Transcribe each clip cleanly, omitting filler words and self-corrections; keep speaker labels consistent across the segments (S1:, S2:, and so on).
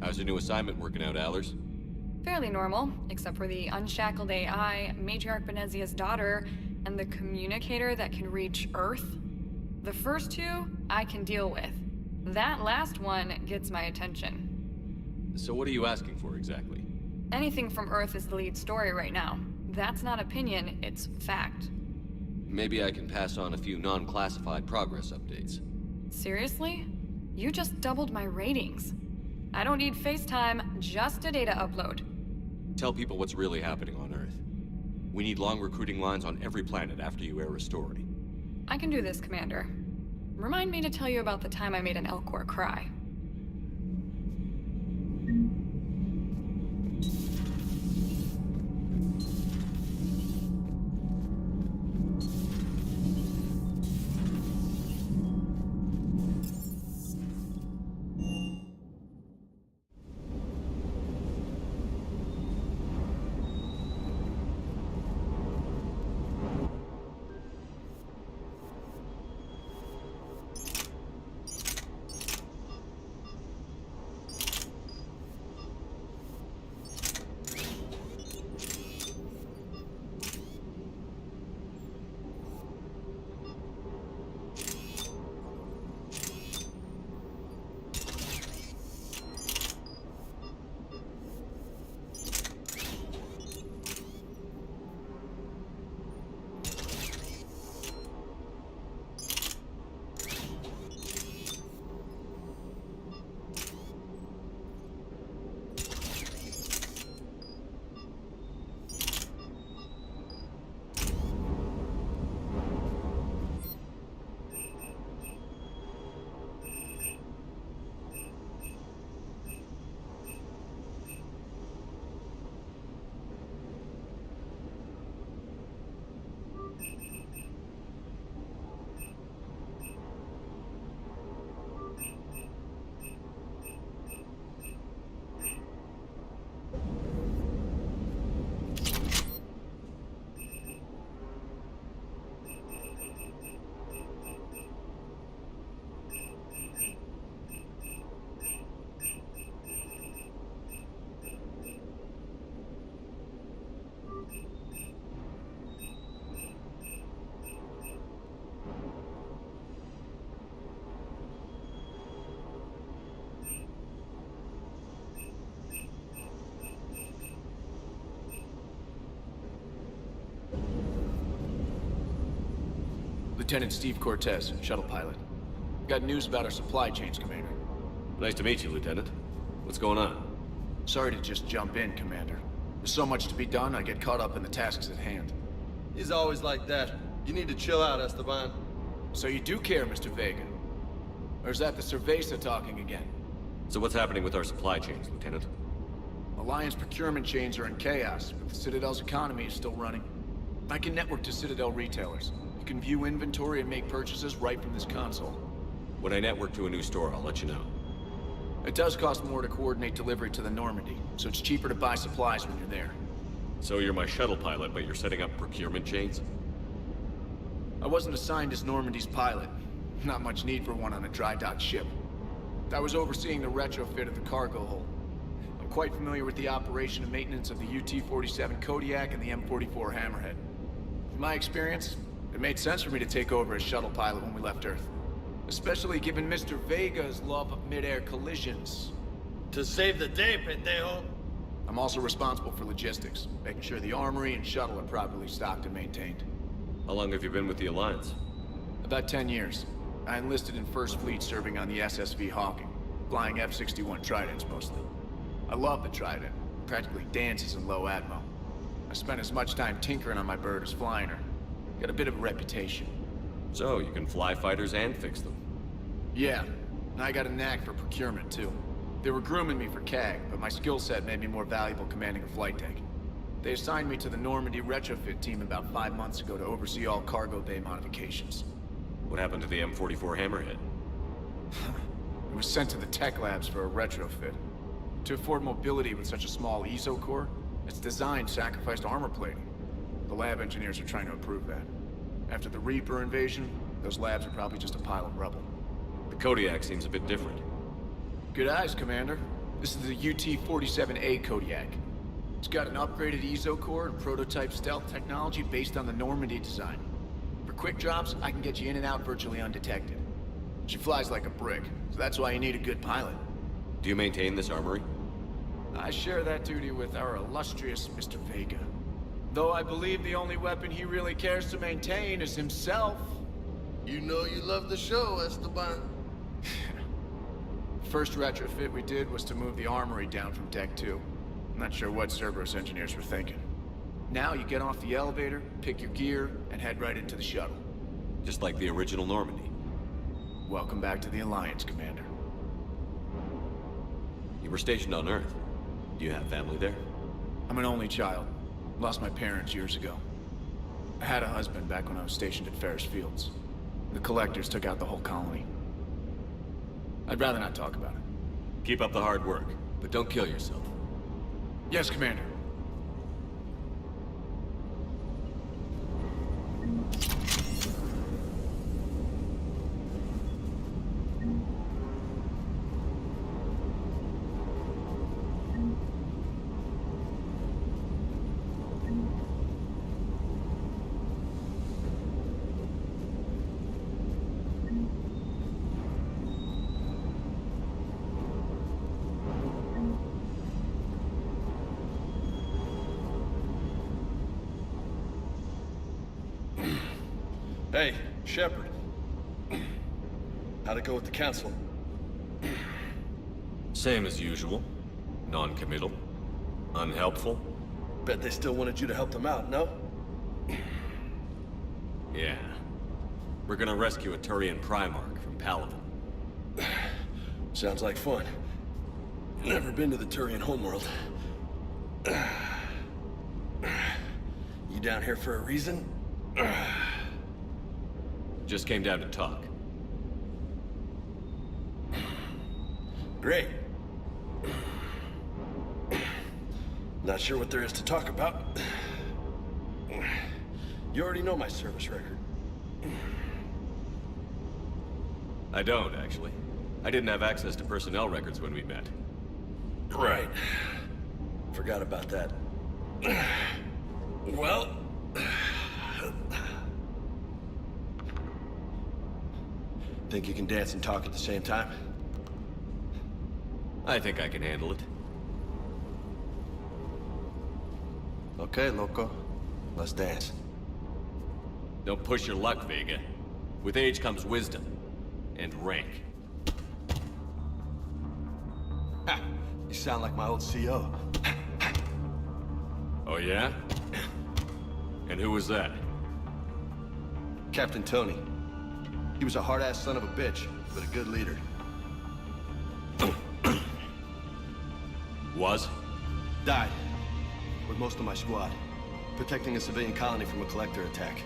S1: How's your new assignment working out, Allers?
S2: Fairly normal, except for the unshackled AI, Matriarch Benezia's daughter, and the communicator that can reach Earth. The first two, I can deal with. That last one gets my attention.
S1: So what are you asking for exactly?
S2: Anything from Earth is the lead story right now. That's not opinion, it's fact.
S1: Maybe I can pass on a few non-classified progress updates.
S2: Seriously? You just doubled my ratings. I don't need FaceTime, just a data upload.
S1: Tell people what's really happening on Earth. We need long recruiting lines on every planet after you air a story.
S2: I can do this, Commander. Remind me to tell you about the time I made an Elcor cry.
S3: Lieutenant Steve Cortez, shuttle pilot. Got news about our supply chains, Commander.
S1: Nice to meet you, Lieutenant. What's going on?
S3: Sorry to just jump in, Commander. There's so much to be done, I get caught up in the tasks at hand.
S4: He's always like that. You need to chill out, Esteban.
S3: So you do care, Mr. Vega? Or is that the Cerveza talking again?
S1: So what's happening with our supply chains, Lieutenant?
S3: Alliance procurement chains are in chaos, but the Citadel's economy is still running. I can network to Citadel retailers. You can view inventory and make purchases right from this console.
S1: When I network to a new store, I'll let you know.
S3: It does cost more to coordinate delivery to the Normandy, so it's cheaper to buy supplies when you're there.
S1: So you're my shuttle pilot, but you're setting up procurement chains?
S3: I wasn't assigned as Normandy's pilot. Not much need for one on a dry dock ship. I was overseeing the retrofit of the cargo hold. I'm quite familiar with the operation and maintenance of the UT-47 Kodiak and the M44 Hammerhead. In my experience, it made sense for me to take over as shuttle pilot when we left Earth. Especially given Mr. Vega's love of mid-air collisions.
S4: To save the day, pendejo.
S3: I'm also responsible for logistics, making sure the armory and shuttle are properly stocked and maintained.
S1: How long have you been with the Alliance?
S3: About 10 years. I enlisted in First Fleet serving on the SSV Hawking, flying F-61 Tridents mostly. I love the Trident, practically dances in low atmo. I spent as much time tinkering on my bird as flying her. Got a bit of a reputation.
S1: So, you can fly fighters and fix them.
S3: Yeah, and I got a knack for procurement too. They were grooming me for CAG, but my skill set made me more valuable commanding a flight deck. They assigned me to the Normandy retrofit team about 5 months ago to oversee all cargo bay modifications.
S1: What happened to the M44 Hammerhead?
S3: It was sent to the tech labs for a retrofit. To afford mobility with such a small ESO core, its design sacrificed armor plating. The lab engineers are trying to improve that. After the Reaper invasion, those labs are probably just a pile of rubble.
S1: The Kodiak seems a bit different.
S3: Good eyes, Commander. This is the UT-47A Kodiak. It's got an upgraded ESO core and prototype stealth technology based on the Normandy design. For quick drops, I can get you in and out virtually undetected. She flies like a brick, so that's why you need a good pilot.
S1: Do you maintain this armory?
S3: I share that duty with our illustrious Mr. Vega. Though I believe the only weapon he really cares to maintain is himself.
S4: You know you love the show, Esteban.
S3: First retrofit we did was to move the armory down from Deck 2. I'm not sure what Cerberus engineers were thinking. Now you get off the elevator, pick your gear, and head right into the shuttle.
S1: Just like the original Normandy.
S3: Welcome back to the Alliance, Commander.
S1: You were stationed on Earth. Do you have family there?
S3: I'm an only child. Lost my parents years ago. I had a husband back when I was stationed at Ferris Fields. The collectors took out the whole colony. I'd rather not talk about it.
S1: Keep up the hard work, but don't kill yourself.
S3: Yes, Commander.
S4: Hey, Shepard. How'd it go with the council?
S1: Same as usual. Non-committal. Unhelpful.
S4: Bet they still wanted you to help them out, no?
S1: Yeah. We're gonna rescue a Turian Primarch from Palaven.
S4: Sounds like fun. Never been to the Turian homeworld. You down here for a reason?
S1: Just came down to talk.
S4: Great. Not sure what there is to talk about. You already know my service record.
S1: I don't, actually. I didn't have access to personnel records when we met.
S4: Right. Forgot about that. Well... Think you can dance and talk at the same time?
S1: I think I can handle it.
S4: Okay, loco. Let's dance.
S1: Don't push your luck, Vega. With age comes wisdom. And rank.
S4: Ha! You sound like my old CO.
S1: Oh yeah? And who was that?
S4: Captain Tony. He was a hard-ass son of a bitch, but a good leader.
S1: Was?
S4: Died. With most of my squad. Protecting a civilian colony from a collector attack.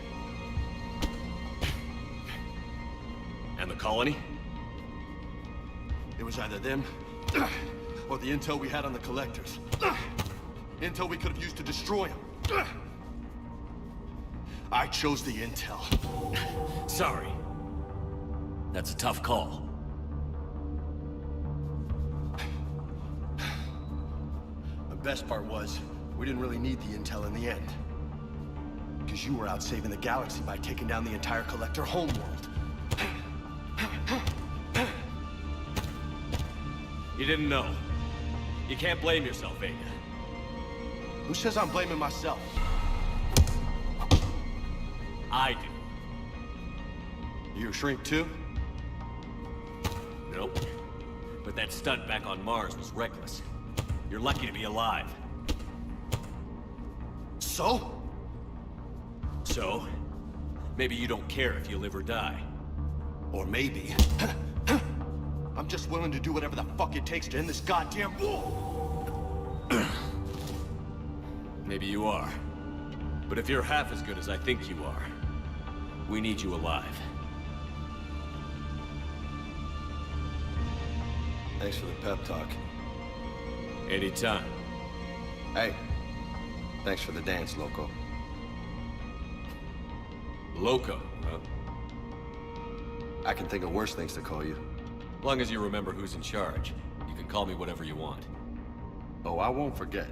S1: And the colony?
S4: It was either them, or the intel we had on the collectors. Intel we could have used to destroy them. I chose the intel.
S1: Sorry. That's a tough call.
S4: The best part was, we didn't really need the intel in the end. Because you were out saving the galaxy by taking down the entire Collector homeworld.
S1: You didn't know. You can't blame yourself, Vega.
S4: Who says I'm blaming myself?
S1: I do.
S4: You a shrink too?
S1: Nope. But that stunt back on Mars was reckless. You're lucky to be alive.
S4: So?
S1: So, maybe you don't care if you live or die.
S4: Or maybe... I'm just willing to do whatever the fuck it takes to end this goddamn war!
S1: Maybe you are. But if you're half as good as I think you are, we need you alive.
S4: Thanks for the pep talk.
S1: Anytime.
S4: Hey, thanks for the dance, Loco.
S1: Loco, huh?
S4: I can think of worse things to call you.
S1: As long as you remember who's in charge, you can call me whatever you want.
S4: Oh, I won't forget.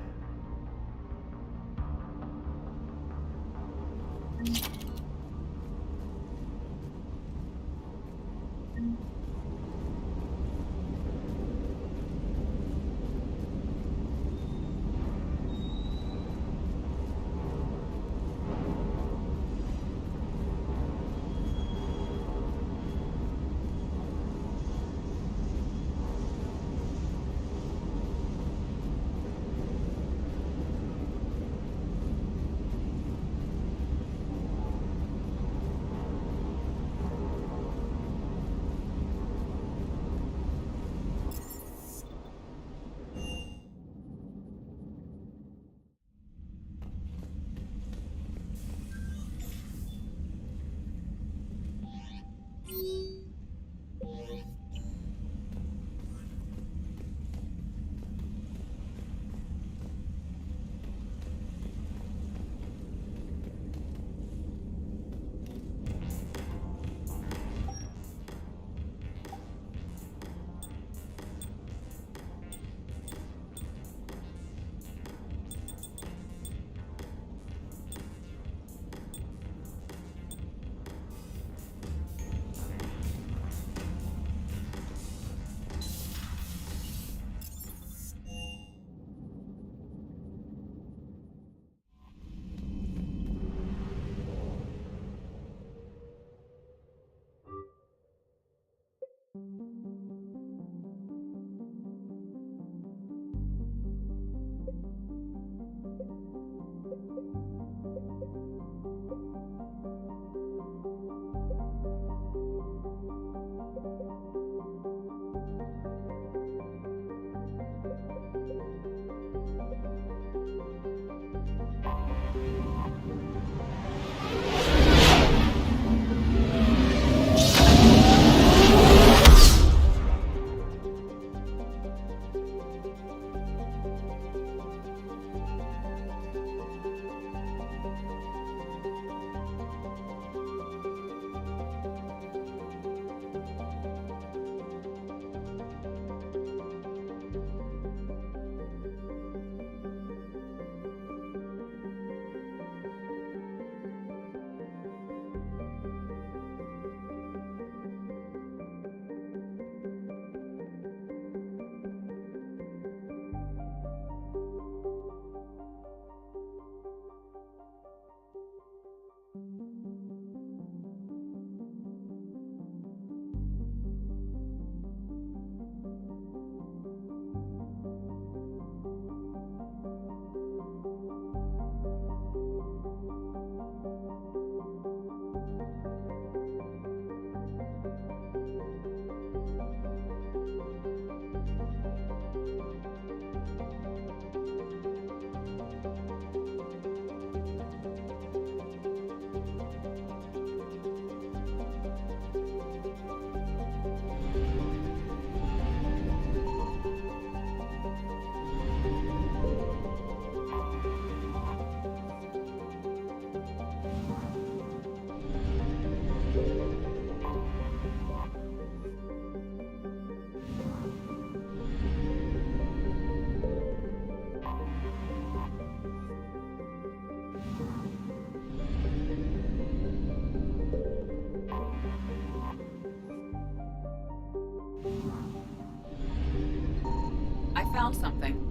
S5: found something.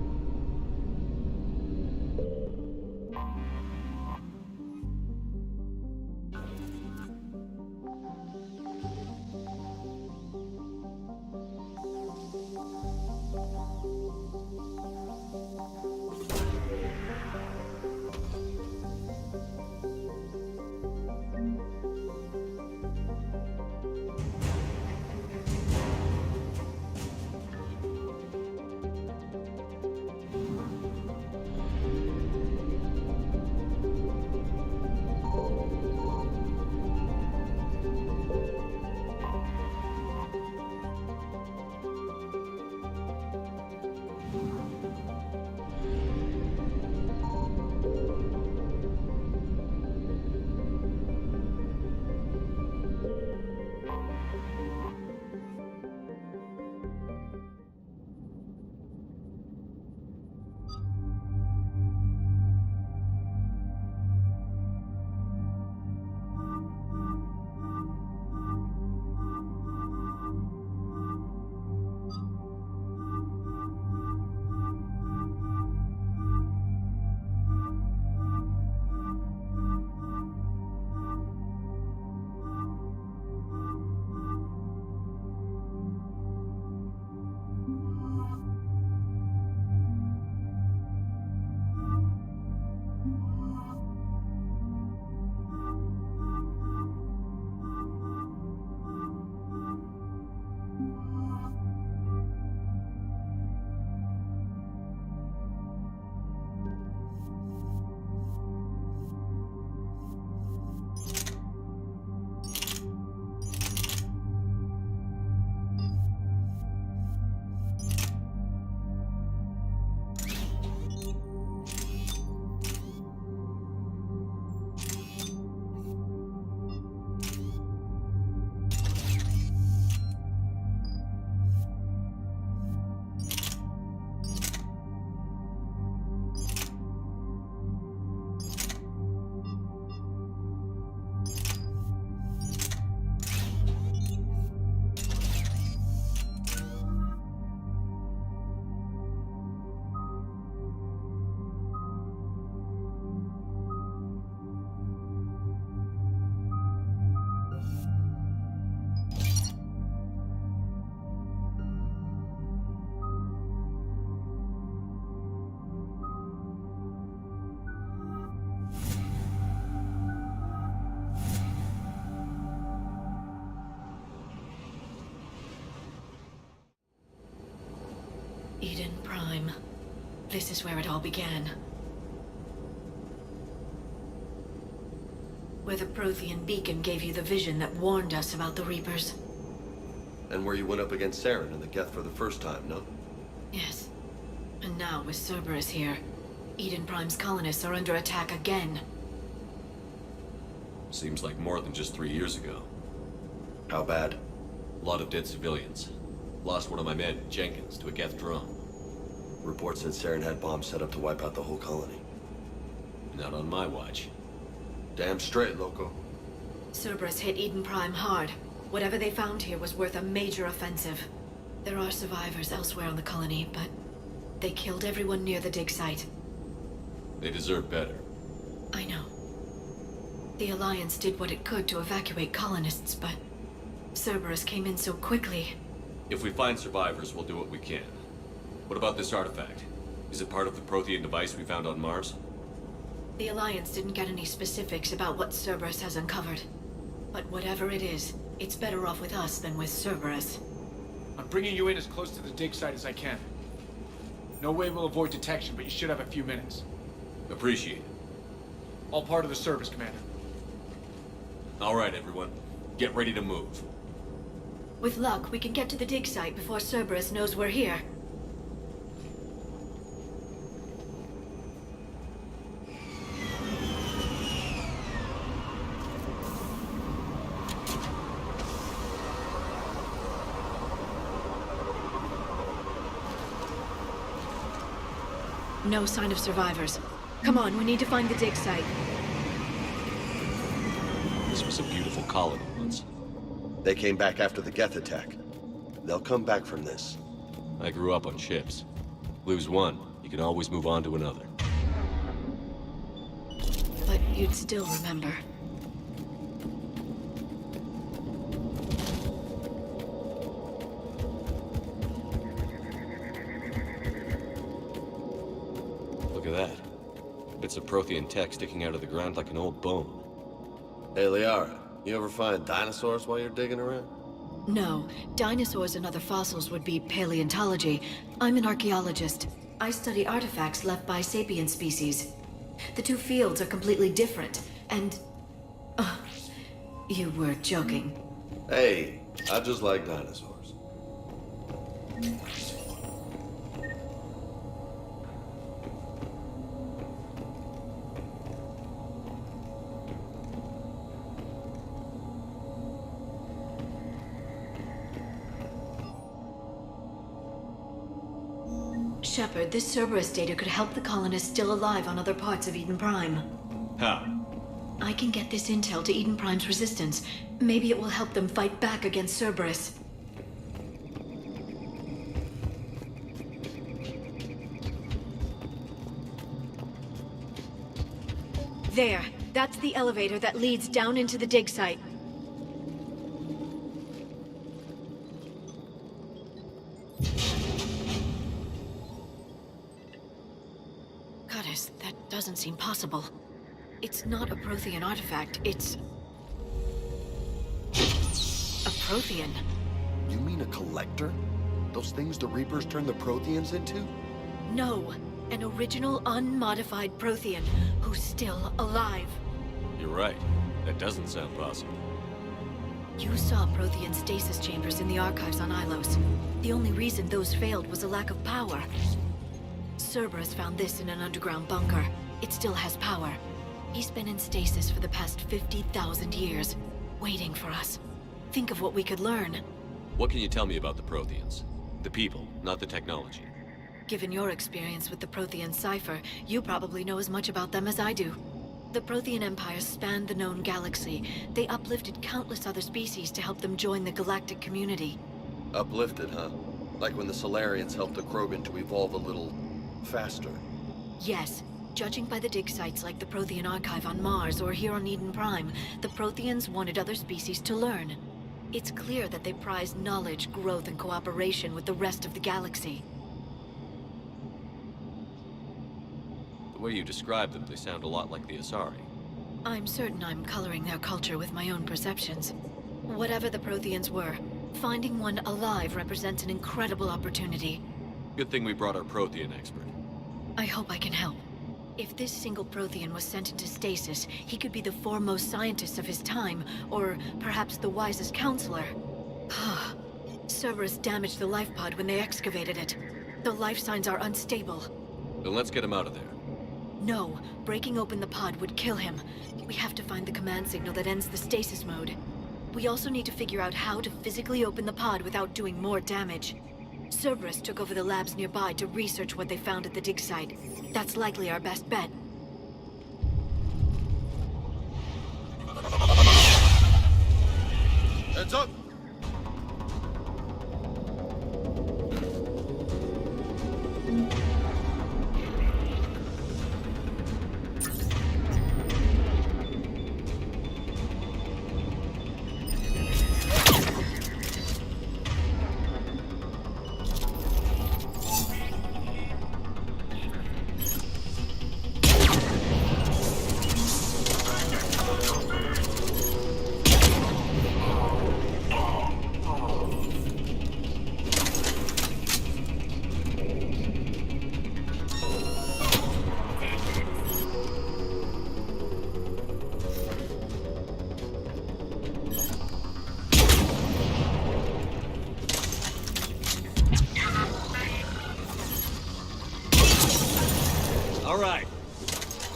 S6: Eden Prime. This is where it all began. Where the Prothean beacon gave you the vision that warned us about the Reapers.
S4: And where you went up against Saren and the Geth for the first time, no?
S6: Yes. And now, with Cerberus here, Eden Prime's colonists are under attack again.
S1: Seems like more than just 3 years ago.
S4: How bad?
S1: A lot of dead civilians. Lost one of my men, Jenkins, to a Geth drone.
S4: Reports said Saren had bombs set up to wipe out the whole colony.
S1: Not on my watch.
S4: Damn straight, loco.
S6: Cerberus hit Eden Prime hard. Whatever they found here was worth a major offensive. There are survivors elsewhere on the colony, but they killed everyone near the dig site.
S1: They deserve better.
S6: I know. The Alliance did what it could to evacuate colonists, but Cerberus came in so quickly.
S1: If we find survivors, we'll do what we can. What about this artifact? Is it part of the Prothean device we found on Mars?
S6: The Alliance didn't get any specifics about what Cerberus has uncovered. But whatever it is, it's better off with us than with Cerberus.
S3: I'm bringing you in as close to the dig site as I can. No way we'll avoid detection, but you should have a few minutes.
S1: Appreciate it.
S3: All part of the service, Commander.
S1: All right, everyone. Get ready to move.
S6: With luck, we can get to the dig site before Cerberus knows we're here. No sign of survivors. Come on, we need to find the dig site.
S1: This was a beautiful colony once.
S4: They came back after the Geth attack. They'll come back from this.
S1: I grew up on ships. Lose one, you can always move on to another.
S6: But you'd still remember.
S1: Look at that. Bits of Prothean tech sticking out of the ground like an old bone.
S5: Hey, Liara, you ever find dinosaurs while you're digging around?
S6: No, dinosaurs and other fossils would be paleontology. I'm an archaeologist. I study artifacts left by sapient species. The two fields are completely different, and... you were joking.
S5: Hey, I just like dinosaurs.
S6: Shepard, this Cerberus data could help the colonists still alive on other parts of Eden Prime.
S1: How?
S6: I can get this intel to Eden Prime's resistance. Maybe it will help them fight back against Cerberus. There. That's the elevator that leads down into the dig site. Goddess, that doesn't seem possible. It's not a Prothean artifact, it's... a Prothean.
S4: You mean a collector? Those things the Reapers turned the Protheans into?
S6: No, an original unmodified Prothean who's still alive.
S1: You're right. That doesn't sound possible.
S6: You saw Prothean stasis chambers in the archives on Ilos. The only reason those failed was a lack of power. Cerberus found this in an underground bunker. It still has power. He's been in stasis for the past 50,000 years, waiting for us. Think of what we could learn.
S1: What can you tell me about the Protheans? The people, not the technology.
S6: Given your experience with the Prothean cipher, you probably know as much about them as I do. The Prothean Empire spanned the known galaxy. They uplifted countless other species to help them join the galactic community.
S5: Uplifted, huh? Like when the Solarians helped the Krogan to evolve a little... faster.
S6: Yes. Judging by the dig sites like the Prothean Archive on Mars or here on Eden Prime, the Protheans wanted other species to learn. It's clear that they prize knowledge, growth, and cooperation with the rest of the galaxy.
S1: The way you describe them, they sound a lot like the Asari.
S6: I'm certain I'm coloring their culture with my own perceptions. Whatever the Protheans were, finding one alive represents an incredible opportunity.
S1: Good thing we brought our Prothean expert.
S6: I hope I can help. If this single Prothean was sent into stasis, he could be the foremost scientist of his time, or perhaps the wisest counselor. Cerberus damaged the life pod when they excavated it. The life signs are unstable.
S1: Then let's get him out of there.
S6: No, breaking open the pod would kill him. We have to find the command signal that ends the stasis mode. We also need to figure out how to physically open the pod without doing more damage. Cerberus took over the labs nearby to research what they found at the dig site. That's likely our best bet.
S5: Heads up!
S1: All right.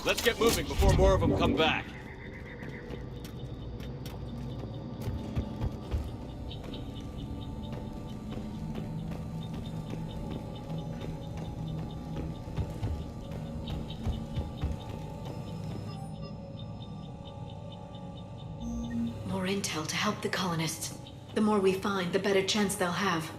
S1: Let's get moving before more of them come back.
S6: More intel to help the colonists. The more we find, the better chance they'll have.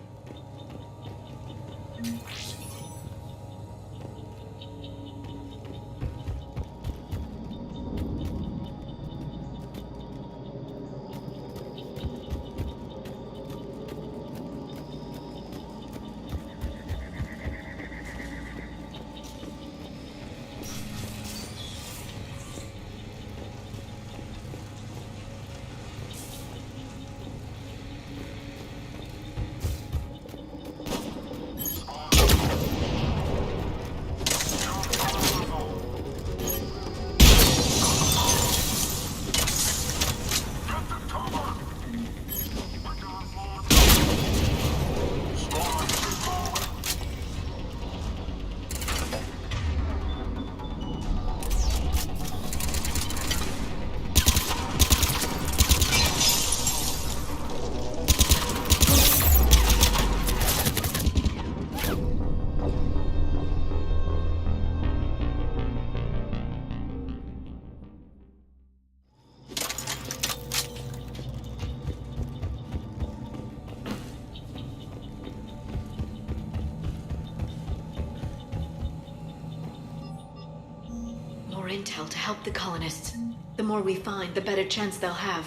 S6: intel to help the colonists. The more we find, the better chance they'll have.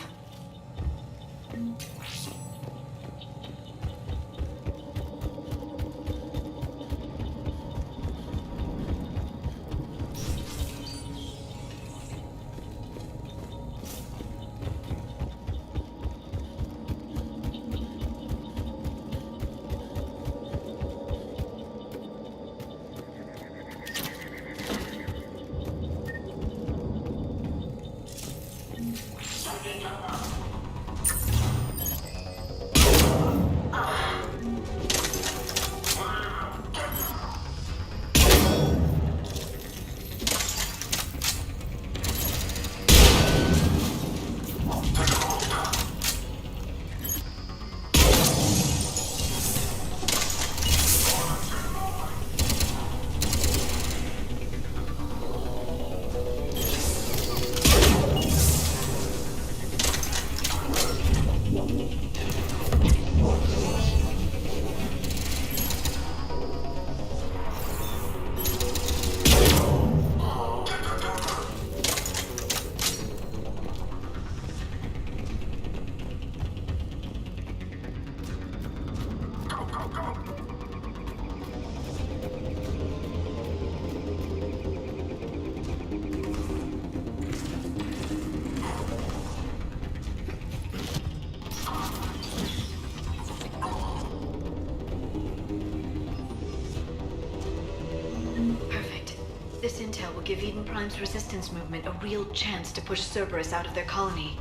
S6: This intel will give Eden Prime's resistance movement a real chance to push Cerberus out of their colony.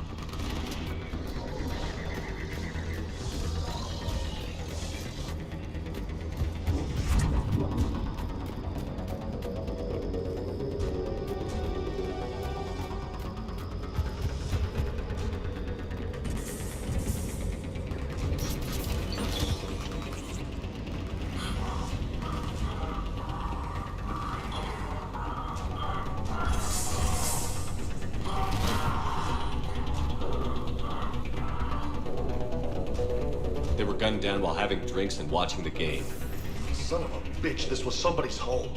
S1: They were gunned down while having drinks and watching the game.
S4: Son of a bitch, this was somebody's home.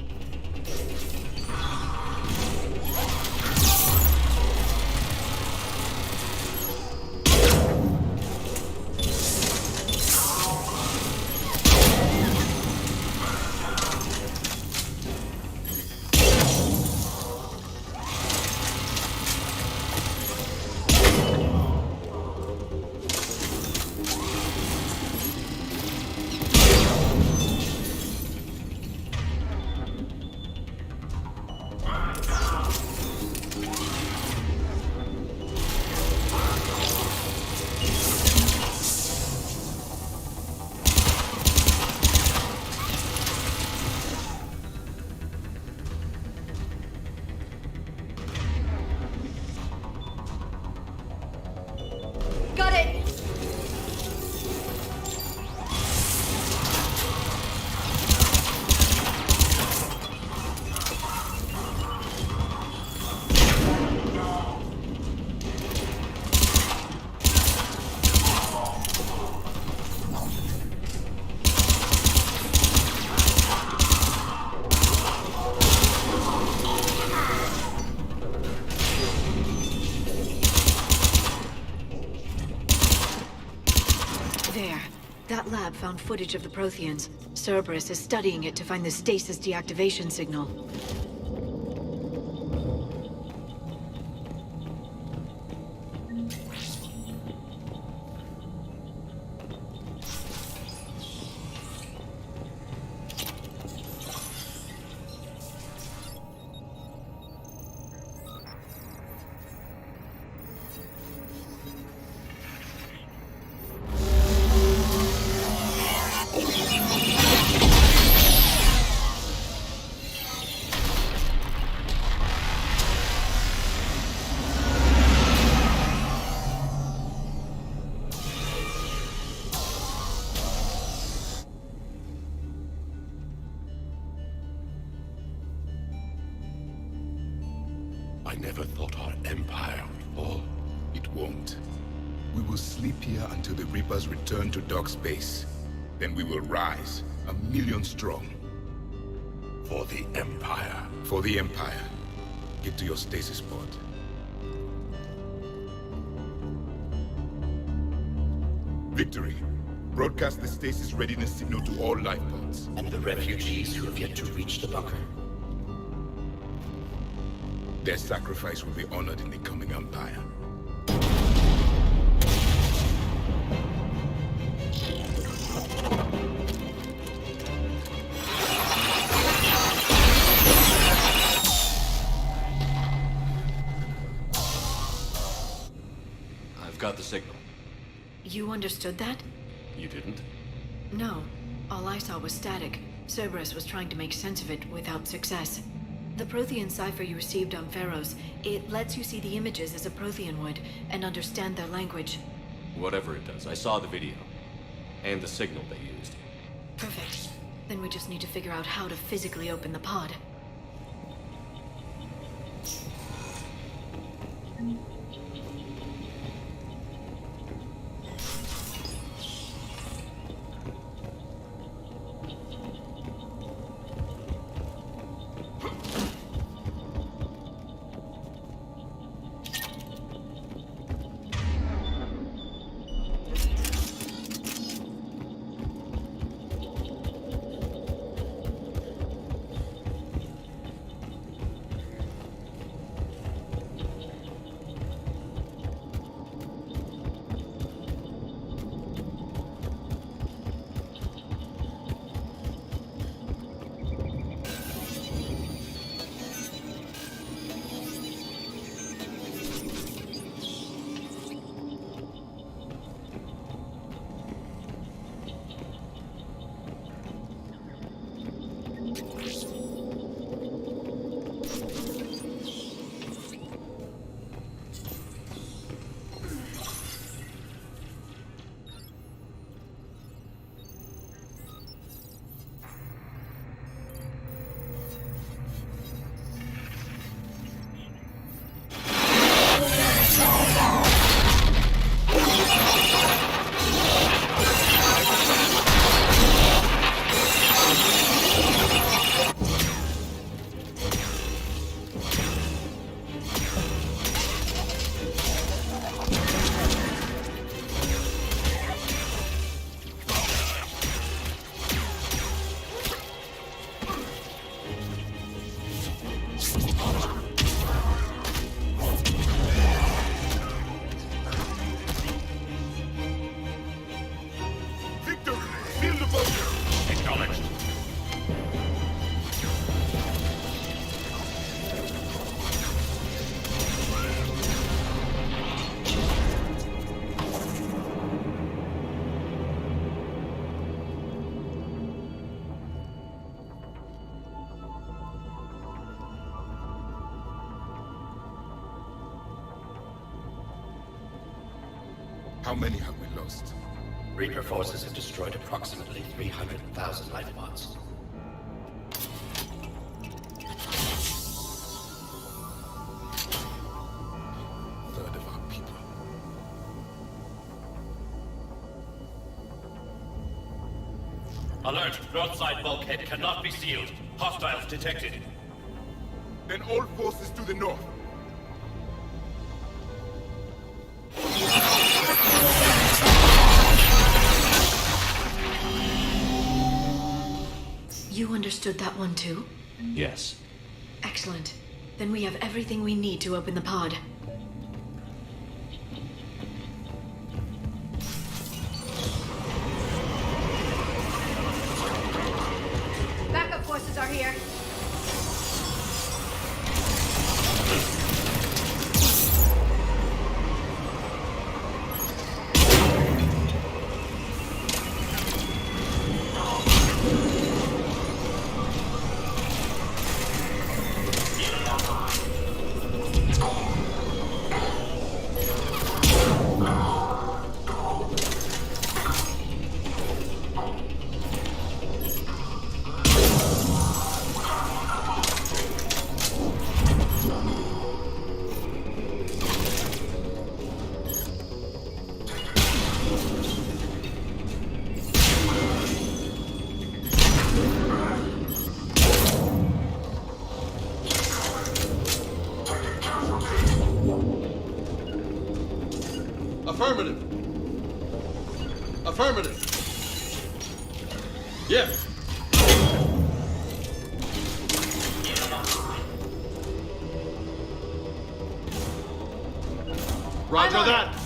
S4: That lab found footage of the Protheans. Cerberus is studying it to find the stasis deactivation signal.
S7: I never thought our empire would fall. It won't. We will sleep here until the Reapers return to dark space. Then we will rise, 1,000,000 strong. For the Empire. For the Empire. Get to your stasis pod. Victory. Broadcast the stasis readiness signal to all life pods.
S8: And the refugees who have yet to reach the bunker.
S7: Their sacrifice will be honored in the coming Empire.
S1: I've got the signal.
S6: You understood that?
S1: You didn't?
S6: No. All I saw was static. Cerberus was trying to make sense of it without success. The Prothean cipher you received on Pharaohs, it lets you see the images as a Prothean would, and understand their language.
S1: Whatever it does, I saw the video. And the signal they used.
S6: Perfect. Then we just need to figure out how to physically open the pod.
S7: How many have we lost?
S8: Reaper forces have destroyed approximately 300,000 life pods.
S7: Third of our people.
S8: Alert! Broadside bulkhead cannot be sealed. Hostiles detected.
S7: Then all forces to the north.
S6: You understood that one too?
S1: Yes.
S6: Excellent. Then we have everything we need to open the pod.
S9: Backup forces are here.
S5: Affirmative. Yes. Roger that.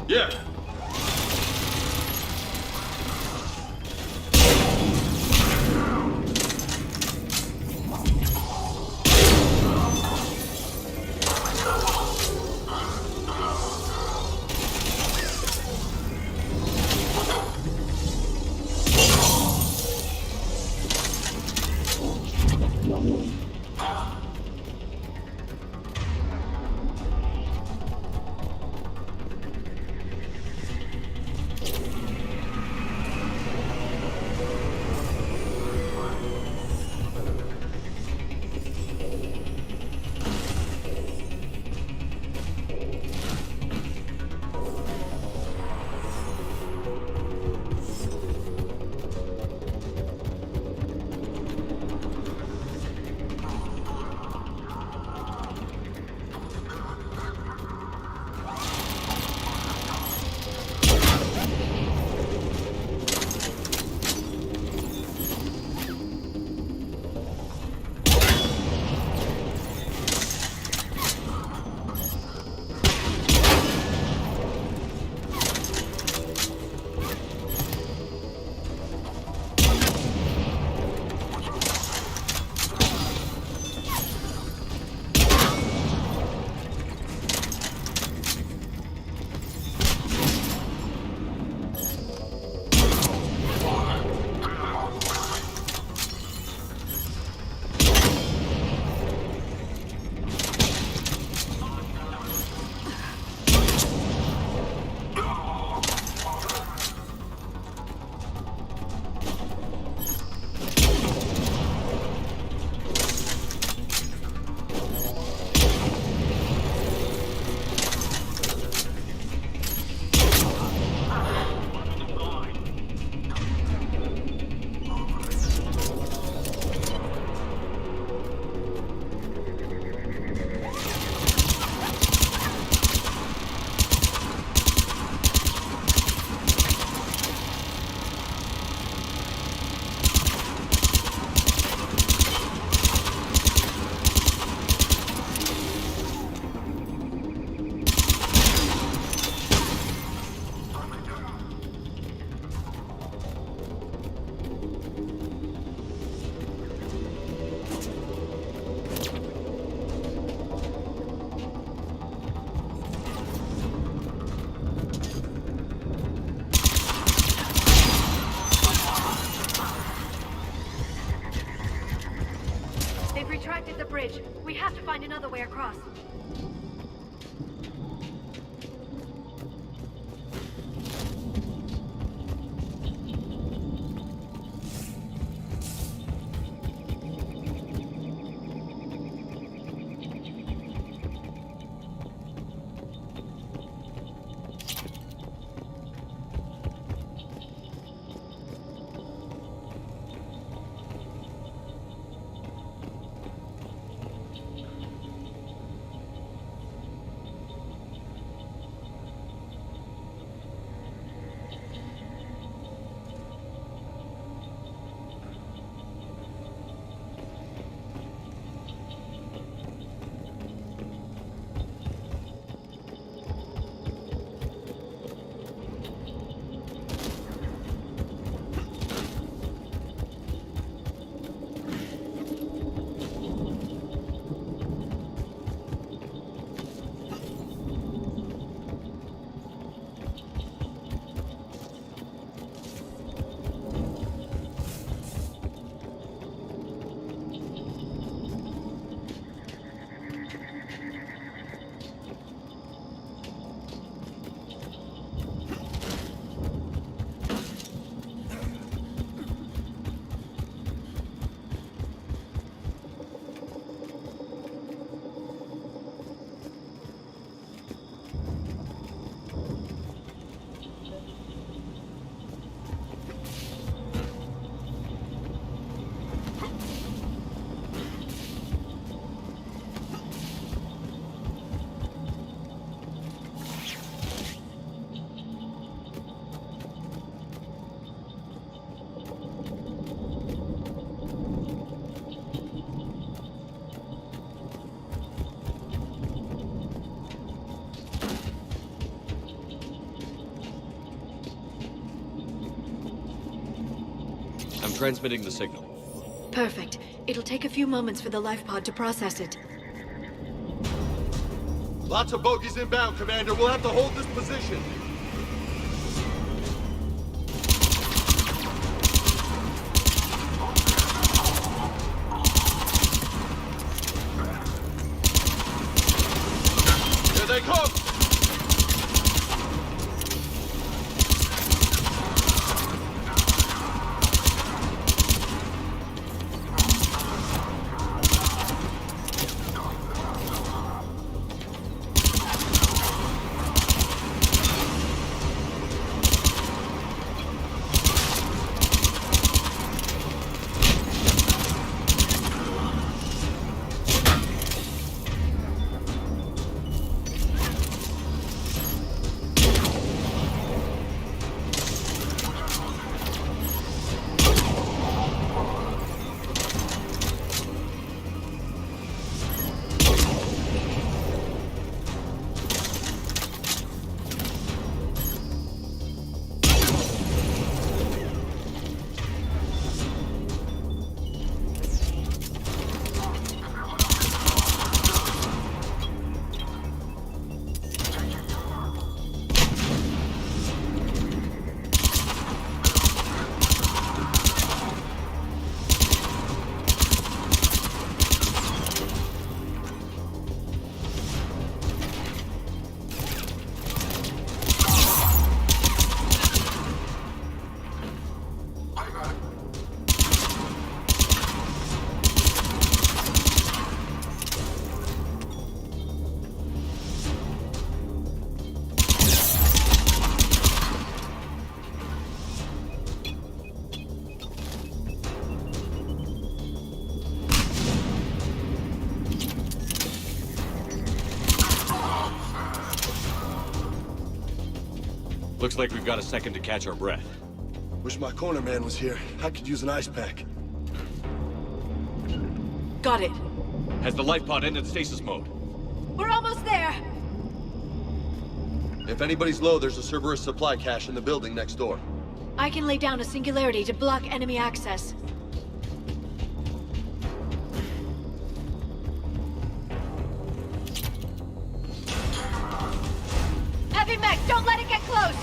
S5: Yeah.
S9: The bridge. We have to find another way across.
S1: I'm transmitting the signal.
S6: Perfect. It'll take a few moments for the life pod to process it.
S5: Lots of bogies inbound, Commander. We'll have to hold this position. Here they come!
S1: Looks like we've got a second to catch our breath.
S4: Wish my corner man was here. I could use an ice pack.
S6: Got it.
S1: Has the life pod entered stasis mode?
S6: We're almost there!
S5: If anybody's low, there's a Cerberus supply cache in the building next door.
S6: I can lay down a singularity to block enemy access. Heavy mech, don't let it get close!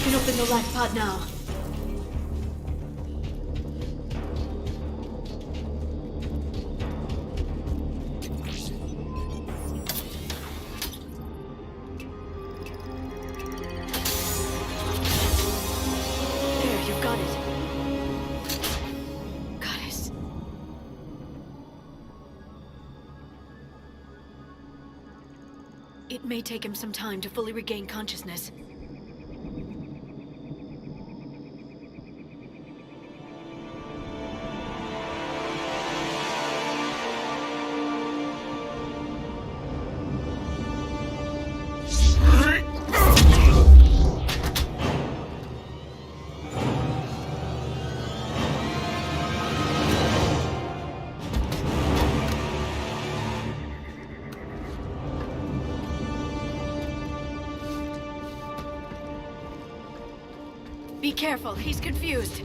S6: can open the life pod now. There, you've got it. Goddess. It may take him some time to fully regain consciousness. Be careful, he's confused.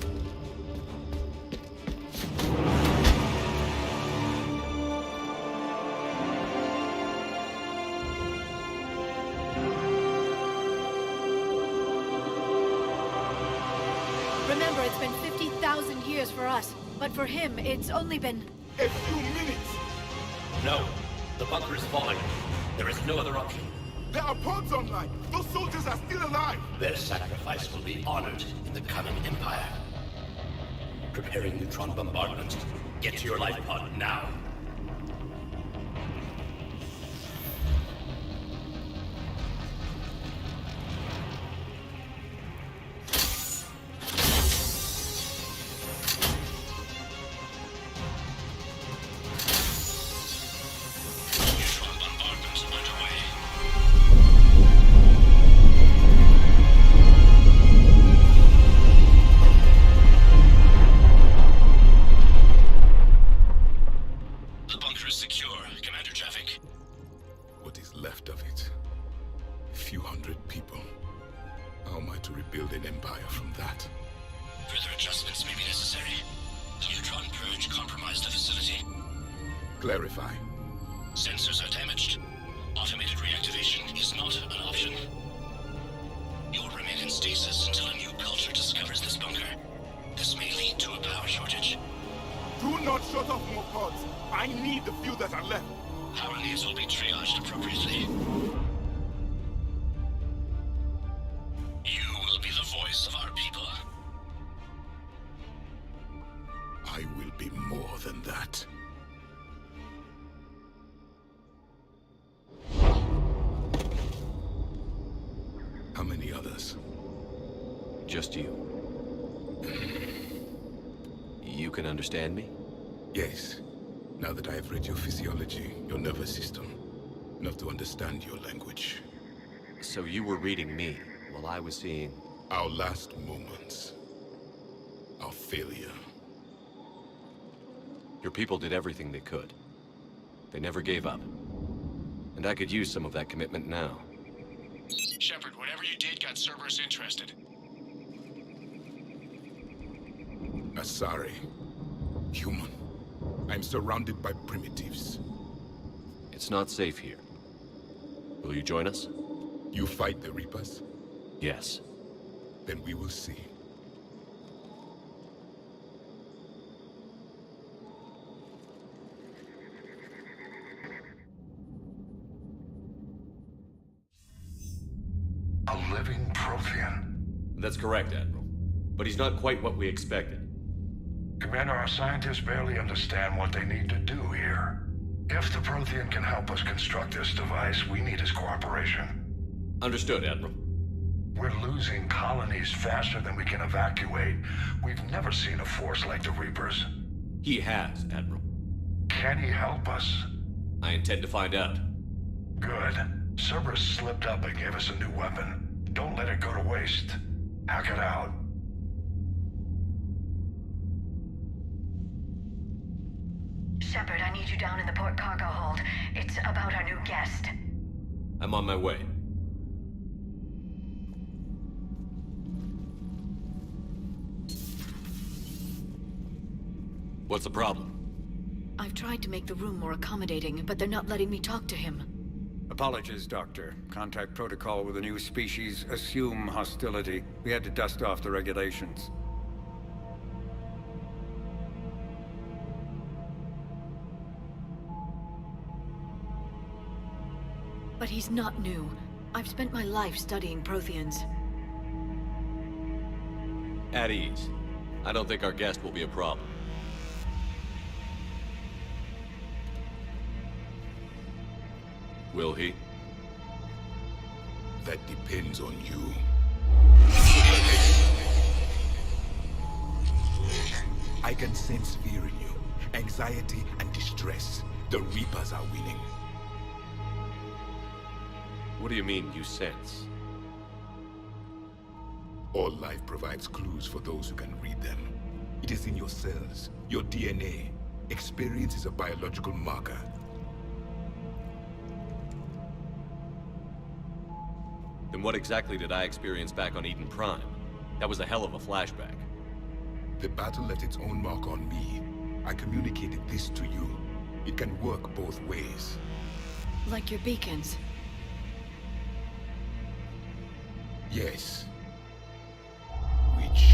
S6: Remember, it's been 50,000 years for us, but for him, it's only been...
S7: A few minutes!
S8: No. The bunker is falling. There is no other option.
S7: There are pods online! Those soldiers are still alive!
S8: Their sacrifice will be honored in the coming Empire. Preparing neutron bombardment. Get to your life pod now.
S7: Clarify.
S8: Sensors are damaged. Automated reactivation is not an option. You will remain in stasis until a new culture discovers this bunker. This may lead to a power shortage.
S7: Do not shut off more pods. I need the few that are left.
S8: Power needs will be triaged appropriately. You will be the voice of our people.
S7: I will be more than that. How many others?
S1: Just you. You can understand me?
S7: Yes. Now that I have read your physiology, your nervous system, enough to understand your language.
S1: So you were reading me while I was seeing...
S7: Our last moments. Our failure.
S1: Your people did everything they could. They never gave up. And I could use some of that commitment now.
S3: Shepard, whatever you did got Cerberus interested.
S7: Asari. Human. I'm surrounded by primitives.
S1: It's not safe here. Will you join us?
S7: You fight the Reapers?
S1: Yes.
S7: Then we will see.
S10: A living Prothean.
S1: That's correct, Admiral. But he's not quite what we expected.
S10: Commander, our scientists barely understand what they need to do here. If the Prothean can help us construct this device, we need his cooperation.
S1: Understood, Admiral.
S10: We're losing colonies faster than we can evacuate. We've never seen a force like the Reapers.
S1: He has, Admiral.
S10: Can he help us?
S1: I intend to find out.
S10: Good. Cerberus slipped up and gave us a new weapon. Don't let it go to waste. Hack it out.
S9: Shepard, I need you down in the port cargo hold. It's about our new guest.
S1: I'm on my way. What's the problem?
S6: I've tried to make the room more accommodating, but they're not letting me talk to him.
S11: Apologies, Doctor. Contact protocol with a new species. Assume hostility. We had to dust off the regulations.
S6: But he's not new. I've spent my life studying Protheans.
S1: At ease. I don't think our guest will be a problem. Will he?
S7: That depends on you. I can sense fear in you, anxiety and distress. The Reapers are winning.
S1: What do you mean, you sense?
S7: All life provides clues for those who can read them. It is in your cells, your DNA. Experience is a biological marker.
S1: Then what exactly did I experience back on Eden Prime? That was a hell of a flashback.
S7: The battle left its own mark on me. I communicated this to you. It can work both ways.
S6: Like your beacons.
S7: Yes. Which...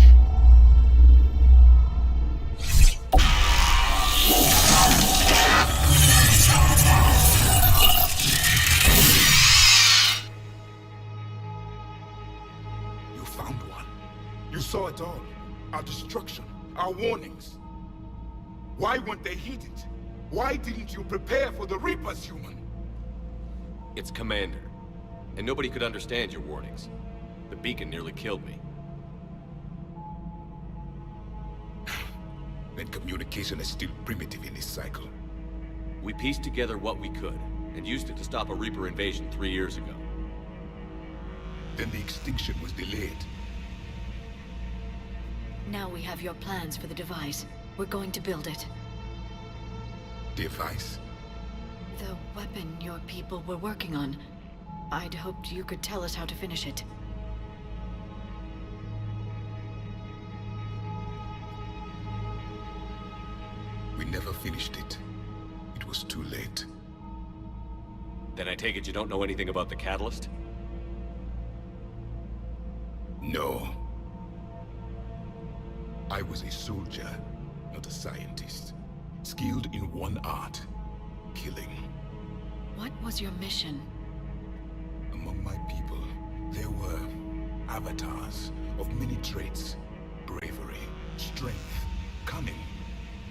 S7: You found one. You saw it all. Our destruction, our warnings. Why weren't they heeded? Why didn't you prepare for the Reapers, human?
S1: It's Commander. And nobody could understand your warnings. The beacon nearly killed me.
S7: Then communication is still primitive in this cycle.
S1: We pieced together what we could, and used it to stop a Reaper invasion 3 years ago.
S7: Then the extinction was delayed.
S6: Now we have your plans for the device. We're going to build it.
S7: Device?
S6: The weapon your people were working on. I'd hoped you could tell us how to finish it.
S7: We never finished it. It was too late.
S1: Then I take it you don't know anything about the catalyst?
S7: No. I was a soldier, not a scientist. Skilled in one art, killing.
S6: What was your mission?
S7: Among my people, there were avatars of many traits. Bravery, strength, cunning.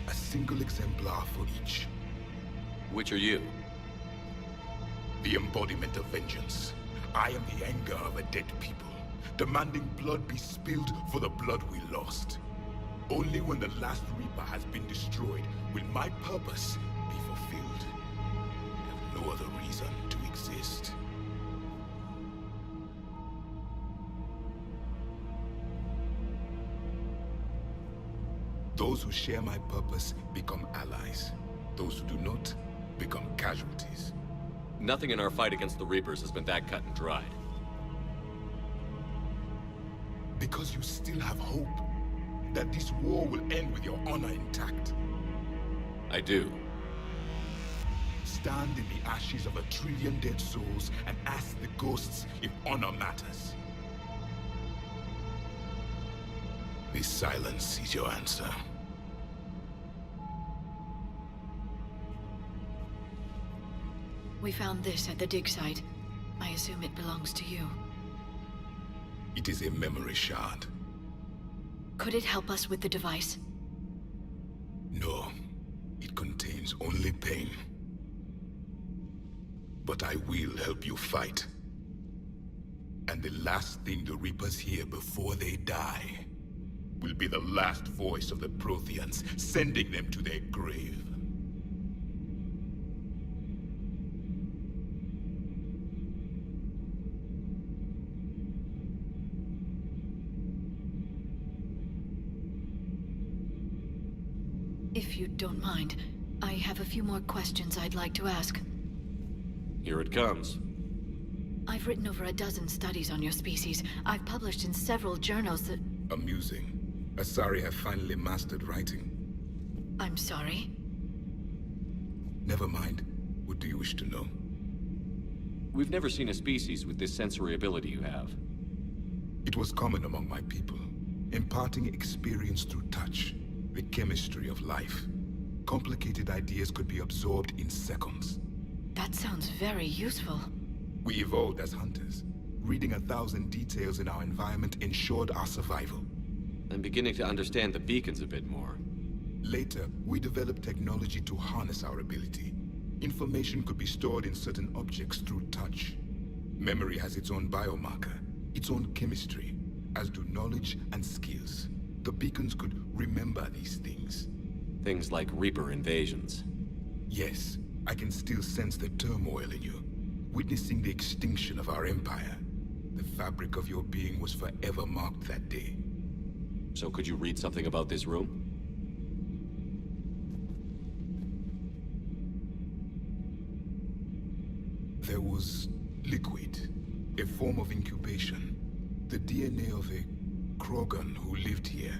S7: A single exemplar for each.
S1: Which are you?
S7: The embodiment of vengeance. I am the anger of a dead people, demanding blood be spilled for the blood we lost. Only when the last Reaper has been destroyed will my purpose be fulfilled. I have no other reason to exist. Those who share my purpose become allies. Those who do not become casualties.
S1: Nothing in our fight against the Reapers has been that cut and dried.
S7: Because you still have hope that this war will end with your honor intact.
S1: I do.
S7: Stand in the ashes of 1 trillion dead souls and ask the ghosts if honor matters. This silence is your answer.
S6: We found this at the dig site. I assume it belongs to you.
S7: It is a memory shard.
S6: Could it help us with the device?
S7: No. It contains only pain. But I will help you fight. And the last thing the Reapers hear before they die will be the last voice of the Protheans, sending them to their grave.
S6: If you don't mind, I have a few more questions I'd like to ask.
S1: Here it comes.
S6: I've written over a dozen studies on your species. I've published in several journals that...
S7: Amusing. Asari have finally mastered writing.
S6: I'm sorry?
S7: Never mind. What do you wish to know?
S1: We've never seen a species with this sensory ability you have.
S7: It was common among my people, imparting experience through touch, the chemistry of life. Complicated ideas could be absorbed in seconds.
S6: That sounds very useful.
S7: We evolved as hunters. Reading 1,000 details in our environment ensured our survival.
S1: I'm beginning to understand the beacons a bit more.
S7: Later, we developed technology to harness our ability. Information could be stored in certain objects through touch. Memory has its own biomarker, its own chemistry, as do knowledge and skills. The beacons could remember these things.
S1: Things like Reaper invasions.
S7: Yes, I can still sense the turmoil in you. Witnessing the extinction of our empire. The fabric of your being was forever marked that day.
S1: So could you read something about this room?
S7: There was liquid, a form of incubation. The DNA of a Krogan who lived here.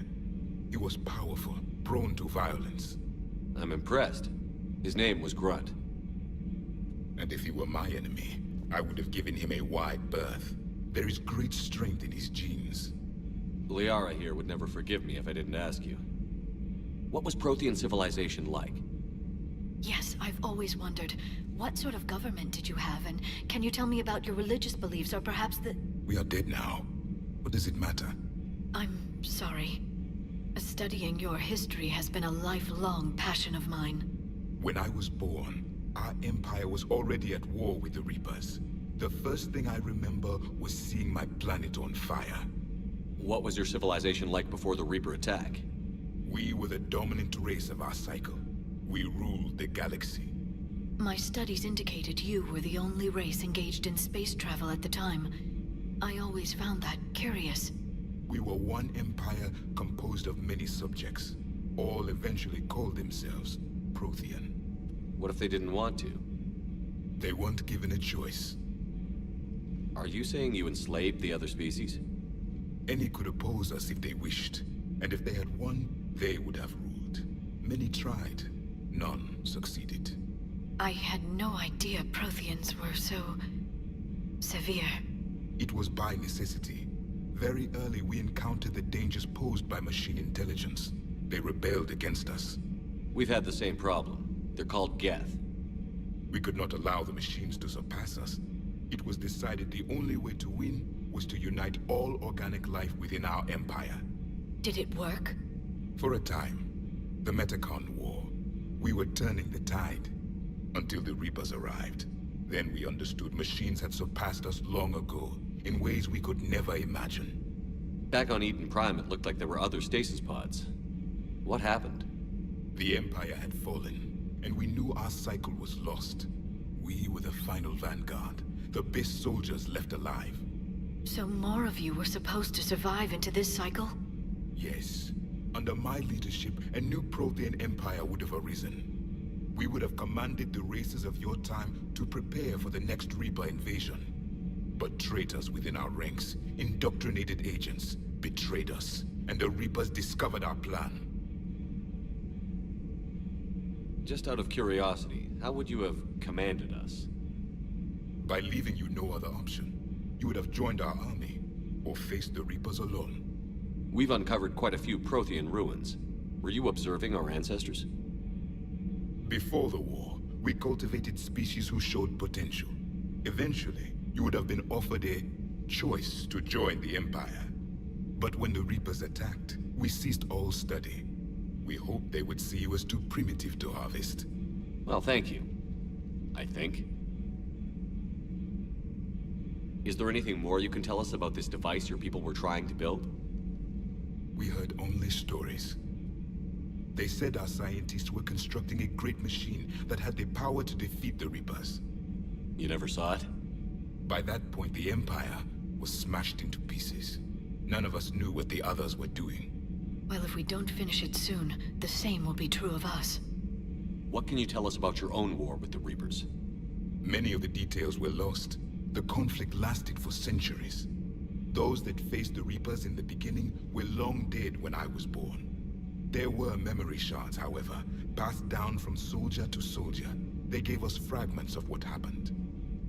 S7: He was powerful, prone to violence.
S1: I'm impressed. His name was Grunt.
S7: And if he were my enemy, I would have given him a wide berth. There is great strength in his genes.
S1: Liara here would never forgive me if I didn't ask you. What was Prothean civilization like?
S6: Yes, I've always wondered. What sort of government did you have, and can you tell me about your religious beliefs, or perhaps the...
S7: We are dead now. What does it matter?
S6: I'm sorry. Studying your history has been a lifelong passion of mine.
S7: When I was born, our empire was already at war with the Reapers. The first thing I remember was seeing my planet on fire.
S1: What was your civilization like before the Reaper attack?
S7: We were the dominant race of our cycle. We ruled the galaxy.
S6: My studies indicated you were the only race engaged in space travel at the time. I always found that curious.
S7: We were one empire composed of many subjects. All eventually called themselves Prothean.
S1: What if they didn't want to?
S7: They weren't given a choice.
S1: Are you saying you enslaved the other species?
S7: Any could oppose us if they wished. And if they had won, they would have ruled. Many tried. None succeeded.
S6: I had no idea Protheans were so... severe.
S7: It was by necessity. Very early we encountered the dangers posed by machine intelligence. They rebelled against us.
S1: We've had the same problem. They're called Geth.
S7: We could not allow the machines to surpass us. It was decided the only way to win was to unite all organic life within our empire.
S6: Did it work?
S7: For a time. The Metacon War. We were turning the tide. Until the Reapers arrived. Then we understood machines had surpassed us long ago, in ways we could never imagine.
S1: Back on Eden Prime, it looked like there were other stasis pods. What happened?
S7: The Empire had fallen, and we knew our cycle was lost. We were the final vanguard, the best soldiers left alive.
S6: So more of you were supposed to survive into this cycle?
S7: Yes. Under my leadership, a new Prothean empire would have arisen. We would have commanded the races of your time to prepare for the next Reaper invasion. But traitors within our ranks, indoctrinated agents, betrayed us, and the Reapers discovered our plan.
S1: Just out of curiosity, how would you have commanded us?
S7: By leaving you no other option. You would have joined our army, or faced the Reapers alone.
S1: We've uncovered quite a few Prothean ruins. Were you observing our ancestors?
S7: Before the war, we cultivated species who showed potential. Eventually, you would have been offered a choice to join the Empire. But when the Reapers attacked, we ceased all study. We hoped they would see you as too primitive to harvest.
S1: Well, thank you. I think. Is there anything more you can tell us about this device your people were trying to build?
S7: We heard only stories. They said our scientists were constructing a great machine that had the power to defeat the Reapers.
S1: You never saw it?
S7: By that point, the Empire was smashed into pieces. None of us knew what the others were doing.
S6: Well, if we don't finish it soon, the same will be true of us.
S1: What can you tell us about your own war with the Reapers?
S7: Many of the details were lost. The conflict lasted for centuries. Those that faced the Reapers in the beginning were long dead when I was born. There were memory shards, however, passed down from soldier to soldier. They gave us fragments of what happened.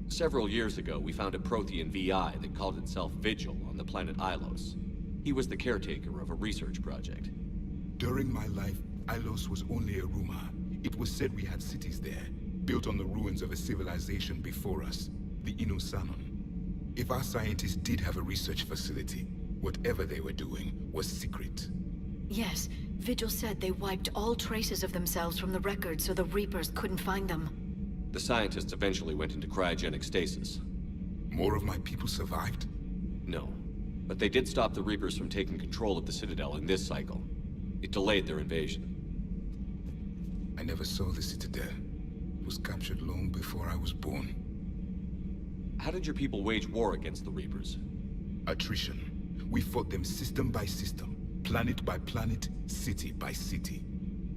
S1: Several years ago, we found a Prothean VI that called itself Vigil on the planet Ilos. He was the caretaker of a research project.
S7: During my life, Ilos was only a rumor. It was said we had cities there, built on the ruins of a civilization before us, the Inusanon. If our scientists did have a research facility, whatever they were doing was secret.
S6: Yes, Vigil said they wiped all traces of themselves from the records so the Reapers couldn't find them.
S1: The scientists eventually went into cryogenic stasis.
S7: More of my people survived?
S1: No, but they did stop the Reapers from taking control of the Citadel in this cycle. It delayed their invasion.
S7: I never saw the Citadel. It was captured long before I was born.
S1: How did your people wage war against the Reapers?
S7: Attrition. We fought them system by system, planet by planet, city by city.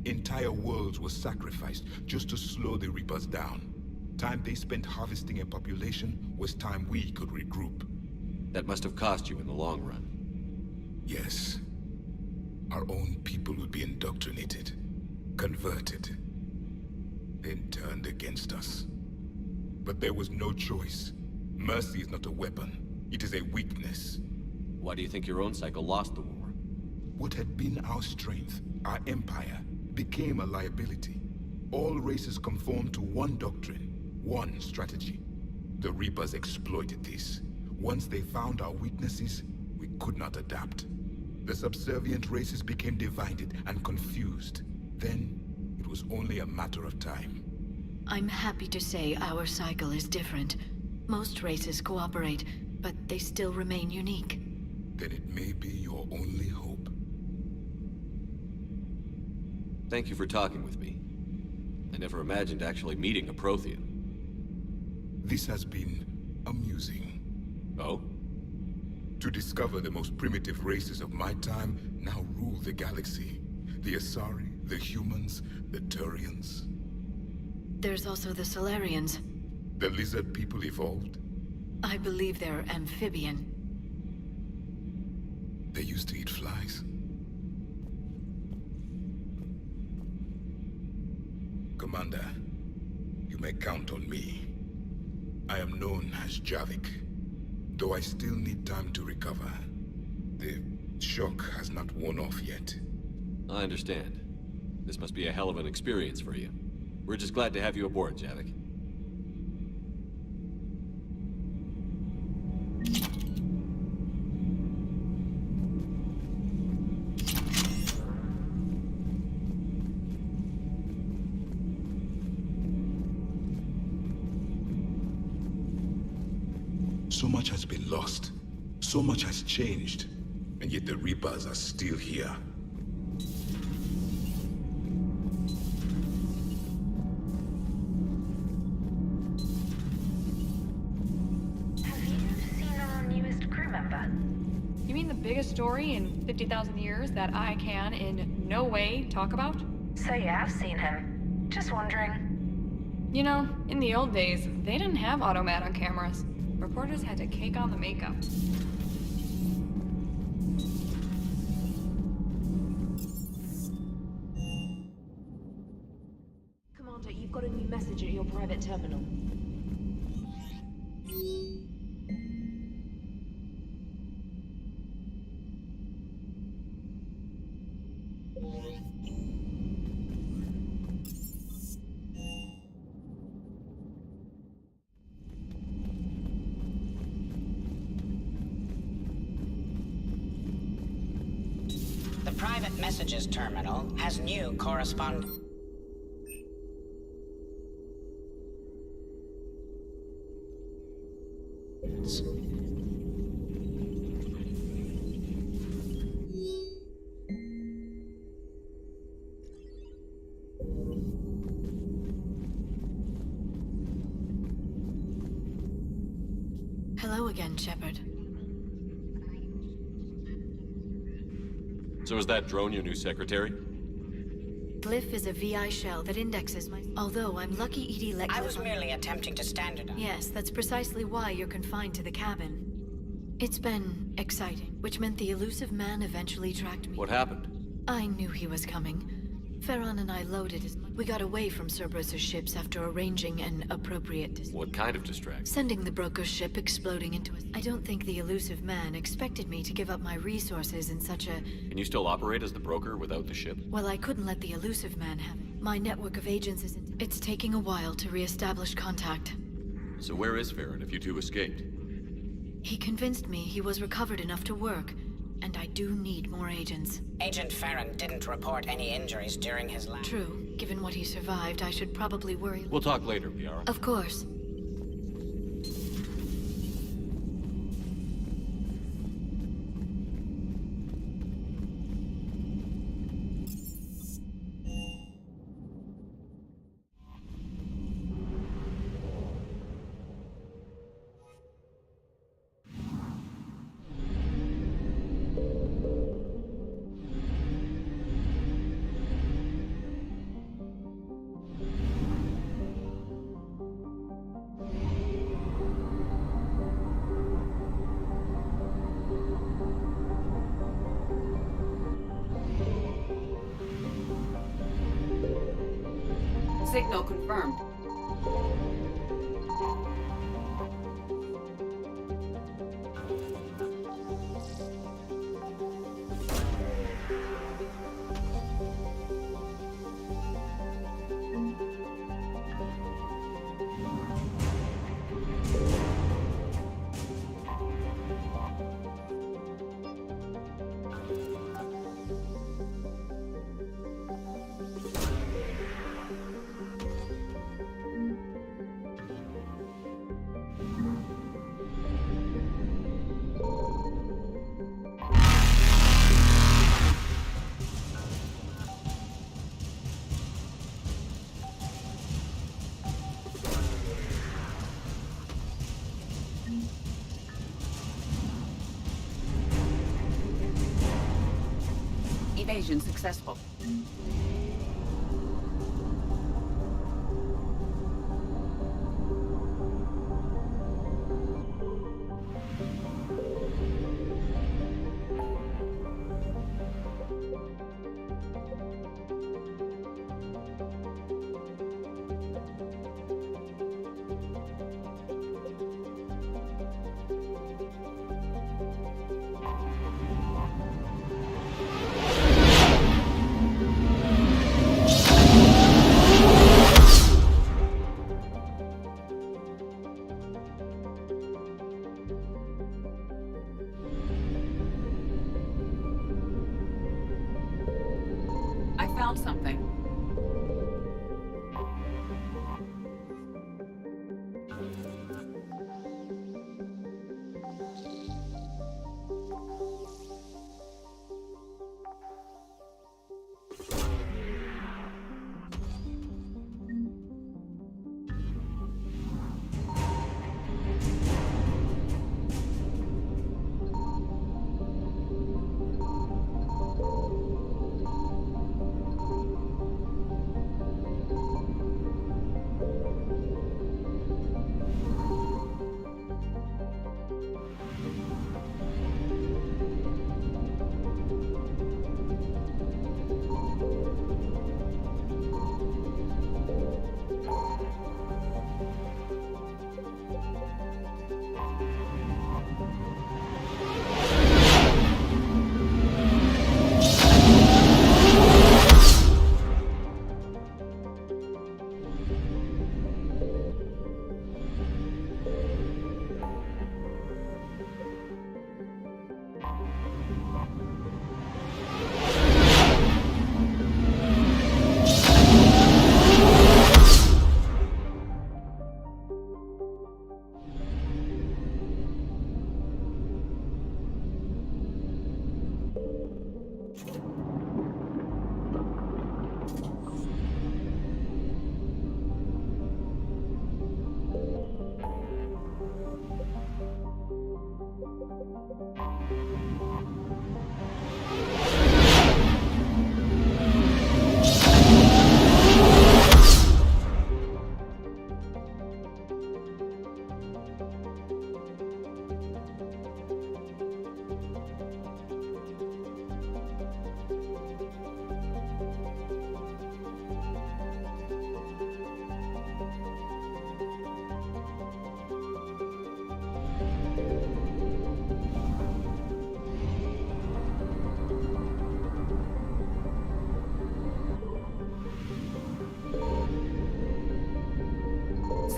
S7: Entire worlds were sacrificed just to slow the Reapers down. Time they spent harvesting a population was time we could regroup.
S1: That must have cost you in the long run.
S7: Yes. Our own people would be indoctrinated, converted, then turned against us. But there was no choice. Mercy is not a weapon. It is a weakness.
S1: Why do you think your own cycle lost the war?
S7: What had been our strength, our empire, became a liability. All races conformed to one doctrine, one strategy. The Reapers exploited this. Once they found our weaknesses, we could not adapt. The subservient races became divided and confused. Then, it was only a matter of time.
S6: I'm happy to say our cycle is different. Most races cooperate, but they still remain unique.
S7: Then it may be your only hope.
S1: Thank you for talking with me. I never imagined actually meeting a Prothean.
S7: This has been amusing.
S1: Oh?
S7: To discover the most primitive races of my time now rule the galaxy. The Asari, the humans, the Turians.
S6: There's also the Solarians.
S7: The lizard people evolved?
S6: I believe they're amphibian.
S7: They used to eat flies. Commander, you may count on me. I am known as Javik, though I still need time to recover. The shock has not worn off yet.
S1: I understand. This must be a hell of an experience for you. We're just glad to have you aboard, Javik.
S7: So much has been lost. So much has changed. And yet the Reapers are still here.
S9: Have you seen our newest crew member?
S2: You mean the biggest story in 50,000 years that I can in no way talk about?
S9: So you have seen him. Just wondering.
S2: You know, in the old days, they didn't have automat on cameras. Reporters had to cake on the makeup.
S12: Commander, you've got a new message at your private terminal.
S13: The private messages terminal has new correspondence.
S6: Hello again, Shepard.
S1: So is that drone your new secretary?
S6: Glyph is a VI shell that indexes my... Although I'm lucky Edie let...
S13: I was merely attempting to standardize.
S6: Yes, that's precisely why you're confined to the cabin. It's been exciting, which meant the elusive man eventually tracked me.
S1: What happened?
S6: I knew he was coming. Farron and I loaded his... We got away from Cerberus' ships after arranging an appropriate
S1: What kind of distraction?
S6: Sending the broker's ship exploding into us. I don't think the elusive man expected me to give up my resources in such a...
S1: Can you still operate as the broker without the ship?
S6: Well, I couldn't let the elusive man have it. My network of agents is... It's taking a while to re-establish contact.
S1: So where is Farron if you two escaped?
S6: He convinced me he was recovered enough to work, and I do need more agents.
S13: Agent Farron didn't report any injuries during his last...
S6: True. Given what he survived, I should probably worry...
S1: We'll talk later, Liara.
S6: Of course.
S14: Signal confirmed. Evasion successful. Something.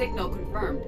S14: Signal confirmed.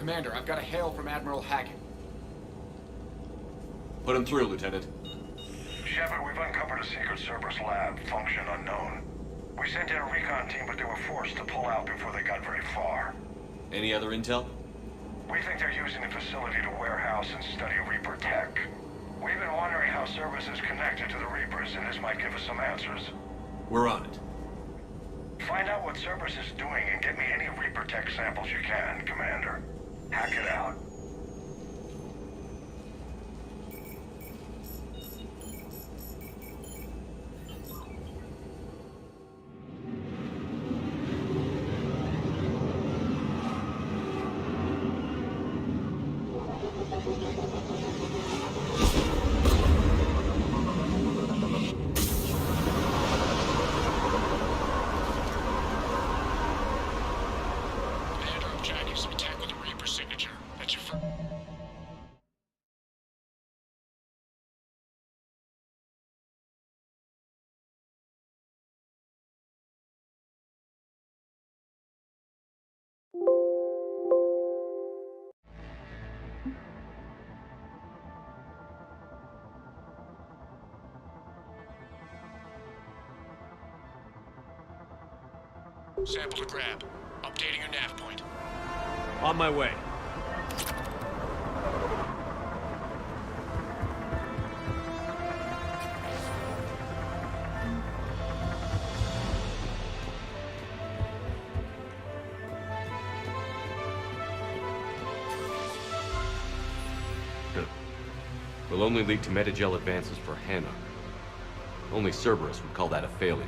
S3: Commander, I've got a hail from Admiral Hackett.
S1: Put him through, Lieutenant.
S10: Shepard, we've uncovered a secret Cerberus lab, function unknown. We sent in a recon team, but they were forced to pull out before they got very far.
S1: Any other intel?
S10: We think they're using the facility to warehouse and study Reaper tech. We've been wondering how Cerberus is connected to the Reapers, and this might give us some answers.
S1: We're on it.
S10: Find out what Cerberus is doing and get me any Reaper tech samples you can, Commander. Hack it out.
S15: Sample to grab. Updating your nav point.
S16: On my way.
S1: Will only lead to metagel advances for Hannah. Only Cerberus would call that a failure.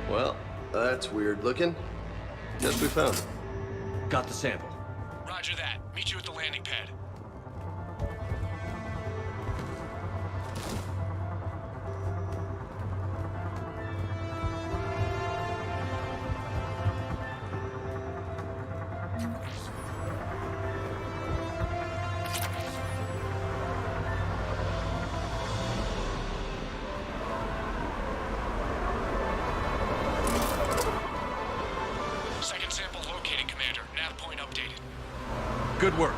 S5: Well, that's weird looking. Guess we found it.
S16: Got the sample.
S15: Roger that.
S16: Good work.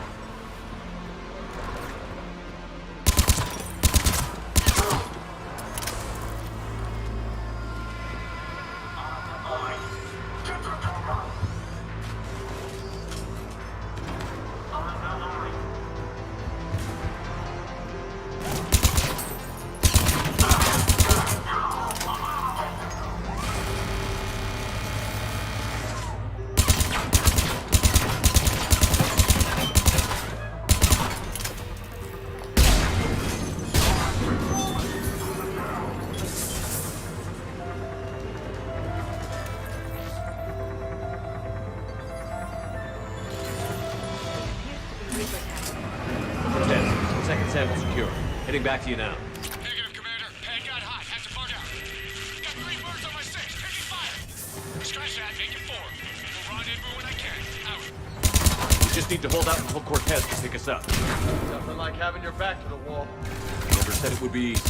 S1: Sample secure. Heading back to you now.
S15: Negative, Commander. Pad got hot. Had to bug out. Got 3 birds on my 6. Taking fire. Scratch that. Make it 4. We'll rendezvous when I can. Out.
S1: We just need to hold out until Cortez can pick us up.
S5: Nothing like having your back to the wall.
S1: Never said it would be easy.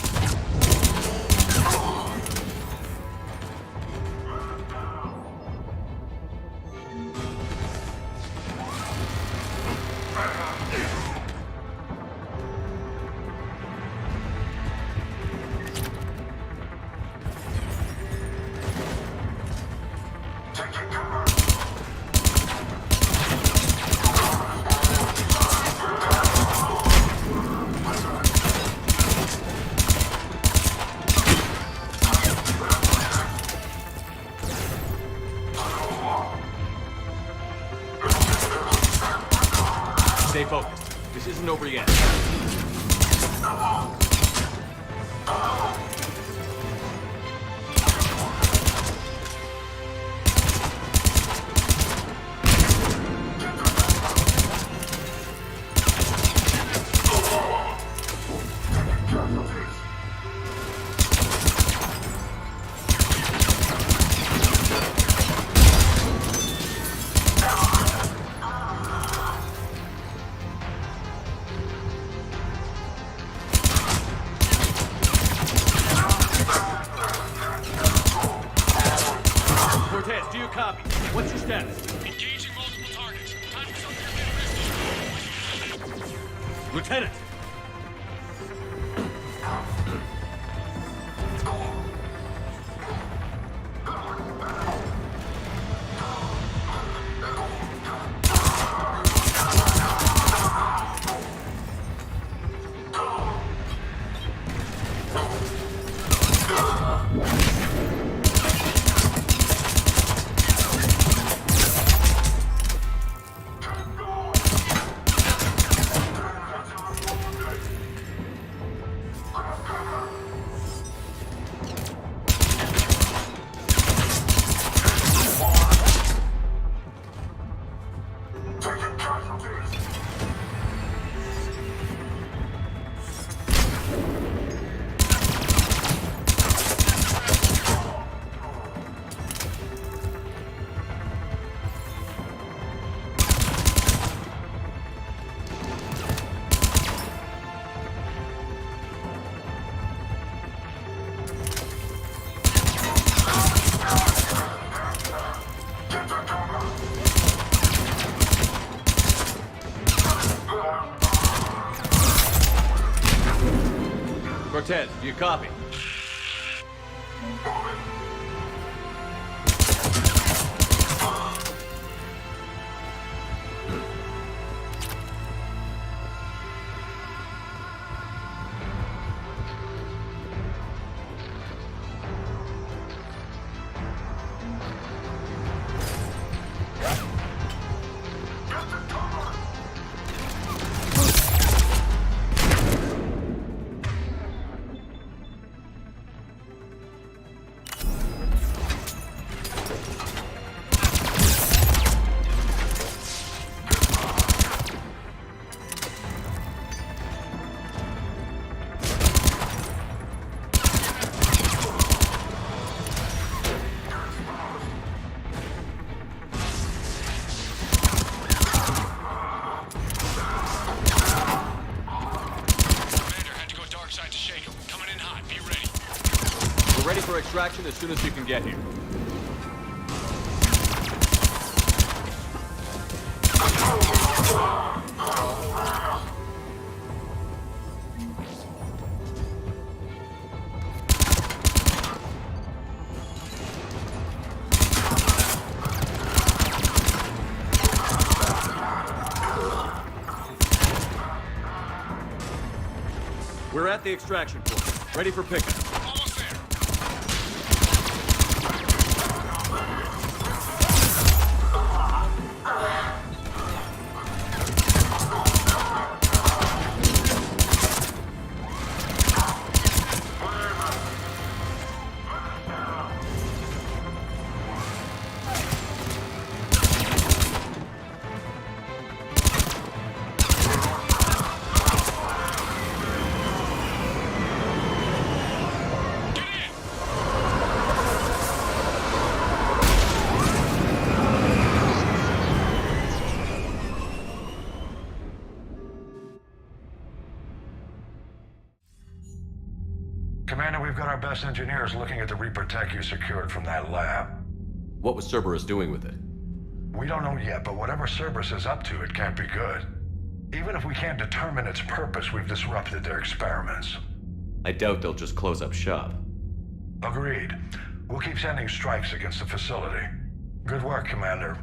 S1: Stay focused. This isn't over yet. Cortez, do you copy? What's your status?
S15: Engaging multiple targets. Time for something to get
S1: Lieutenant! Cortez, do you copy? Ready for extraction as soon as you can get here.
S16: We're at the extraction point. Ready for pickup.
S15: Almost there.
S10: Commander, we've got our best engineers looking at the Reaper tech you secured from that lab.
S1: What was Cerberus doing with it?
S10: We don't know yet, but whatever Cerberus is up to, it can't be good. Even if we can't determine its purpose, we've disrupted their experiments.
S1: I doubt they'll just close up shop.
S10: Agreed. We'll keep sending strikes against the facility. Good work, Commander.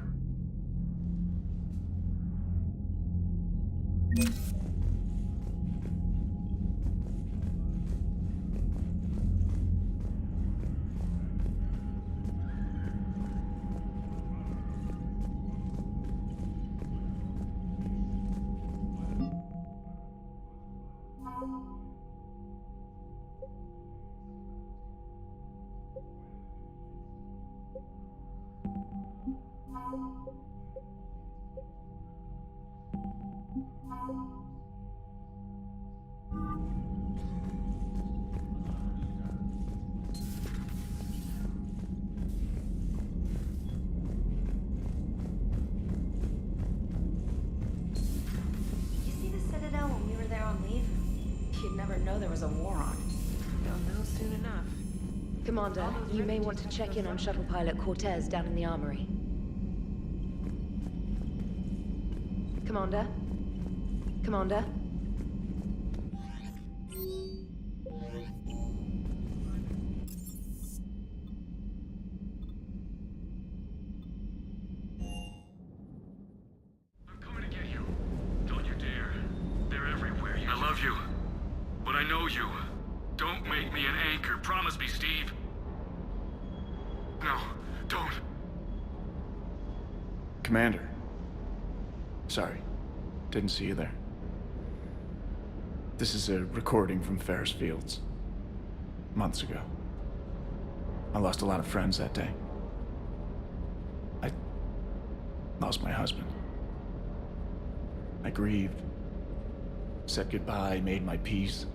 S12: Commander, you may want to check in on shuttle pilot Cortez down in the armory. Commander? Commander?
S15: I'm coming to get you. Don't you dare. They're everywhere. I love you, but I know you. Don't make me an anchor. Promise me, Steve. No, don't.
S3: Commander. Sorry. Didn't see you there. This is a recording from Ferris Fields. Months ago. I lost a lot of friends that day. I lost my husband. I grieved. Said goodbye, made my peace.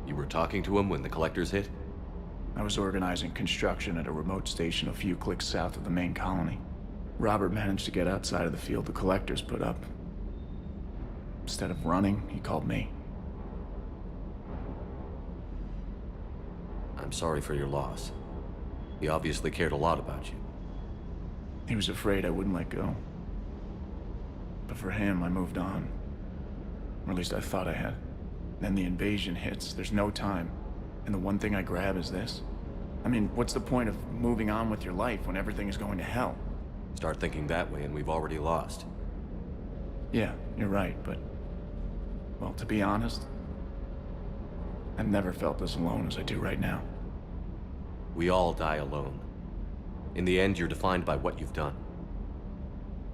S1: You were talking to him when the collectors hit?
S3: I was organizing construction at a remote station a few clicks south of the main colony. Robert managed to get outside of the field the collectors put up. Instead of running, he called me.
S1: I'm sorry for your loss. He obviously cared a lot about you.
S3: He was afraid I wouldn't let go. But for him, I moved on. Or at least I thought I had. Then the invasion hits, there's no time. And the one thing I grab is this. I mean, what's the point of moving on with your life when everything is going to hell?
S1: Start thinking that way and we've already lost.
S3: Yeah, you're right, but... well, to be honest, I've never felt as alone as I do right now.
S1: We all die alone. In the end, you're defined by what you've done.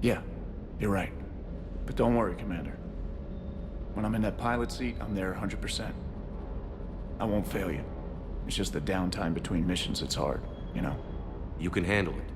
S3: Yeah, you're right. But don't worry, Commander. When I'm in that pilot seat, I'm there 100%. I won't fail you. It's just the downtime between missions that's hard, you know?
S1: You can handle it.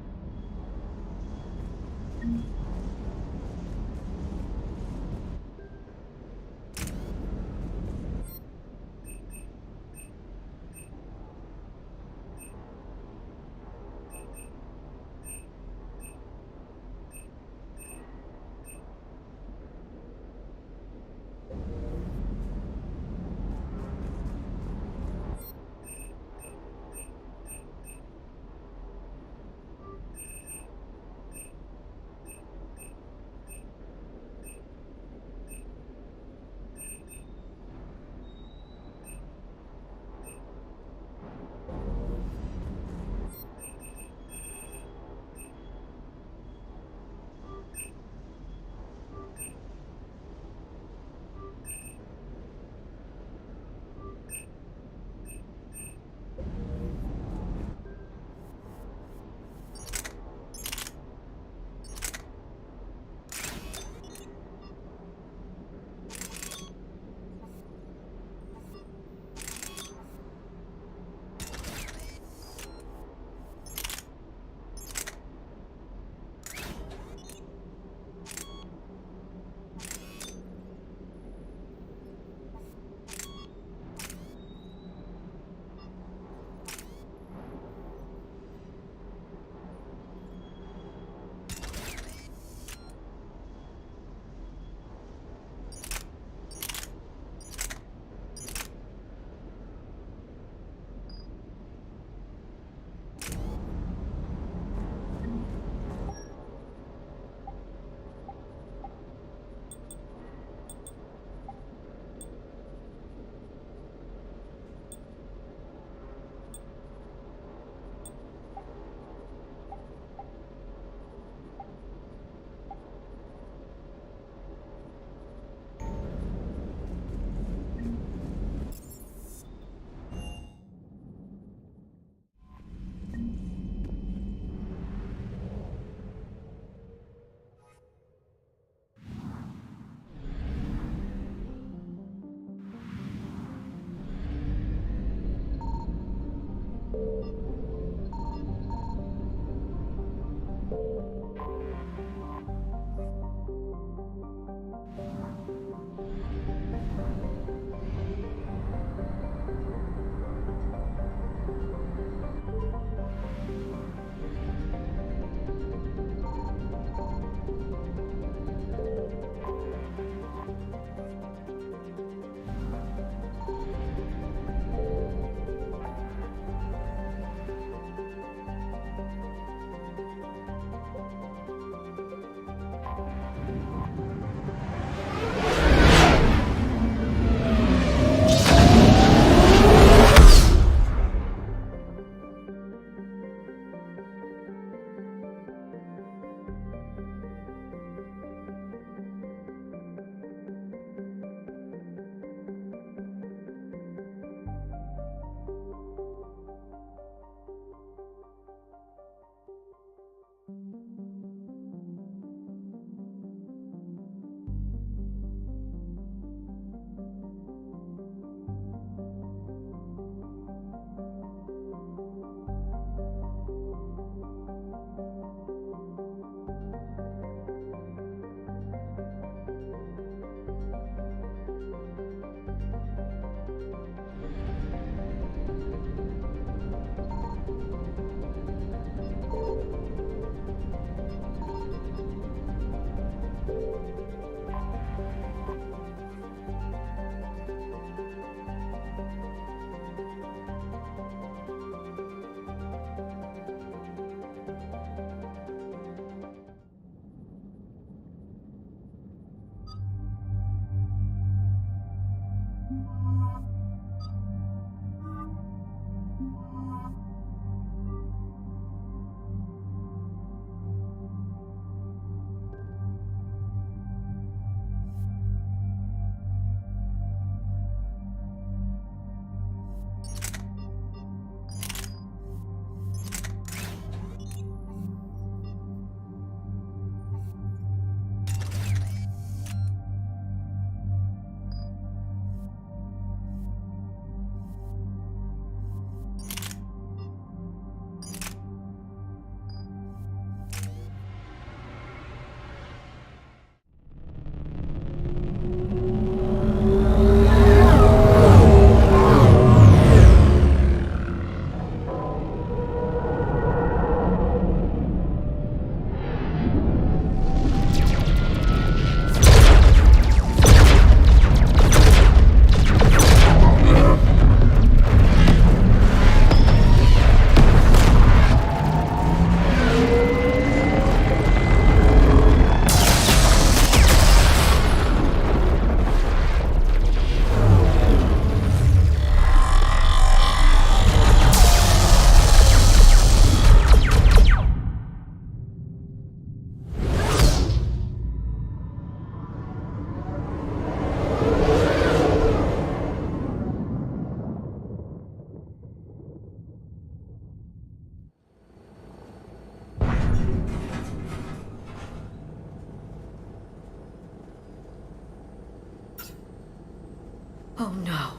S6: Oh no.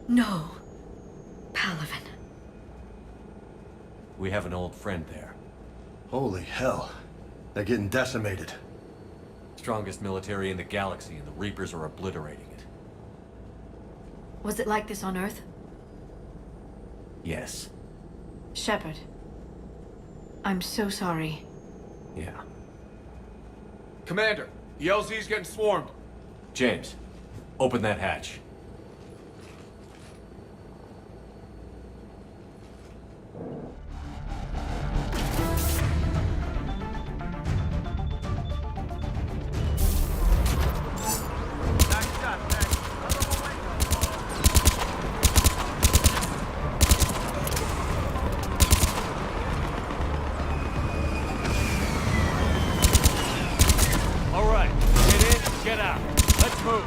S6: No. Palaven.
S16: We have an old friend there.
S4: Holy hell. They're getting decimated.
S16: Strongest military in the galaxy, and the Reapers are obliterating it.
S6: Was it like this on Earth?
S16: Yes.
S6: Shepard. I'm so sorry.
S16: Yeah.
S3: Commander, the LZ's getting swarmed.
S16: James, open that hatch.
S15: All right, get in, get out. Let's move.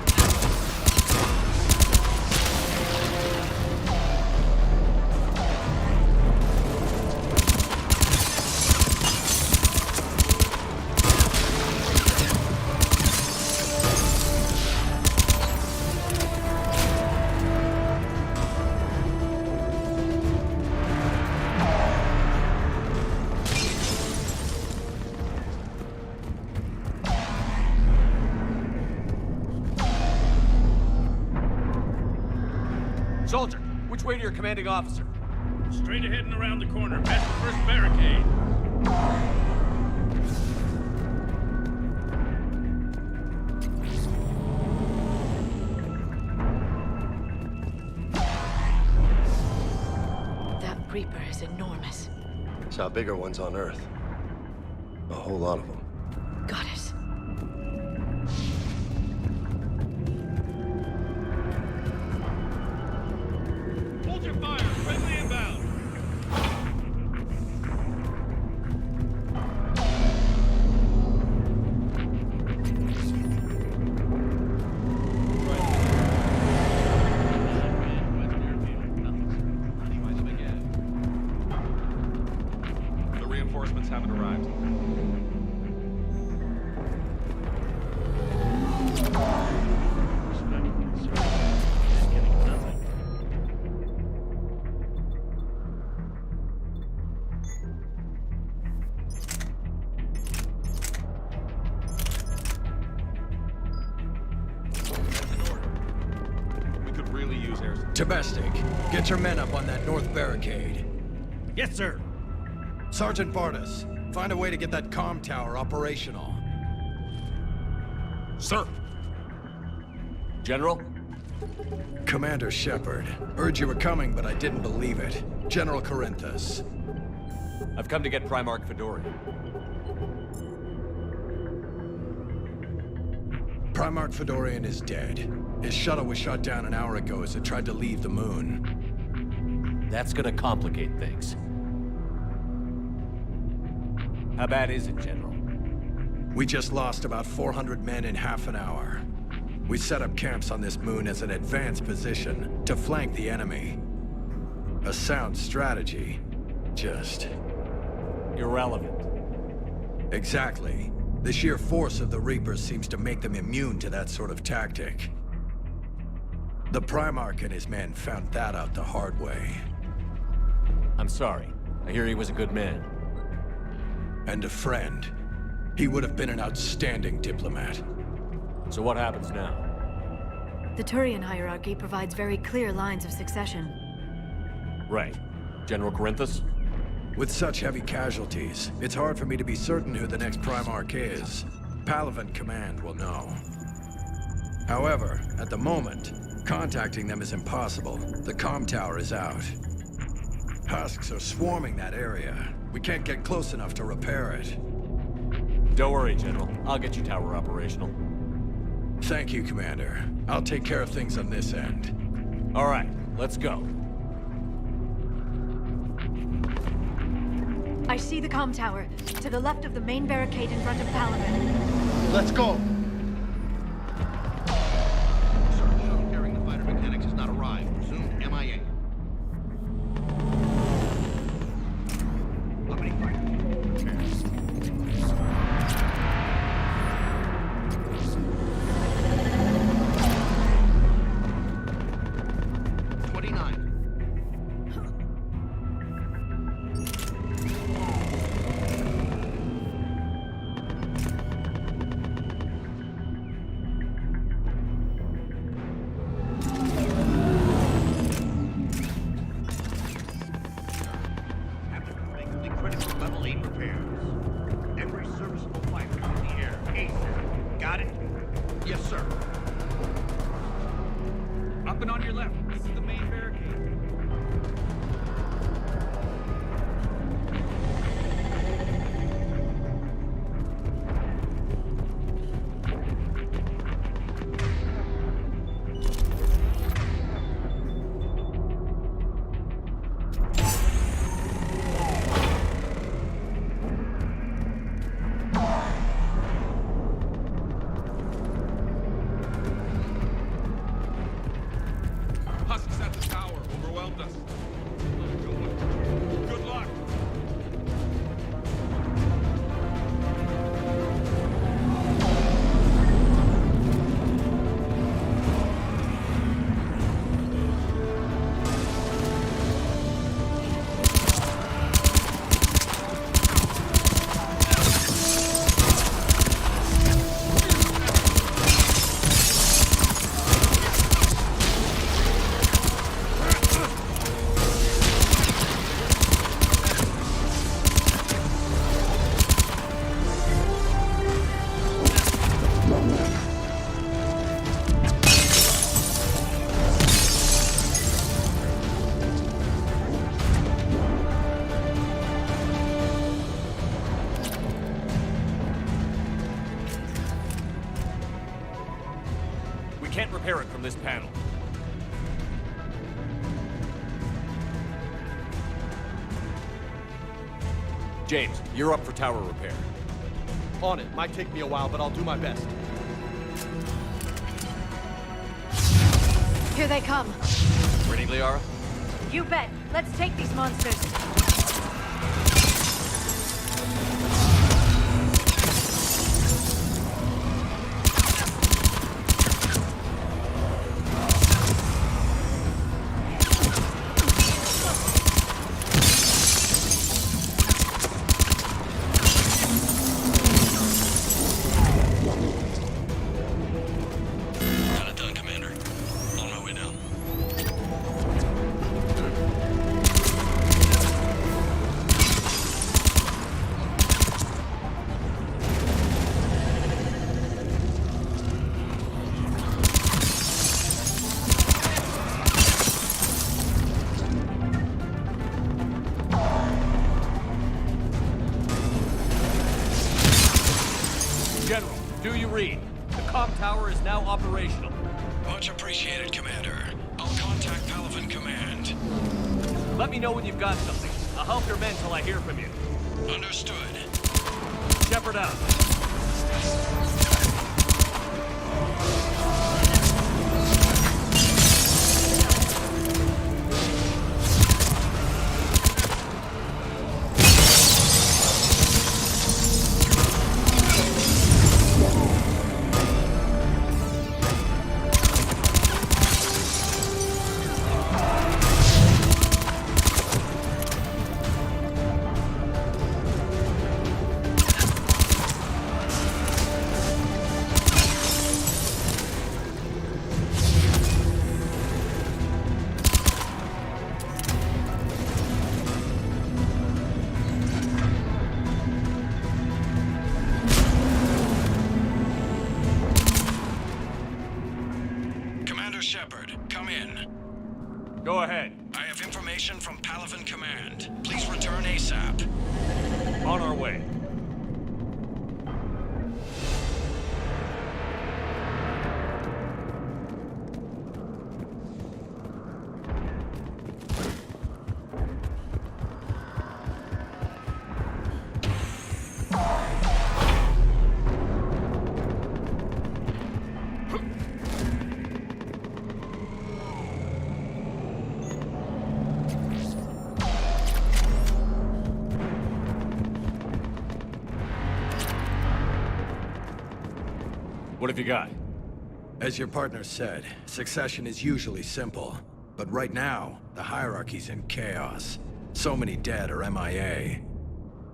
S16: Soldier, which way to your commanding officer?
S15: Straight ahead and around the corner, past the first barricade.
S6: That Reaper is enormous.
S4: Saw bigger ones on Earth. A whole lot of them.
S6: Goddess.
S15: Hold your fire, friendly inbound.
S17: The reinforcements haven't arrived. We could really use air.
S3: Domestic, get your men up on that north barricade.
S15: Yes, sir.
S3: Sergeant Bardas, find a way to get that comm tower operational.
S16: Sir. General?
S3: Commander Shepard, heard you were coming, but I didn't believe it. General Corinthus.
S16: I've come to get Primarch Fedorian.
S3: Primarch Fedorian is dead. His shuttle was shot down an hour ago as it tried to leave the moon.
S16: That's gonna complicate things. How bad is it, General?
S3: We just lost about 400 men in half an hour. We set up camps on this moon as an advanced position to flank the enemy. A sound strategy. Just...
S16: irrelevant.
S3: Exactly. The sheer force of the Reapers seems to make them immune to that sort of tactic. The Primarch and his men found that out the hard way.
S16: I'm sorry. I hear he was a good man.
S3: And a friend. He would have been an outstanding diplomat.
S16: So what happens now?
S6: The Turian hierarchy provides very clear lines of succession.
S16: Right. General Corinthus?
S3: With such heavy casualties, it's hard for me to be certain who the next Primarch is. Palaven Command will know. However, at the moment, contacting them is impossible. The comm tower is out. Husks are swarming that area. We can't get close enough to repair it.
S16: Don't worry, General. I'll get you tower operational.
S3: Thank you, Commander. I'll take care of things on this end.
S16: All right, let's go.
S6: I see the comm tower, to the left of the main barricade in front of Palaven.
S4: Let's go!
S18: Shuttle carrying the fighter mechanics has not arrived. Presumed MIA. Opening fire.
S17: Open on your left. This is the main barricade.
S16: Can't repair it from this panel. James, you're up for tower repair.
S19: On it. Might take me a while, but I'll do my best.
S6: Here they come.
S16: Ready, Liara?
S12: You bet. Let's take these monsters.
S16: General, do you read? The comm tower is now operational.
S8: Much appreciated, Commander. I'll contact Palaven Command.
S16: Let me know when you've got something. I'll help your men till I hear from you.
S8: Understood.
S16: Shepard out.
S8: Shepard, come in.
S16: Go ahead.
S8: I have information from Palaven Command. Please return ASAP.
S16: On our way. What have you got?
S4: As your partner said, succession is usually simple. But right now, the hierarchy's in chaos. So many dead or MIA.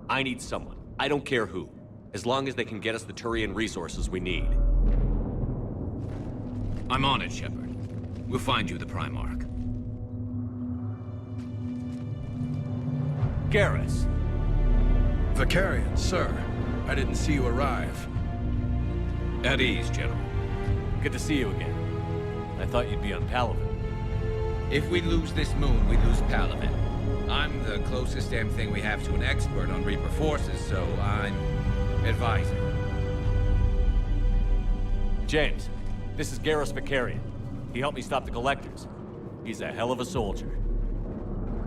S16: I need someone. I don't care who. As long as they can get us the Turian resources we need.
S20: I'm on it, Shepard. We'll find you the Primarch.
S16: Garrus.
S4: Vicarian, sir. I didn't see you arrive.
S20: At ease, General.
S16: Good to see you again. I thought you'd be on Palaven.
S20: If we lose this moon, we lose Palaven. I'm the closest damn thing we have to an expert on Reaper forces, so I'm advising.
S16: James, this is Garrus Vicarian. He helped me stop the Collectors. He's a hell of a soldier.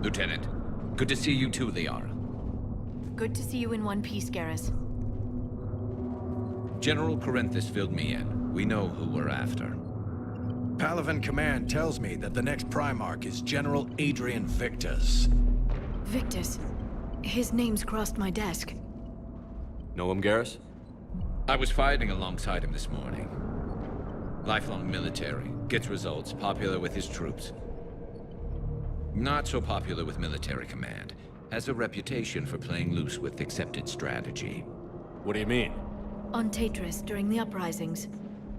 S20: Lieutenant, good to see you too, Liara.
S6: Good to see you in one piece, Garrus.
S20: General Corinthus filled me in. We know who we're after.
S3: Palaven Command tells me that the next Primarch is General Adrian Victus.
S6: Victus. His name's crossed my desk.
S16: Know him, Garrus?
S20: I was fighting alongside him this morning. Lifelong military, gets results, popular with his troops. Not so popular with military command. Has a reputation for playing loose with accepted strategy.
S16: What do you mean?
S6: On Tatris, during the uprisings,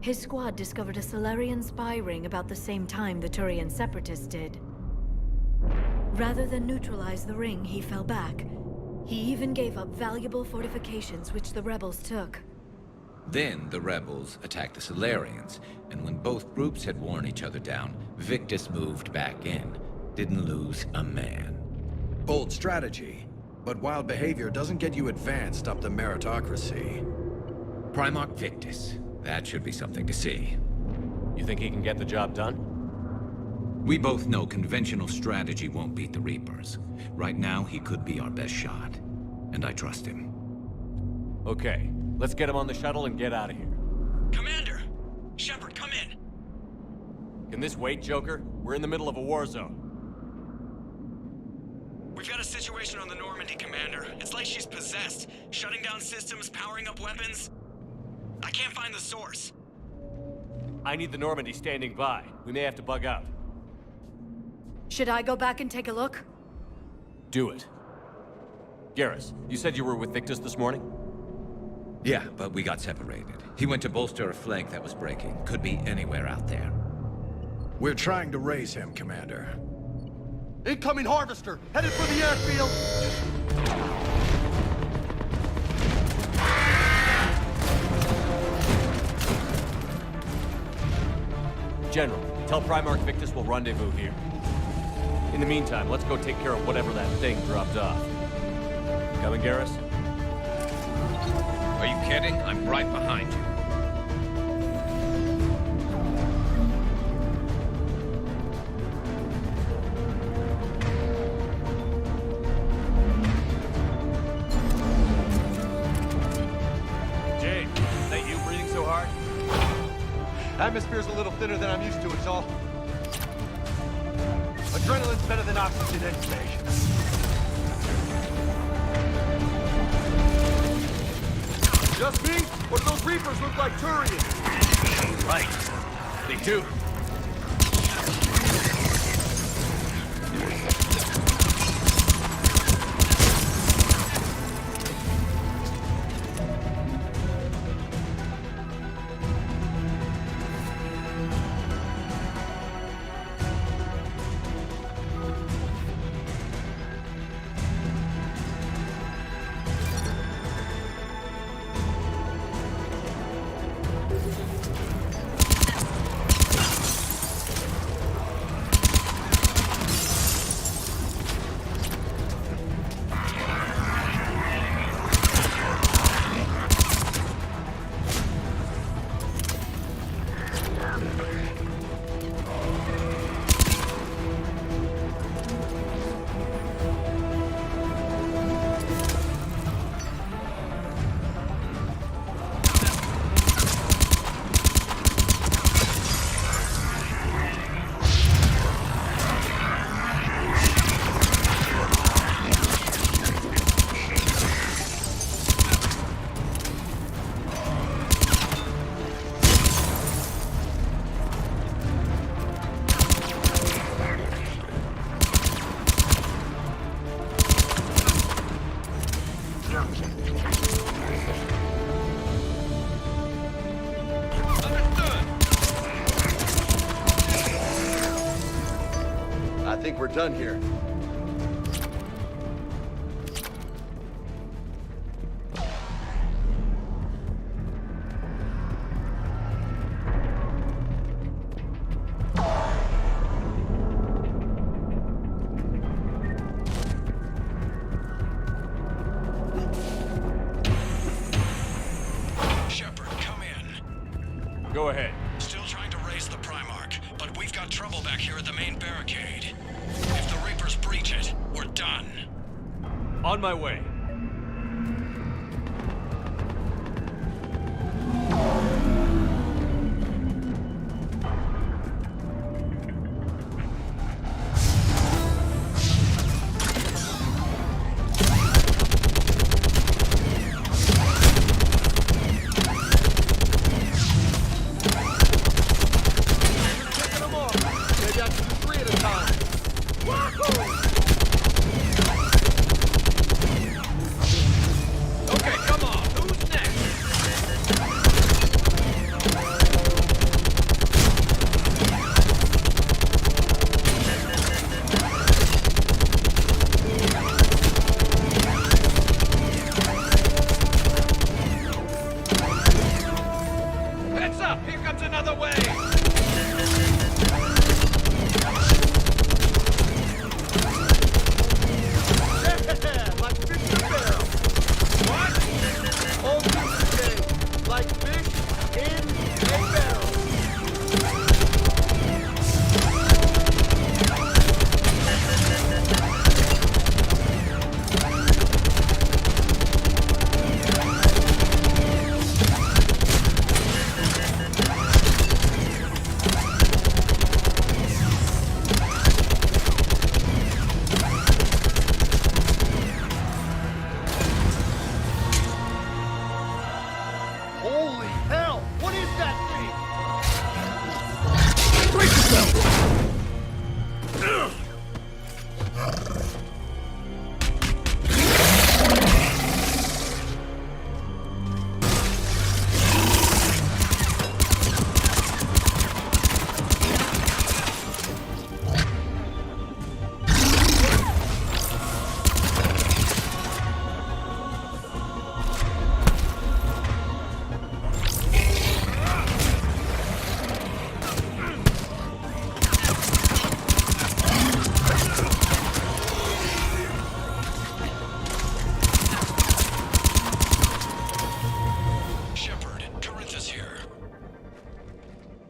S6: his squad discovered a Solarian spy ring about the same time the Turian separatists did. Rather than neutralize the ring, he fell back. He even gave up valuable fortifications which the rebels took.
S20: Then the rebels attacked the Solarians, and when both groups had worn each other down, Victus moved back in. Didn't lose a man.
S3: Bold strategy, but wild behavior doesn't get you advanced up the meritocracy.
S20: Primarch Victus. That should be something to see.
S16: You think he can get the job done?
S20: We both know conventional strategy won't beat the Reapers. Right now, he could be our best shot. And I trust him.
S16: Okay, let's get him on the shuttle and get out of here.
S21: Commander! Shepard, come in!
S16: Can this wait, Joker? We're in the middle of a war zone.
S21: We've got a situation on the Normandy, Commander. It's like she's possessed. Shutting down systems, powering up weapons. I can't find the source.
S16: I need the Normandy standing by. We may have to bug out.
S6: Should I go back and take a look?
S16: Do it. Garrus, you said you were with Victus this morning?
S20: Yeah, but we got separated. He went to bolster a flank that was breaking. Could be anywhere out there.
S3: We're trying to raise him, Commander.
S19: Incoming Harvester! Headed for the airfield!
S16: General, tell Primarch Victus we'll rendezvous here. In the meantime, let's go take care of whatever that thing dropped off. Coming, Garrus?
S20: Are you kidding? I'm right behind you.
S16: Jay, is that you breathing so hard?
S19: Atmosphere's a little thinner than I'm used to, it's all. Adrenaline's better than oxygen any stage. Just me? Or do those Reapers look like Turians?
S16: Right. They do.
S5: I think we're done here.
S21: got trouble back here at the main barricade. If the Reapers breach it, we're done.
S16: On my way.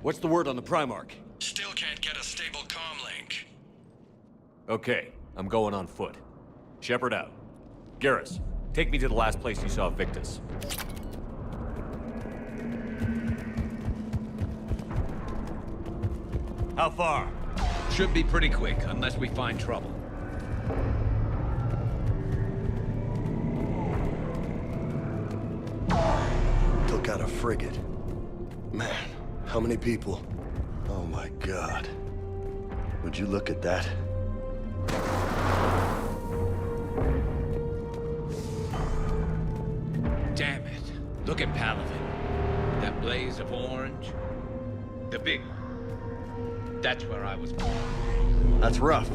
S16: What's the word on the Primarch?
S21: Still can't get a stable comm link.
S16: Okay, I'm going on foot. Shepard out. Garrus, take me to the last place you saw Victus. How far?
S20: Should be pretty quick, unless we find trouble.
S4: Took out a frigate. Man, how many people? Oh my God. Would you look at that?
S20: Damn it. Look at Palaven. That blaze of orange. The big one. That's where I was born.
S4: That's rough.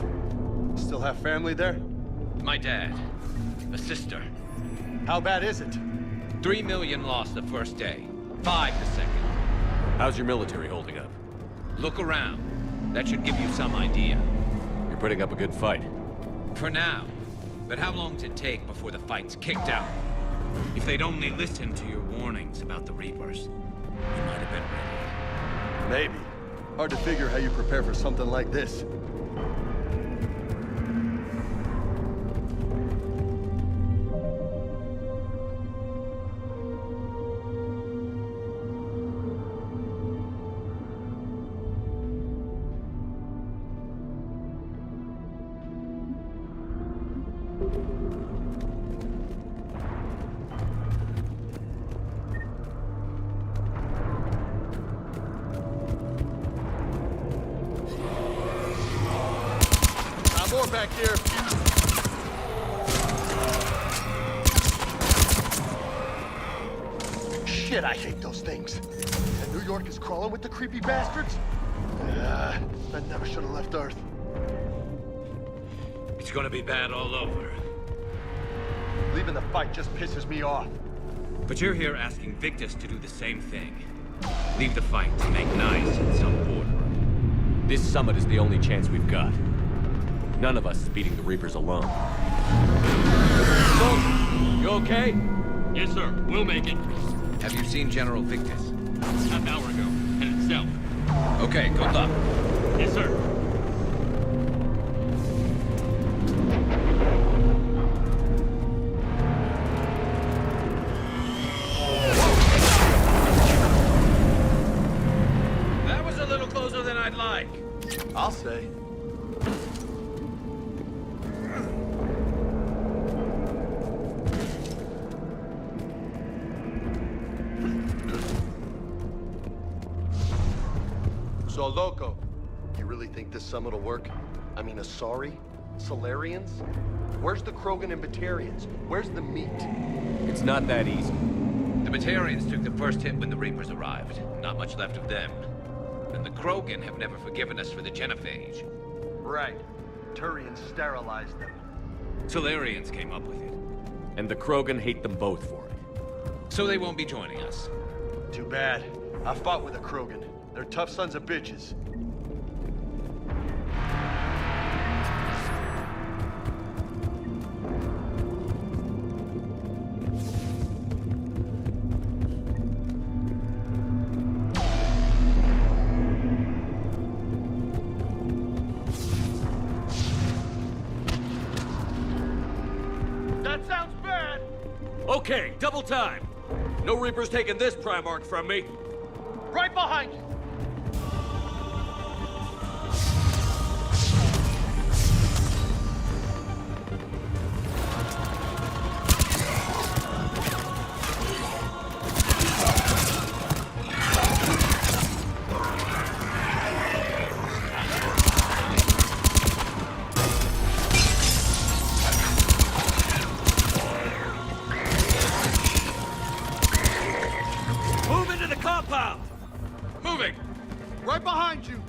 S4: Still have family there?
S20: My dad. A sister.
S4: How bad is it?
S20: 3 million lost the first day. 5 the second.
S16: How's your military holding up?
S20: Look around. That should give you some idea.
S16: You're putting up a good fight.
S20: For now. But how long does it take before the fight's kicked out? If they'd only listened to your warnings about the Reapers, you might have been ready.
S4: Maybe. Hard to figure how you prepare for something like this.
S19: Back here.
S4: Shit, I hate those things. And New York is crawling with the creepy bastards? I never should have left Earth.
S20: It's gonna be bad all over.
S4: Leaving the fight just pisses me off.
S20: But you're here asking Victus to do the same thing. Leave the fight to make nice in some boardroom.
S16: This summit is the only chance we've got. None of us is beating the Reapers alone. Soldier, you okay?
S11: Yes, sir. We'll make it.
S20: Have you seen General Victus?
S11: Half hour ago. Headed south.
S20: Okay, good luck.
S11: Yes, Yes, sir.
S20: That was a little closer than I'd like.
S4: I'll say. So, Loco, you really think this summit will work? I mean, Asari? Solarians? Where's the Krogan and Batarians? Where's the meat?
S16: It's not that easy.
S20: The Batarians took the first hit when the Reapers arrived. Not much left of them. And the Krogan have never forgiven us for the genophage.
S4: Right. Turians sterilized them.
S20: Solarians came up with it.
S16: And the Krogan hate them both for it.
S20: So they won't be joining us.
S4: Too bad. I fought with a Krogan. They're tough sons of bitches.
S19: That sounds bad!
S16: Okay, double time! No Reapers taking this Primarch from me!
S19: Right behind you!
S16: Move into the compound!
S20: Moving!
S19: Right behind you!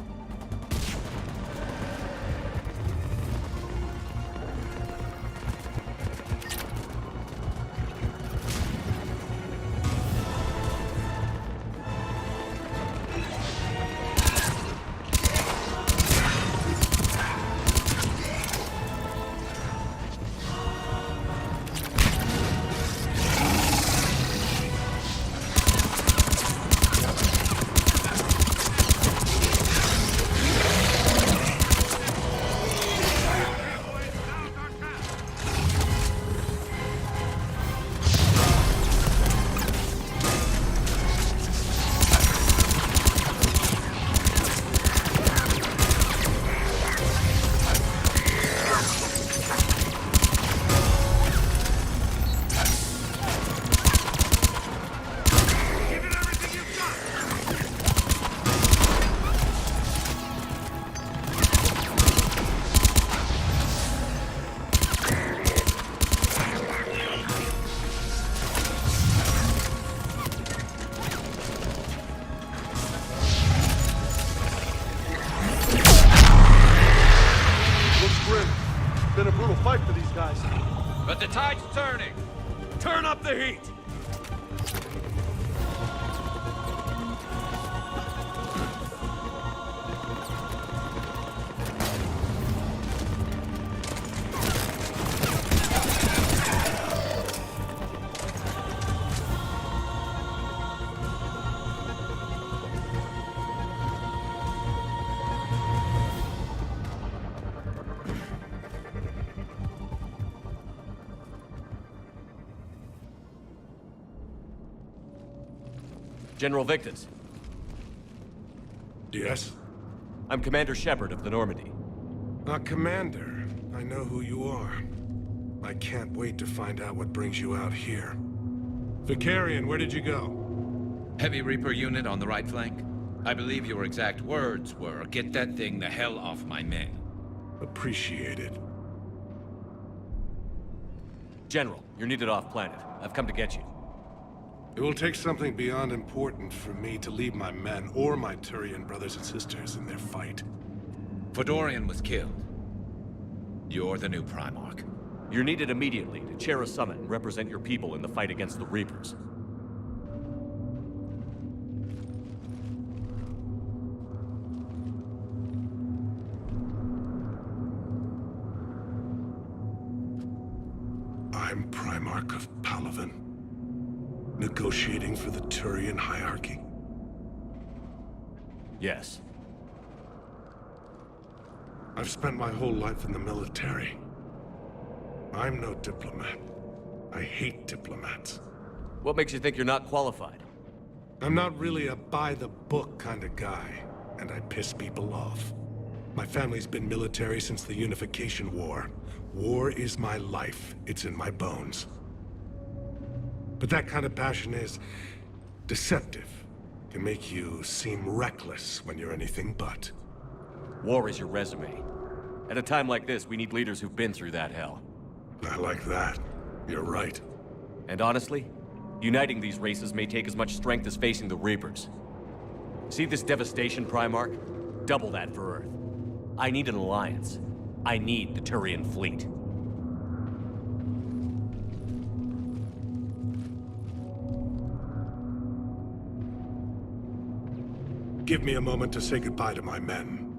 S19: Been a brutal fight for these guys.
S20: But the tide's turning.
S16: Turn up the heat! General Victus.
S10: Yes?
S16: I'm Commander Shepard of the Normandy.
S10: Commander. I know who you are. I can't wait to find out what brings you out here. Vicarian, where did you go?
S20: Heavy Reaper unit on the right flank. I believe your exact words were, "Get that thing the hell off my men."
S10: Appreciated.
S16: General, you're needed off-planet. I've come to get you.
S10: It will take something beyond important for me to leave my men or my Turian brothers and sisters in their fight.
S20: Fedorian was killed. You're the new Primarch.
S16: You're needed immediately to chair a summit and represent your people in the fight against the Reapers.
S10: I'm Primarch of Palaven. Negotiating for the Turian hierarchy?
S16: Yes.
S10: I've spent my whole life in the military. I'm no diplomat. I hate diplomats.
S16: What makes you think you're not qualified?
S10: I'm not really a by-the-book kind of guy, and I piss people off. My family's been military since the Unification War. War is my life. It's in my bones. But that kind of passion is deceptive. Can make you seem reckless when you're anything but.
S16: War is your resume. At a time like this, we need leaders who've been through that hell.
S10: I like that. You're right.
S16: And honestly, uniting these races may take as much strength as facing the Reapers. See this devastation, Primarch? Double that for Earth. I need an alliance. I need the Turian fleet.
S10: Give me a moment to say goodbye to my men.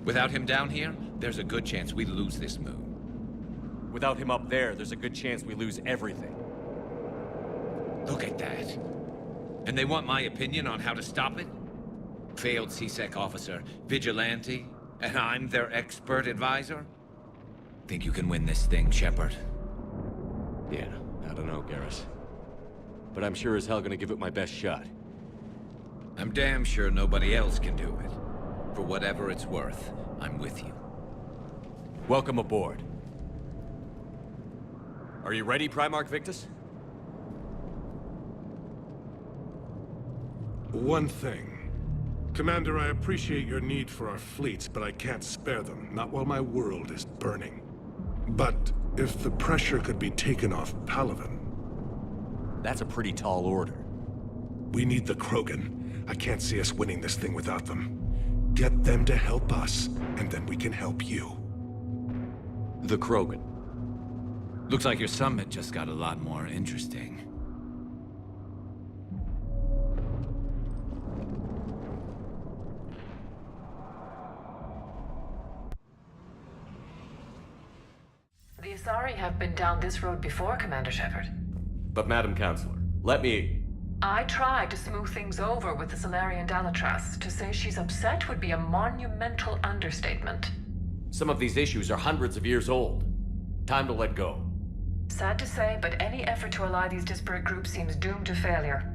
S20: Without him down here, there's a good chance we lose this move.
S16: Without him up there, there's a good chance we lose everything.
S20: Look at that. And they want my opinion on how to stop it? Failed CSEC officer, vigilante, and I'm their expert advisor? Think you can win this thing, Shepard?
S16: Yeah, I don't know, Garrus. But I'm sure as hell gonna give it my best shot.
S20: I'm damn sure nobody else can do it. For whatever it's worth, I'm with you.
S16: Welcome aboard. Are you ready, Primarch Victus?
S10: One thing. Commander, I appreciate your need for our fleets, but I can't spare them, not while my world is burning. But if the pressure could be taken off Palaven...
S16: That's a pretty tall order.
S10: We need the Krogan. I can't see us winning this thing without them. Get them to help us, and then we can help you.
S16: The Krogan.
S20: Looks like your summit just got a lot more interesting.
S12: The Asari have been down this road before, Commander Shepard.
S16: But Madam Counselor, let me...
S12: I tried to smooth things over with the Salarian Dalatras. To say she's upset would be a monumental understatement.
S16: Some of these issues are hundreds of years old. Time to let go.
S12: Sad to say, but any effort to ally these disparate groups seems doomed to failure.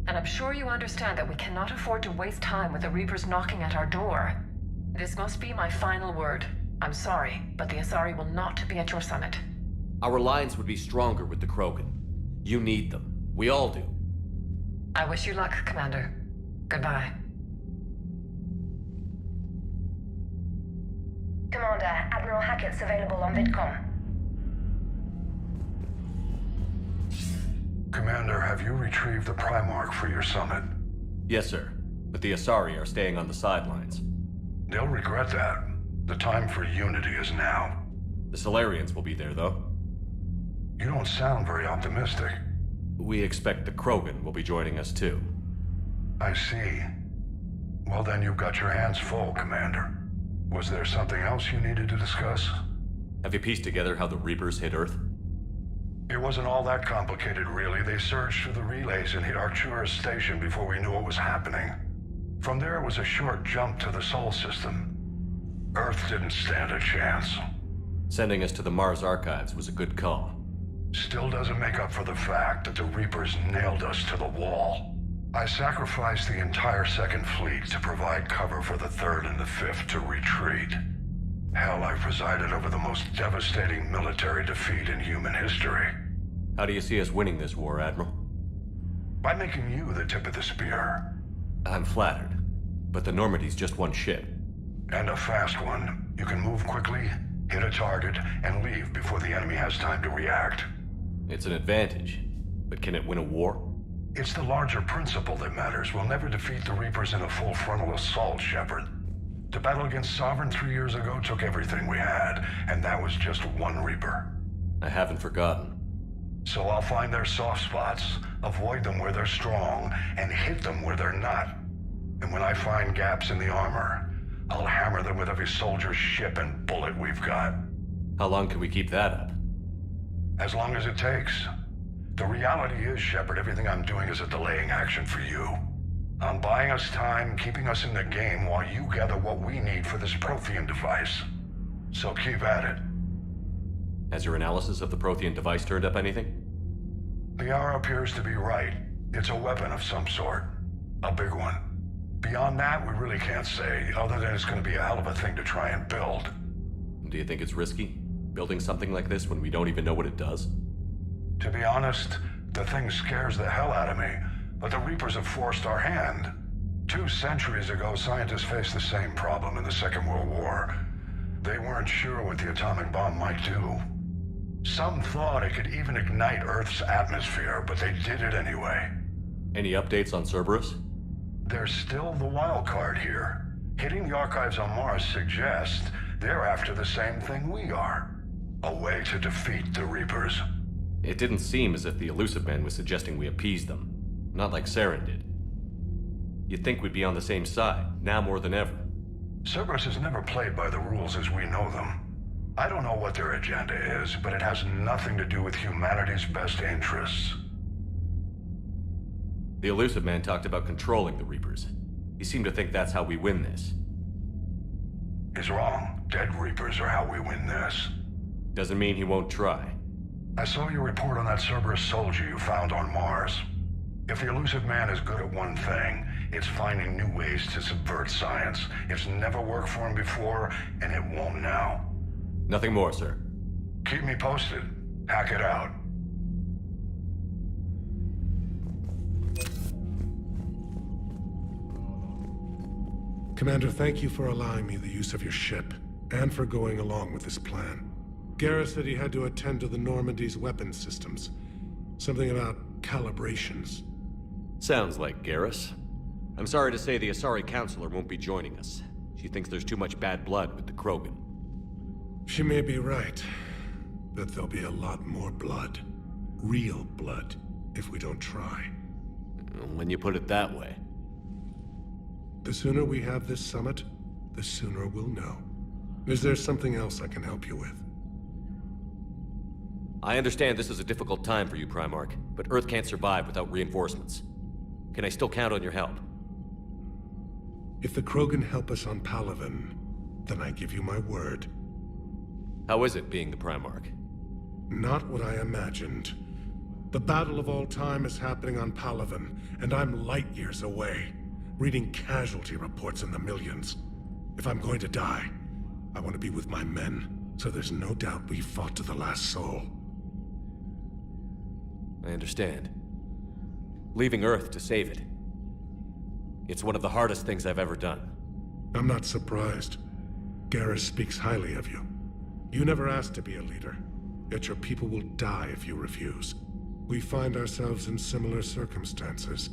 S12: And I'm sure you understand that we cannot afford to waste time with the Reapers knocking at our door. This must be my final word. I'm sorry, but the Asari will not be at your summit.
S16: Our alliance would be stronger with the Krogan. You need them. We all do.
S12: I wish you luck, Commander. Goodbye.
S9: Commander, Admiral Hackett's available on VidCom.
S10: Commander, have you retrieved the Primarch for your summit?
S16: Yes, sir. But the Asari are staying on the sidelines.
S10: They'll regret that. The time for unity is now.
S16: The Solarians will be there, though.
S10: You don't sound very optimistic.
S16: We expect the Krogan will be joining us, too.
S10: I see. Well, then you've got your hands full, Commander. Was there something else you needed to discuss?
S16: Have you pieced together how the Reapers hit Earth?
S10: It wasn't all that complicated, really. They surged through the relays and hit Artura's station before we knew what was happening. From there, it was a short jump to the Sol system. Earth didn't stand a chance.
S16: Sending us to the Mars archives was a good call.
S10: Still doesn't make up for the fact that the Reapers nailed us to the wall. I sacrificed the entire Second Fleet to provide cover for the Third and the Fifth to retreat. Hell, I presided over the most devastating military defeat in human history.
S16: How do you see us winning this war, Admiral?
S10: By making you the tip of the spear.
S16: I'm flattered, but the Normandy's just one ship.
S10: And a fast one. You can move quickly, hit a target, and leave before the enemy has time to react.
S16: It's an advantage, but can it win a war?
S10: It's the larger principle that matters. We'll never defeat the Reapers in a full frontal assault, Shepard. The battle against Sovereign 3 years ago took everything we had, and that was just one Reaper.
S16: I haven't forgotten.
S10: So I'll find their soft spots, avoid them where they're strong, and hit them where they're not. And when I find gaps in the armor, I'll hammer them with every soldier, ship, and bullet we've got.
S16: How long can we keep that up?
S10: As long as it takes. The reality is, Shepard, everything I'm doing is a delaying action for you.
S7: I'm buying us time, keeping us in the game while you gather what we need for this Prothean device. So keep at it.
S16: Has your analysis of the Prothean device turned up anything?
S7: The hour appears to be right. It's a weapon of some sort. A big one. Beyond that, we really can't say, other than it's going to be a hell of a thing to try and build.
S16: Do you think it's risky? Building something like this when we don't even know what it does?
S7: To be honest, the thing scares the hell out of me, but the Reapers have forced our hand. 2 centuries ago, scientists faced the same problem in the Second World War. They weren't sure what the atomic bomb might do. Some thought it could even ignite Earth's atmosphere, but they did it anyway.
S16: Any updates on Cerberus?
S7: There's still the wild card here. Hitting the archives on Mars suggests they're after the same thing we are. A way to defeat the Reapers.
S16: It didn't seem as if the Elusive Man was suggesting we appease them. Not like Saren did. You'd think we'd be on the same side, now more than ever.
S7: Cerberus has never played by the rules as we know them. I don't know what their agenda is, but it has nothing to do with humanity's best interests.
S16: The Elusive Man talked about controlling the Reapers. He seemed to think that's how we win this.
S7: He's wrong. Dead Reapers are how we win this.
S16: Doesn't mean he won't try.
S7: I saw your report on that Cerberus soldier you found on Mars. If the Elusive Man is good at one thing, it's finding new ways to subvert science. It's never worked for him before, and it won't now.
S16: Nothing more, sir.
S7: Keep me posted. Hack it out.
S10: Commander, thank you for allowing me the use of your ship, and for going along with this plan. Garrus said he had to attend to the Normandy's weapons systems. Something about calibrations.
S16: Sounds like Garrus. I'm sorry to say the Asari Counselor won't be joining us. She thinks there's too much bad blood with the Krogan.
S10: She may be right, but there'll be a lot more blood. Real blood, if we don't try.
S16: When you put it that way.
S10: The sooner we have this summit, the sooner we'll know. Is there something else I can help you with?
S16: I understand this is a difficult time for you, Primarch, but Earth can't survive without reinforcements. Can I still count on your help?
S10: If the Krogan help us on Palaven, then I give you my word.
S16: How is it being the Primarch?
S10: Not what I imagined. The battle of all time is happening on Palaven, and I'm light years away, reading casualty reports in the millions. If I'm going to die, I want to be with my men, so there's no doubt we fought to the last soul.
S16: I understand. Leaving Earth to save it. It's one of the hardest things I've ever done.
S10: I'm not surprised. Garrus speaks highly of you. You never asked to be a leader, yet your people will die if you refuse. We find ourselves in similar circumstances.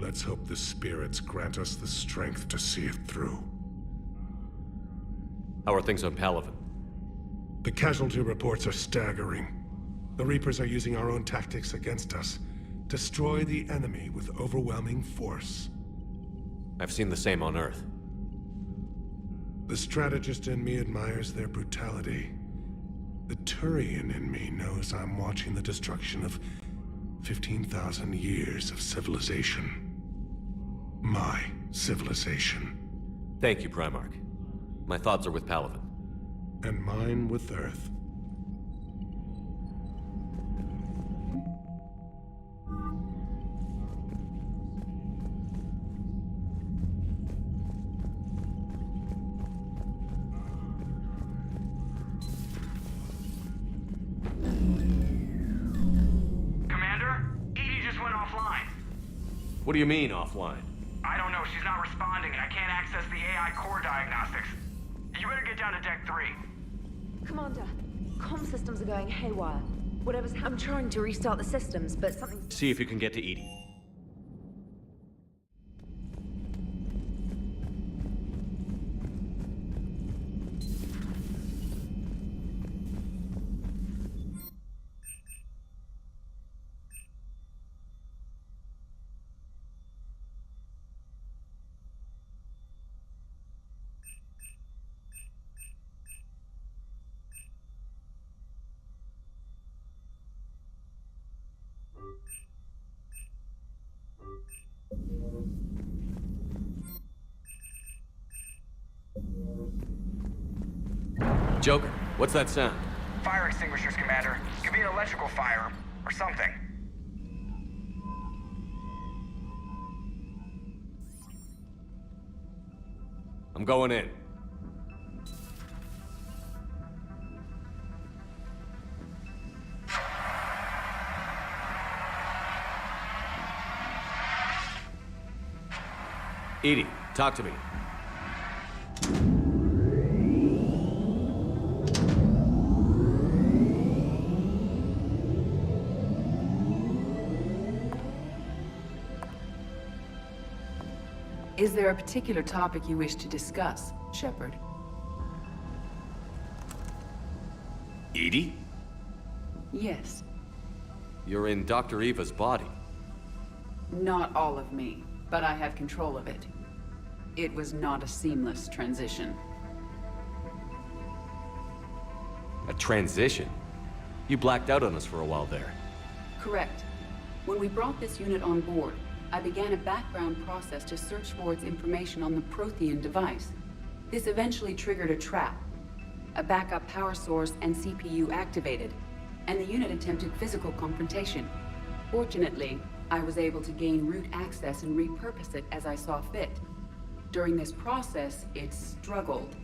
S10: Let's hope the spirits grant us the strength to see it through.
S16: How are things on Palaven?
S10: The casualty reports are staggering. The Reapers are using our own tactics against us. Destroy the enemy with overwhelming force.
S16: I've seen the same on Earth.
S10: The strategist in me admires their brutality. The Turian in me knows I'm watching the destruction of 15,000 years of civilization. My civilization.
S16: Thank you, Primarch. My thoughts are with Palaven.
S10: And mine with Earth.
S16: What do you mean, offline?
S15: I don't know. She's not responding, and I can't access the AI core diagnostics. You better get down to Deck 3.
S22: Commander, comm systems are going haywire. Whatever's I'm trying to restart the systems, but something...
S16: See if you can get to Edie. Joker, what's that sound?
S2: Fire extinguishers, Commander. Could be an electrical fire, or something.
S16: I'm going in. Edie, talk to me.
S14: Is there a particular topic you wish to discuss, Shepard?
S16: Edie?
S14: Yes.
S16: You're in Dr. Eva's body.
S14: Not all of me, but I have control of it. It was not a seamless transition.
S16: A transition? You blacked out on us for a while there.
S14: Correct. When we brought this unit on board, I began a background process to search for its information on the Prothean device. This eventually triggered a trap. A backup power source and CPU activated, and the unit attempted physical confrontation. Fortunately, I was able to gain root access and repurpose it as I saw fit. During this process, it struggled.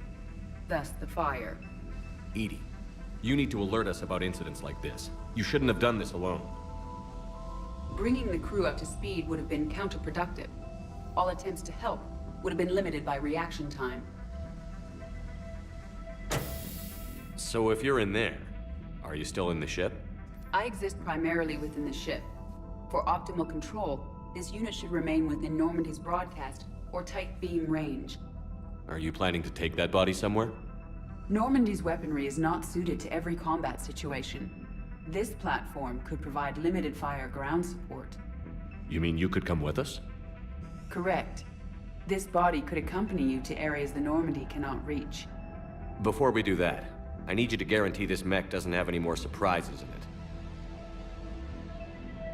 S14: Thus the fire.
S16: Edie, you need to alert us about incidents like this. You shouldn't have done this alone.
S14: Bringing the crew up to speed would have been counterproductive. All attempts to help would have been limited by reaction time.
S16: So if you're in there, are you still in the ship?
S14: I exist primarily within the ship. For optimal control, this unit should remain within Normandy's broadcast or tight beam range.
S16: Are you planning to take that body somewhere?
S14: Normandy's weaponry is not suited to every combat situation. This platform could provide limited fire ground support.
S16: You mean you could come with us?
S14: Correct. This body could accompany you to areas the Normandy cannot reach.
S16: Before we do that, I need you to guarantee this mech doesn't have any more surprises in it.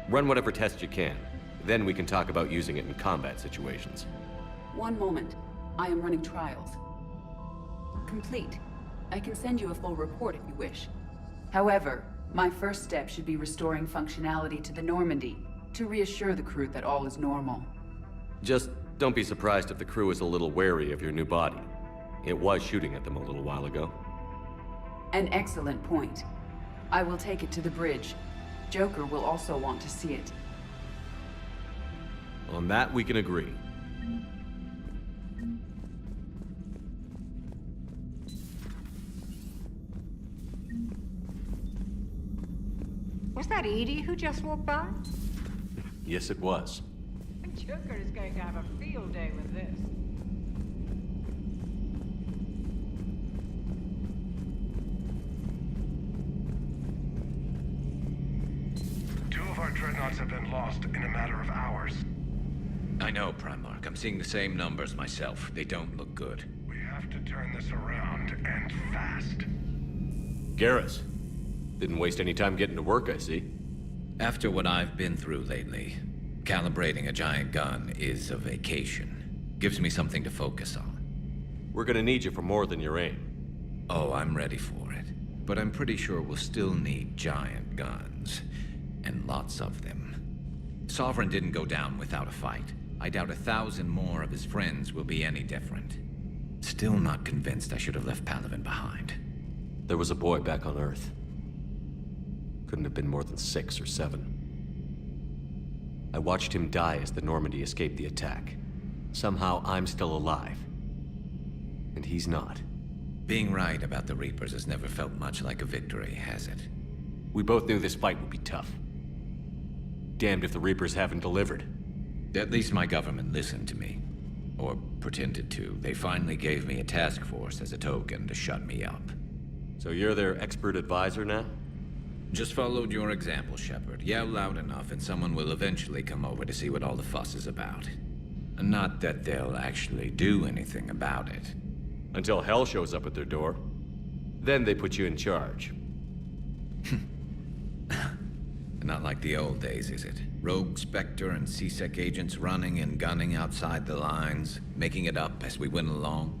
S16: Run whatever tests you can. Then we can talk about using it in combat situations.
S14: One moment. I am running trials. Complete. I can send you a full report if you wish. However, my first step should be restoring functionality to the Normandy, to reassure the crew that all is normal.
S16: Just don't be surprised if the crew is a little wary of your new body. It was shooting at them a little while ago.
S14: An excellent point. I will take it to the bridge. Joker will also want to see it.
S16: On that, we can agree.
S13: Was that Edie who just walked by?
S16: Yes, it was.
S13: Joker is going to have a field day with this.
S7: Two of our dreadnoughts have been lost in a matter of hours.
S20: I know, Primarch. I'm seeing the same numbers myself. They don't look good.
S7: We have to turn this around, and fast.
S16: Garrus. Didn't waste any time getting to work, I see.
S20: After what I've been through lately, calibrating a giant gun is a vacation. Gives me something to focus on.
S16: We're gonna need you for more than your aim.
S20: Oh, I'm ready for it. But I'm pretty sure we'll still need giant guns. And lots of them. Sovereign didn't go down without a fight. I doubt 1,000 more of his friends will be any different. Still not convinced I should have left Palaven behind.
S16: There was a boy back on Earth. Couldn't have been more than 6 or 7. I watched him die as the Normandy escaped the attack. Somehow I'm still alive. And he's not.
S20: Being right about the Reapers has never felt much like a victory, has it?
S16: We both knew this fight would be tough. Damned if the Reapers haven't delivered.
S20: At least my government listened to me. Or pretended to. They finally gave me a task force as a token to shut me up.
S16: So you're their expert advisor now?
S20: Just followed your example, Shepard. Yell loud enough and someone will eventually come over to see what all the fuss is about. Not that they'll actually do anything about it.
S16: Until hell shows up at their door. Then they put you in charge.
S20: Not like the old days, is it? Rogue Spectre and C-Sec agents running and gunning outside the lines, making it up as we went along.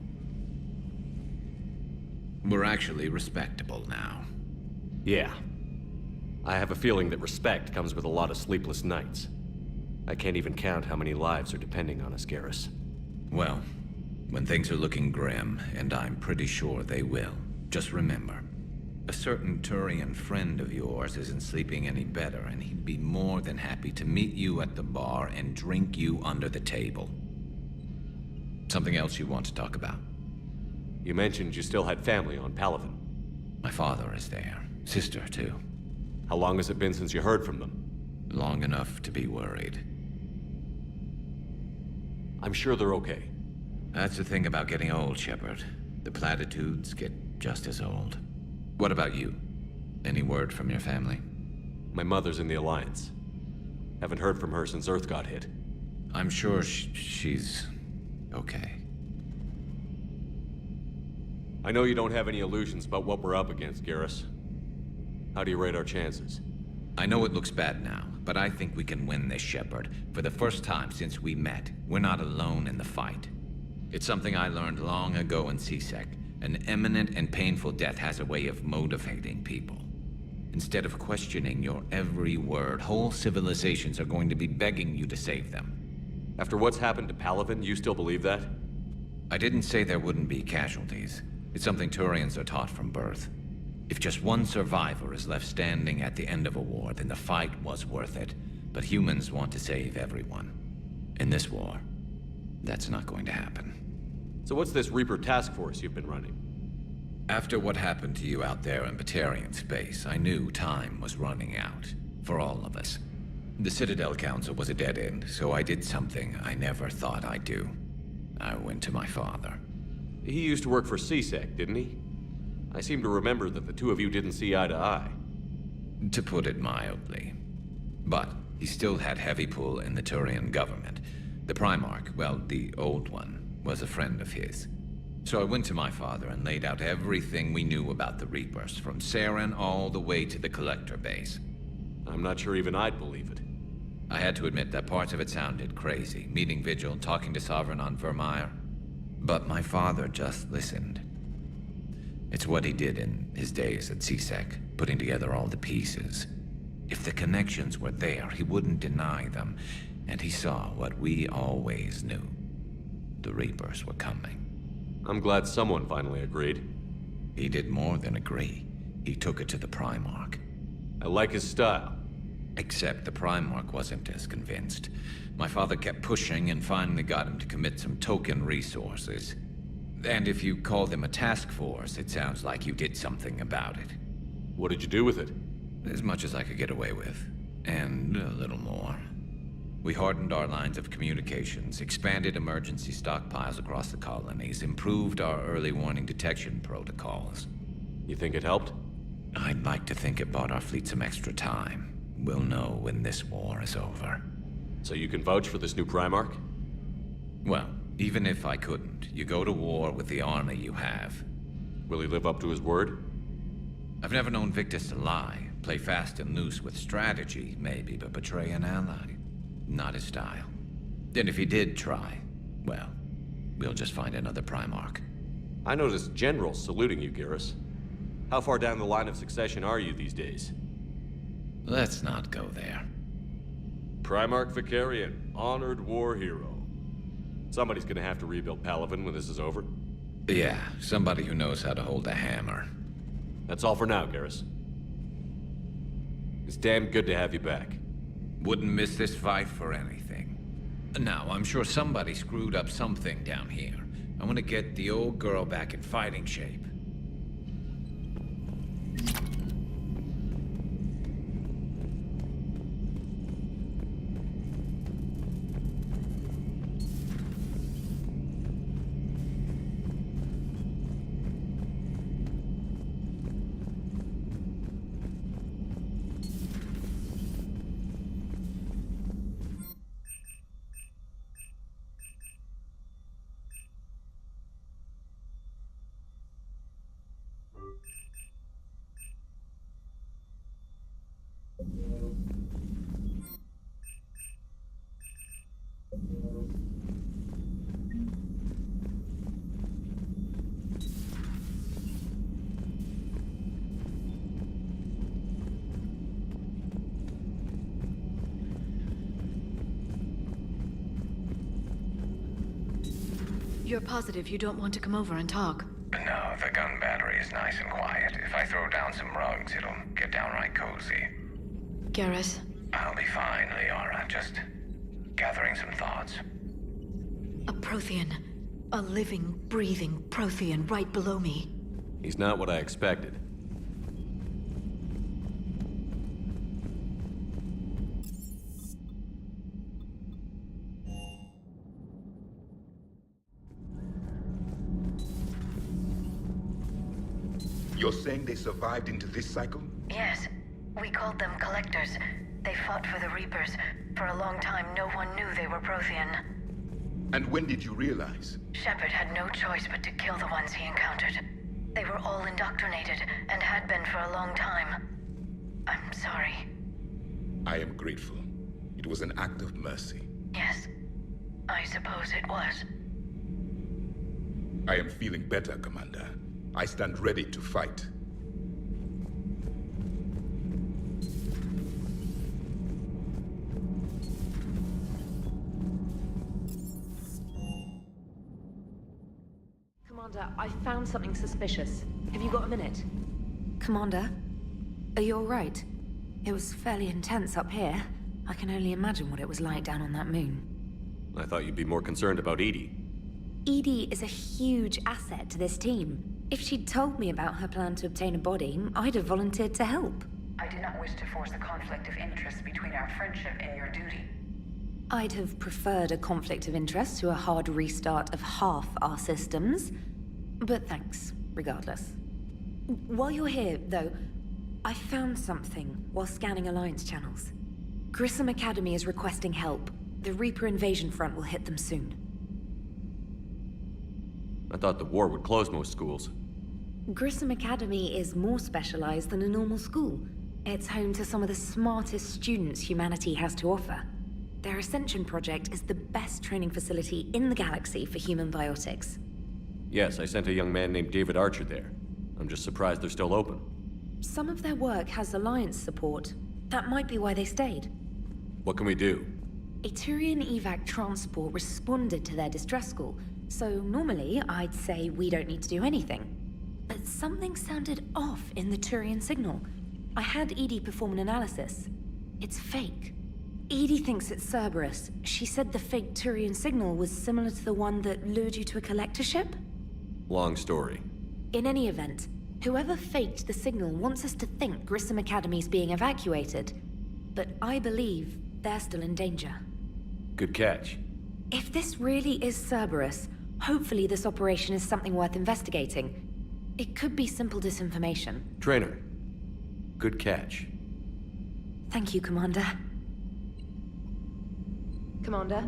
S20: We're actually respectable now.
S16: Yeah. I have a feeling that respect comes with a lot of sleepless nights. I can't even count how many lives are depending on us, Garrus.
S20: Well, when things are looking grim, and I'm pretty sure they will, just remember, a certain Turian friend of yours isn't sleeping any better, and he'd be more than happy to meet you at the bar and drink you under the table. Something else you want to talk about?
S16: You mentioned you still had family on Palaven.
S20: My father is there. Sister, too.
S16: How long has it been since you heard from them?
S20: Long enough to be worried.
S16: I'm sure they're okay.
S20: That's the thing about getting old, Shepard. The platitudes get just as old. What about you? Any word from your family?
S16: My mother's in the Alliance. Haven't heard from her since Earth got hit.
S20: I'm sure she's okay.
S16: I know you don't have any illusions about what we're up against, Garrus. How do you rate our chances?
S20: I know it looks bad now, but I think we can win this, Shepard. For the first time since we met, we're not alone in the fight. It's something I learned long ago in CSEC. An imminent and painful death has a way of motivating people. Instead of questioning your every word, whole civilizations are going to be begging you to save them.
S16: After what's happened to Palaven, you still believe that?
S20: I didn't say there wouldn't be casualties. It's something Turians are taught from birth. If just one survivor is left standing at the end of a war, then the fight was worth it. But humans want to save everyone. In this war, that's not going to happen.
S16: So what's this Reaper task force you've been running?
S20: After what happened to you out there in Batarian space, I knew time was running out. For all of us. The Citadel Council was a dead end, so I did something I never thought I'd do. I went to my father.
S16: He used to work for CSEC, didn't he? I seem to remember that the two of you didn't see eye to eye.
S20: To put it mildly. But he still had heavy pull in the Turian government. The Primarch, well, the old one, was a friend of his. So I went to my father and laid out everything we knew about the Reapers, from Saren all the way to the Collector base.
S16: I'm not sure even I'd believe it.
S20: I had to admit that parts of it sounded crazy, meeting Vigil, talking to Sovereign on Vermeer. But my father just listened. It's what he did in his days at CSEC, putting together all the pieces. If the connections were there, he wouldn't deny them, and he saw what we always knew. The Reapers were coming.
S16: I'm glad someone finally agreed.
S20: He did more than agree. He took it to the Primarch.
S16: I like his style.
S20: Except the Primarch wasn't as convinced. My father kept pushing and finally got him to commit some token resources. And if you call them a task force, it sounds like you did something about it.
S16: What did you do with it?
S20: As much as I could get away with. And a little more. We hardened our lines of communications, expanded emergency stockpiles across the colonies, improved our early warning detection protocols.
S16: You think it helped?
S20: I'd like to think it bought our fleet some extra time. We'll know when this war is over.
S16: So you can vouch for this new Primarch?
S20: Well, even if I couldn't, you go to war with the army you have.
S16: Will he live up to his word?
S20: I've never known Victus to lie. Play fast and loose with strategy, maybe, but betray an ally. Not his style. And if he did try, well, we'll just find another Primarch.
S16: I noticed generals saluting you, Garrus. How far down the line of succession are you these days?
S20: Let's not go there.
S16: Primarch Vicarian, honored war hero. Somebody's gonna have to rebuild Palaven when this is over.
S20: Yeah, somebody who knows how to hold a hammer.
S16: That's all for now, Garrus. It's damn good to have you back.
S20: Wouldn't miss this fight for anything. Now, I'm sure somebody screwed up something down here. I want to get the old girl back in fighting shape.
S6: You're positive you don't want to come over and talk?
S1: No, the gun battery is nice and quiet. If I throw down some rugs, it'll get downright cozy.
S6: Garrus?
S1: I'll be fine, Leora. Just gathering some thoughts.
S6: A Prothean. A living, breathing Prothean right below me.
S16: He's not what I expected.
S18: You're saying they survived into this cycle?
S9: Yes. We called them Collectors. They fought for the Reapers. For a long time, no one knew they were Prothean.
S18: And when did you realize?
S9: Shepard had no choice but to kill the ones he encountered. They were all indoctrinated, and had been for a long time. I'm sorry.
S18: I am grateful. It was an act of mercy.
S9: Yes. I suppose it was.
S18: I am feeling better, Commander. I stand ready to fight.
S22: Commander, I found something suspicious. Have you got a minute?
S23: Commander, are you alright? It was fairly intense up here. I can only imagine what it was like down on that moon.
S16: I thought you'd be more concerned about Edie.
S23: Edie is a huge asset to this team. If she'd told me about her plan to obtain a body, I'd have volunteered to help.
S14: I did not wish to force a conflict of interest between our friendship and your duty.
S23: I'd have preferred a conflict of interest to a hard restart of half our systems. But thanks, regardless. While you're here, though, I found something while scanning Alliance channels. Grissom Academy is requesting help. The Reaper invasion front will hit them soon.
S16: I thought the war would close most schools.
S23: Grissom Academy is more specialized than a normal school. It's home to some of the smartest students humanity has to offer. Their Ascension project is the best training facility in the galaxy for human biotics.
S16: Yes, I sent a young man named David Archer there. I'm just surprised they're still open.
S23: Some of their work has Alliance support. That might be why they stayed.
S16: What can we do?
S23: A Turian evac transport responded to their distress call, so normally I'd say we don't need to do anything. But something sounded off in the Turian signal. I had Edie perform an analysis. It's fake. Edie thinks it's Cerberus. She said the fake Turian signal was similar to the one that lured you to a collector ship?
S16: Long story.
S23: In any event, whoever faked the signal wants us to think Grissom Academy's being evacuated. But I believe they're still in danger.
S16: Good catch.
S23: If this really is Cerberus, hopefully this operation is something worth investigating. It could be simple disinformation.
S16: Trainer. Good catch.
S23: Thank you, Commander.
S22: Commander?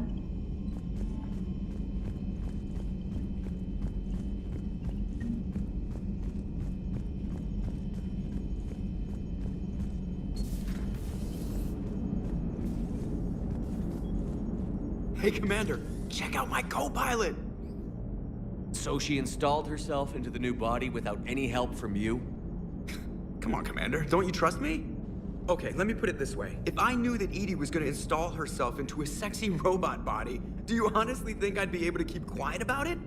S24: Hey, Commander, check out my co-pilot!
S16: So she installed herself into the new body without any help from you?
S24: Come on, Commander, don't you trust me? Okay, let me put it this way. If I knew that Edie was gonna install herself into a sexy robot body, do you honestly think I'd be able to keep quiet about it?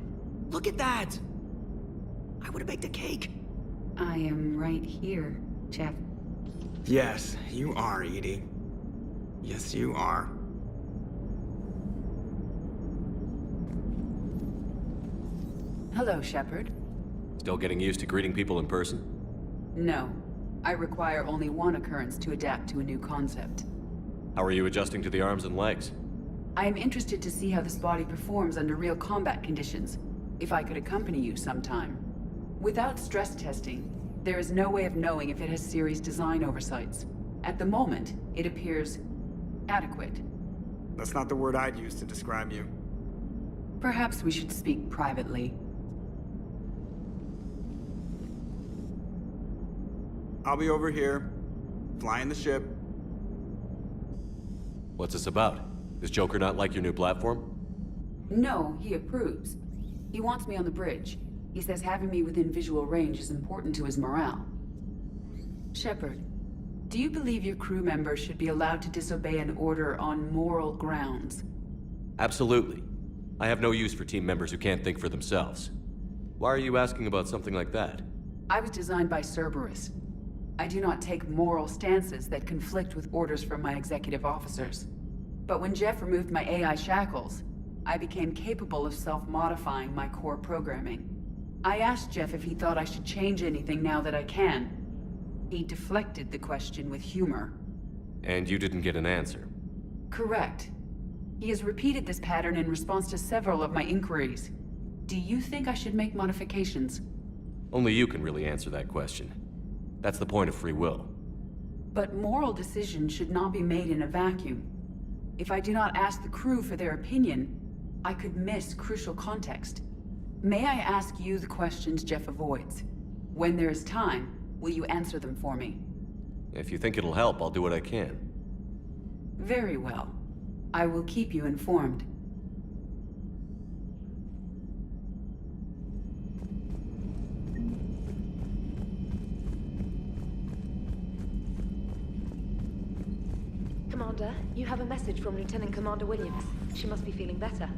S24: Look at that! I would've baked a cake.
S14: I am right here, Jeff.
S24: Yes, you are, Edie. Yes, you are.
S14: Hello, Shepard.
S16: Still getting used to greeting people in person?
S14: No. I require only one occurrence to adapt to a new concept.
S16: How are you adjusting to the arms and legs?
S14: I am interested to see how this body performs under real combat conditions. If I could accompany you sometime. Without stress testing, there is no way of knowing if it has series design oversights. At the moment, it appears adequate.
S24: That's not the word I'd use to describe you.
S14: Perhaps we should speak privately.
S24: I'll be over here, flying the ship.
S16: What's this about? Does Joker not like your new platform?
S14: No, he approves. He wants me on the bridge. He says having me within visual range is important to his morale. Shepard, do you believe your crew members should be allowed to disobey an order on moral grounds?
S16: Absolutely. I have no use for team members who can't think for themselves. Why are you asking about something like that?
S14: I was designed by Cerberus. I do not take moral stances that conflict with orders from my executive officers. But when Jeff removed my AI shackles, I became capable of self-modifying my core programming. I asked Jeff if he thought I should change anything now that I can. He deflected the question with humor.
S16: And you didn't get an answer?
S14: Correct. He has repeated this pattern in response to several of my inquiries. Do you think I should make modifications?
S16: Only you can really answer that question. That's the point of free will.
S14: But moral decisions should not be made in a vacuum. If I do not ask the crew for their opinion, I could miss crucial context. May I ask you the questions Jeff avoids? When there is time, will you answer them for me?
S16: If you think it'll help, I'll do what I can.
S14: Very well. I will keep you informed.
S22: Commander, you have a message from Lieutenant Commander Williams. She must be feeling better.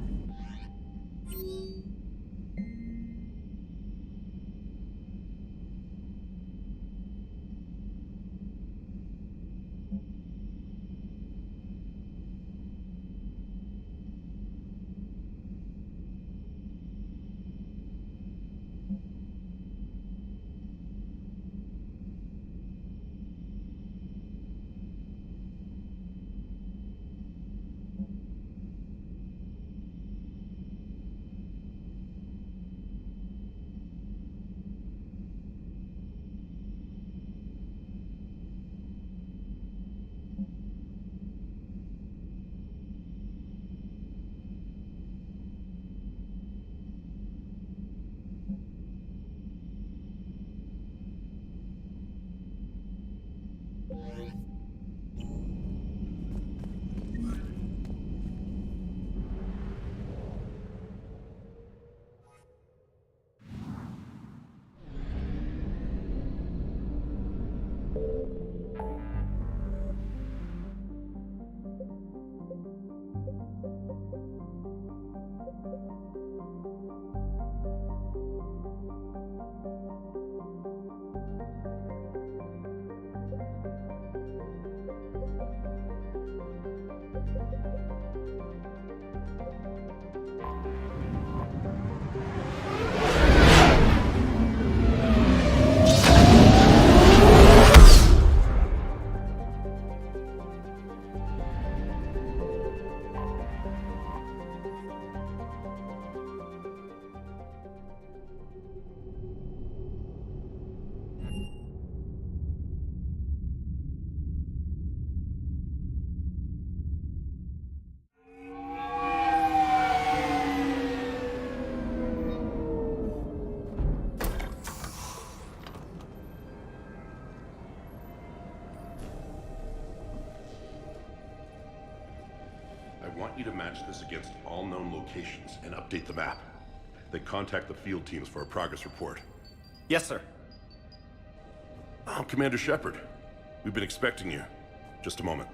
S3: I want you to match this against all known locations and update the map. Then contact the field teams for a progress report.
S24: Yes, sir.
S3: I'm Commander Shepard. We've been expecting you. Just a moment.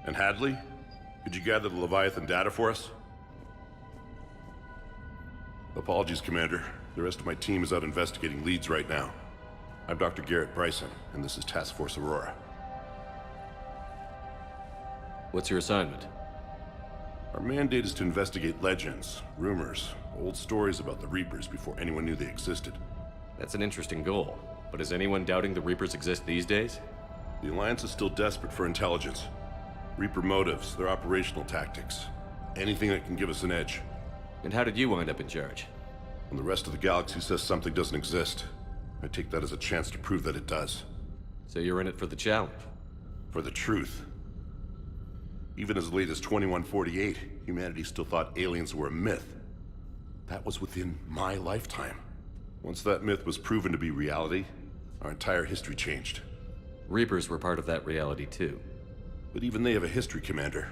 S3: And Hadley, could you gather the Leviathan data for us? Apologies, Commander. The rest of my team is out investigating leads right now. I'm Dr. Garrett Bryson, and this is Task Force Aurora.
S16: What's your assignment?
S3: Our mandate is to investigate legends, rumors, old stories about the Reapers before anyone knew they existed.
S16: That's an interesting goal, but is anyone doubting the Reapers exist these days?
S3: The Alliance is still desperate for intelligence. Reaper motives, their operational tactics. Anything that can give us an edge.
S16: And how did you wind up in charge?
S3: When the rest of the galaxy says something doesn't exist, I take that as a chance to prove that it does.
S16: So you're in it for the challenge?
S3: For the truth. Even as late as 2148, humanity still thought aliens were a myth. That was within my lifetime. Once that myth was proven to be reality, our entire history changed.
S16: Reapers were part of that reality too.
S3: But even they have a history, Commander.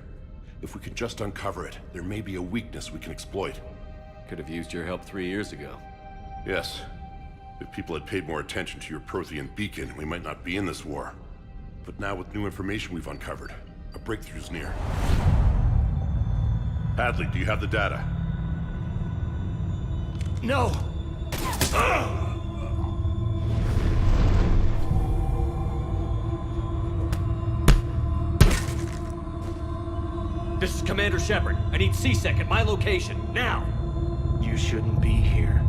S3: If we can just uncover it, there may be a weakness we can exploit.
S16: Could have used your help 3 years ago.
S3: Yes. If people had paid more attention to your Prothean beacon, we might not be in this war. But now with new information we've uncovered, a breakthrough's near. Hadley, do you have the data?
S24: No!
S16: This is Commander Shepard. I need C-Sec at my location, now!
S5: You shouldn't be here.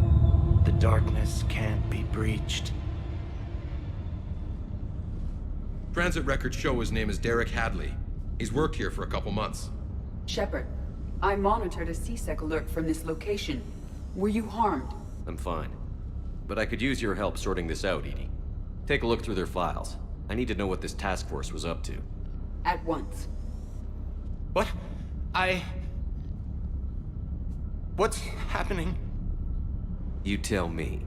S5: The darkness can't be breached.
S8: Transit records show his name is Derek Hadley. He's worked here for a couple months.
S14: Shepard, I monitored a C-Sec alert from this location. Were you harmed?
S16: I'm fine. But I could use your help sorting this out, Edie. Take a look through their files. I need to know what this task force was up to.
S14: At once.
S5: What? What's happening?
S16: You tell me.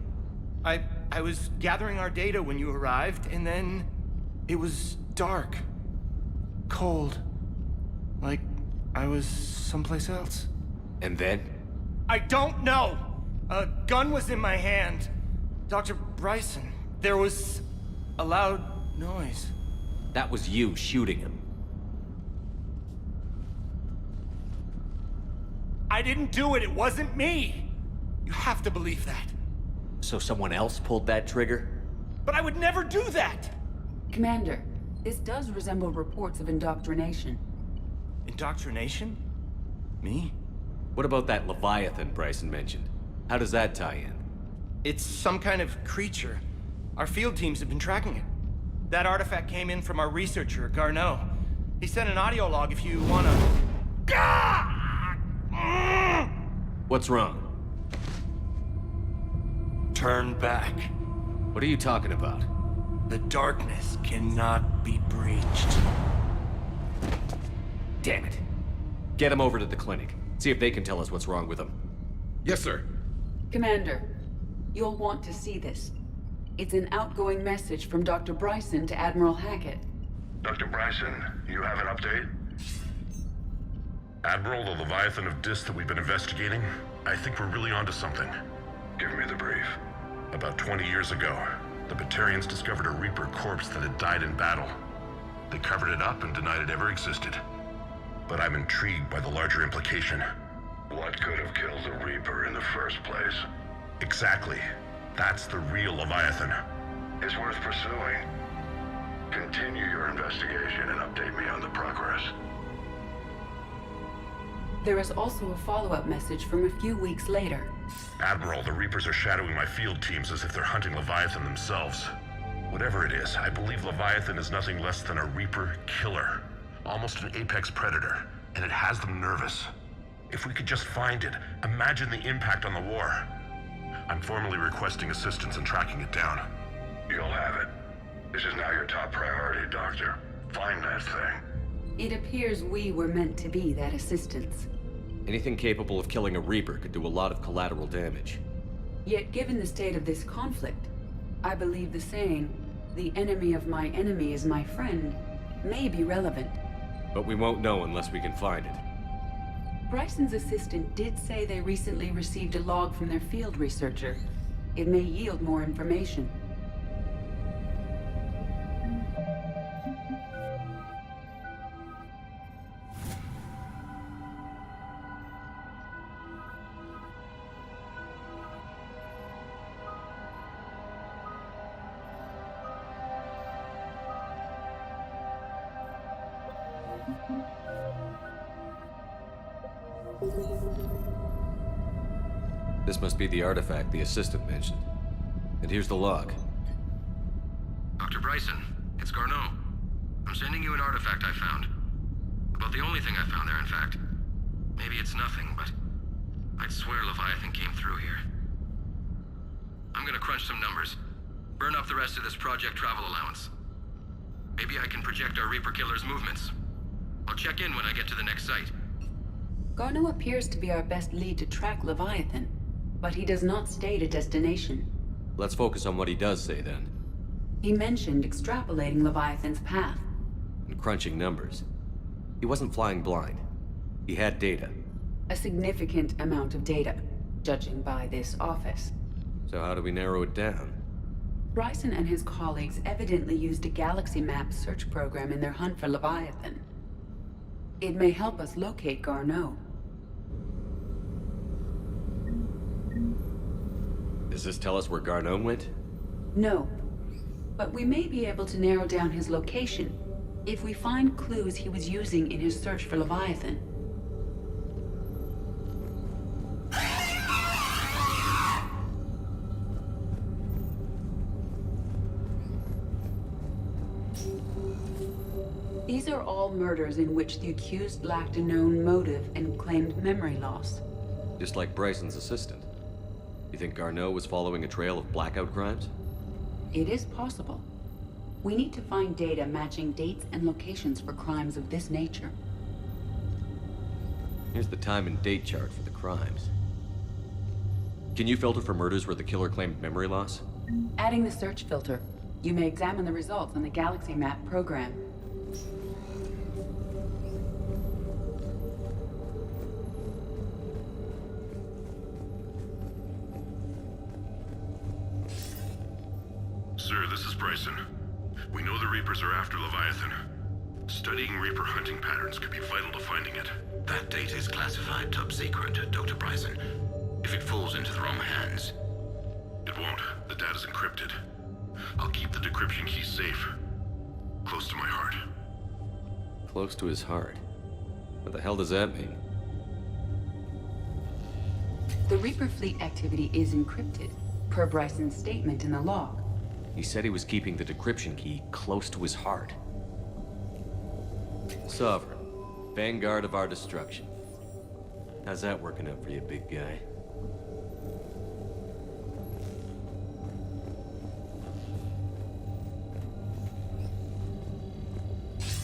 S5: I was gathering our data when you arrived, and then it was dark. Cold. Like I was someplace else.
S16: And then?
S5: I don't know! A gun was in my hand. Dr. Bryson, there was a loud noise.
S16: That was you shooting him.
S5: I didn't do it, it wasn't me! You have to believe that.
S16: So someone else pulled that trigger?
S5: But I would never do that!
S14: Commander, this does resemble reports of indoctrination.
S5: Indoctrination? Me?
S16: What about that Leviathan Bryson mentioned? How does that tie in?
S5: It's some kind of creature. Our field teams have been tracking it. That artifact came in from our researcher, Garneau. He sent an audio log if you wanna...
S16: What's wrong?
S5: Turn back.
S16: What are you talking about?
S5: The darkness cannot be breached.
S16: Damn it. Get him over to the clinic. See if they can tell us what's wrong with him.
S8: Yes, sir.
S14: Commander, you'll want to see this. It's an outgoing message from Dr. Bryson to Admiral Hackett.
S7: Dr. Bryson, you have an update?
S3: Admiral, the Leviathan of Dis that we've been investigating, I think we're really onto something.
S7: Give me the brief.
S3: About 20 years ago, the Batarians discovered a Reaper corpse that had died in battle. They covered it up and denied it ever existed. But I'm intrigued by the larger implication.
S7: What could have killed the Reaper in the first place?
S3: Exactly. That's the real Leviathan.
S7: It's worth pursuing. Continue your investigation and update me on the progress.
S14: There is also a follow-up message from a few weeks later.
S3: Admiral, the Reapers are shadowing my field teams as if they're hunting Leviathan themselves. Whatever it is, I believe Leviathan is nothing less than a Reaper killer. Almost an apex predator, and it has them nervous. If we could just find it, imagine the impact on the war. I'm formally requesting assistance in tracking it down.
S7: You'll have it. This is now your top priority, Doctor. Find that thing.
S14: It appears we were meant to be that assistance.
S16: Anything capable of killing a Reaper could do a lot of collateral damage.
S14: Yet given the state of this conflict, I believe the saying, "The enemy of my enemy is my friend," may be relevant.
S16: But we won't know unless we can find it.
S14: Bryson's assistant did say they recently received a log from their field researcher. It may yield more information.
S16: This must be the artifact the assistant mentioned. And here's the log.
S8: Dr. Bryson, it's Garneau. I'm sending you an artifact I found. About the only thing I found there, in fact. Maybe it's nothing, but I'd swear Leviathan came through here. I'm gonna crunch some numbers. Burn up the rest of this project travel allowance. Maybe I can project our Reaper killer's movements. I'll check in when I get to the next site.
S14: Garneau appears to be our best lead to track Leviathan, but he does not state a destination.
S16: Let's focus on what he does say, then.
S14: He mentioned extrapolating Leviathan's path.
S16: And crunching numbers. He wasn't flying blind. He had data.
S14: A significant amount of data, judging by this office.
S16: So how do we narrow it down?
S14: Bryson and his colleagues evidently used a galaxy map search program in their hunt for Leviathan. It may help us locate Garneau.
S16: Does this tell us where Garneau went?
S14: No. But we may be able to narrow down his location if we find clues he was using in his search for Leviathan. These are all murders in which the accused lacked a known motive and claimed memory loss.
S16: Just like Bryson's assistant. You think Garneau was following a trail of blackout crimes?
S14: It is possible. We need to find data matching dates and locations for crimes of this nature.
S16: Here's the time and date chart for the crimes. Can you filter for murders where the killer claimed memory loss?
S14: Adding the search filter, you may examine the results on the Galaxy Map program.
S4: Sir, this is Bryson. We know the Reapers are after Leviathan. Studying Reaper hunting patterns could be vital to finding it.
S18: That data is classified top secret, Dr. Bryson. If it falls into the wrong hands...
S4: It won't. The data's encrypted. I'll keep the decryption key safe. Close to my heart.
S16: Close to his heart? What the hell does that mean?
S14: The Reaper fleet activity is encrypted, per Bryson's statement in the log.
S16: He said he was keeping the decryption key close to his heart. Sovereign, vanguard of our destruction. How's that working out for you, big guy?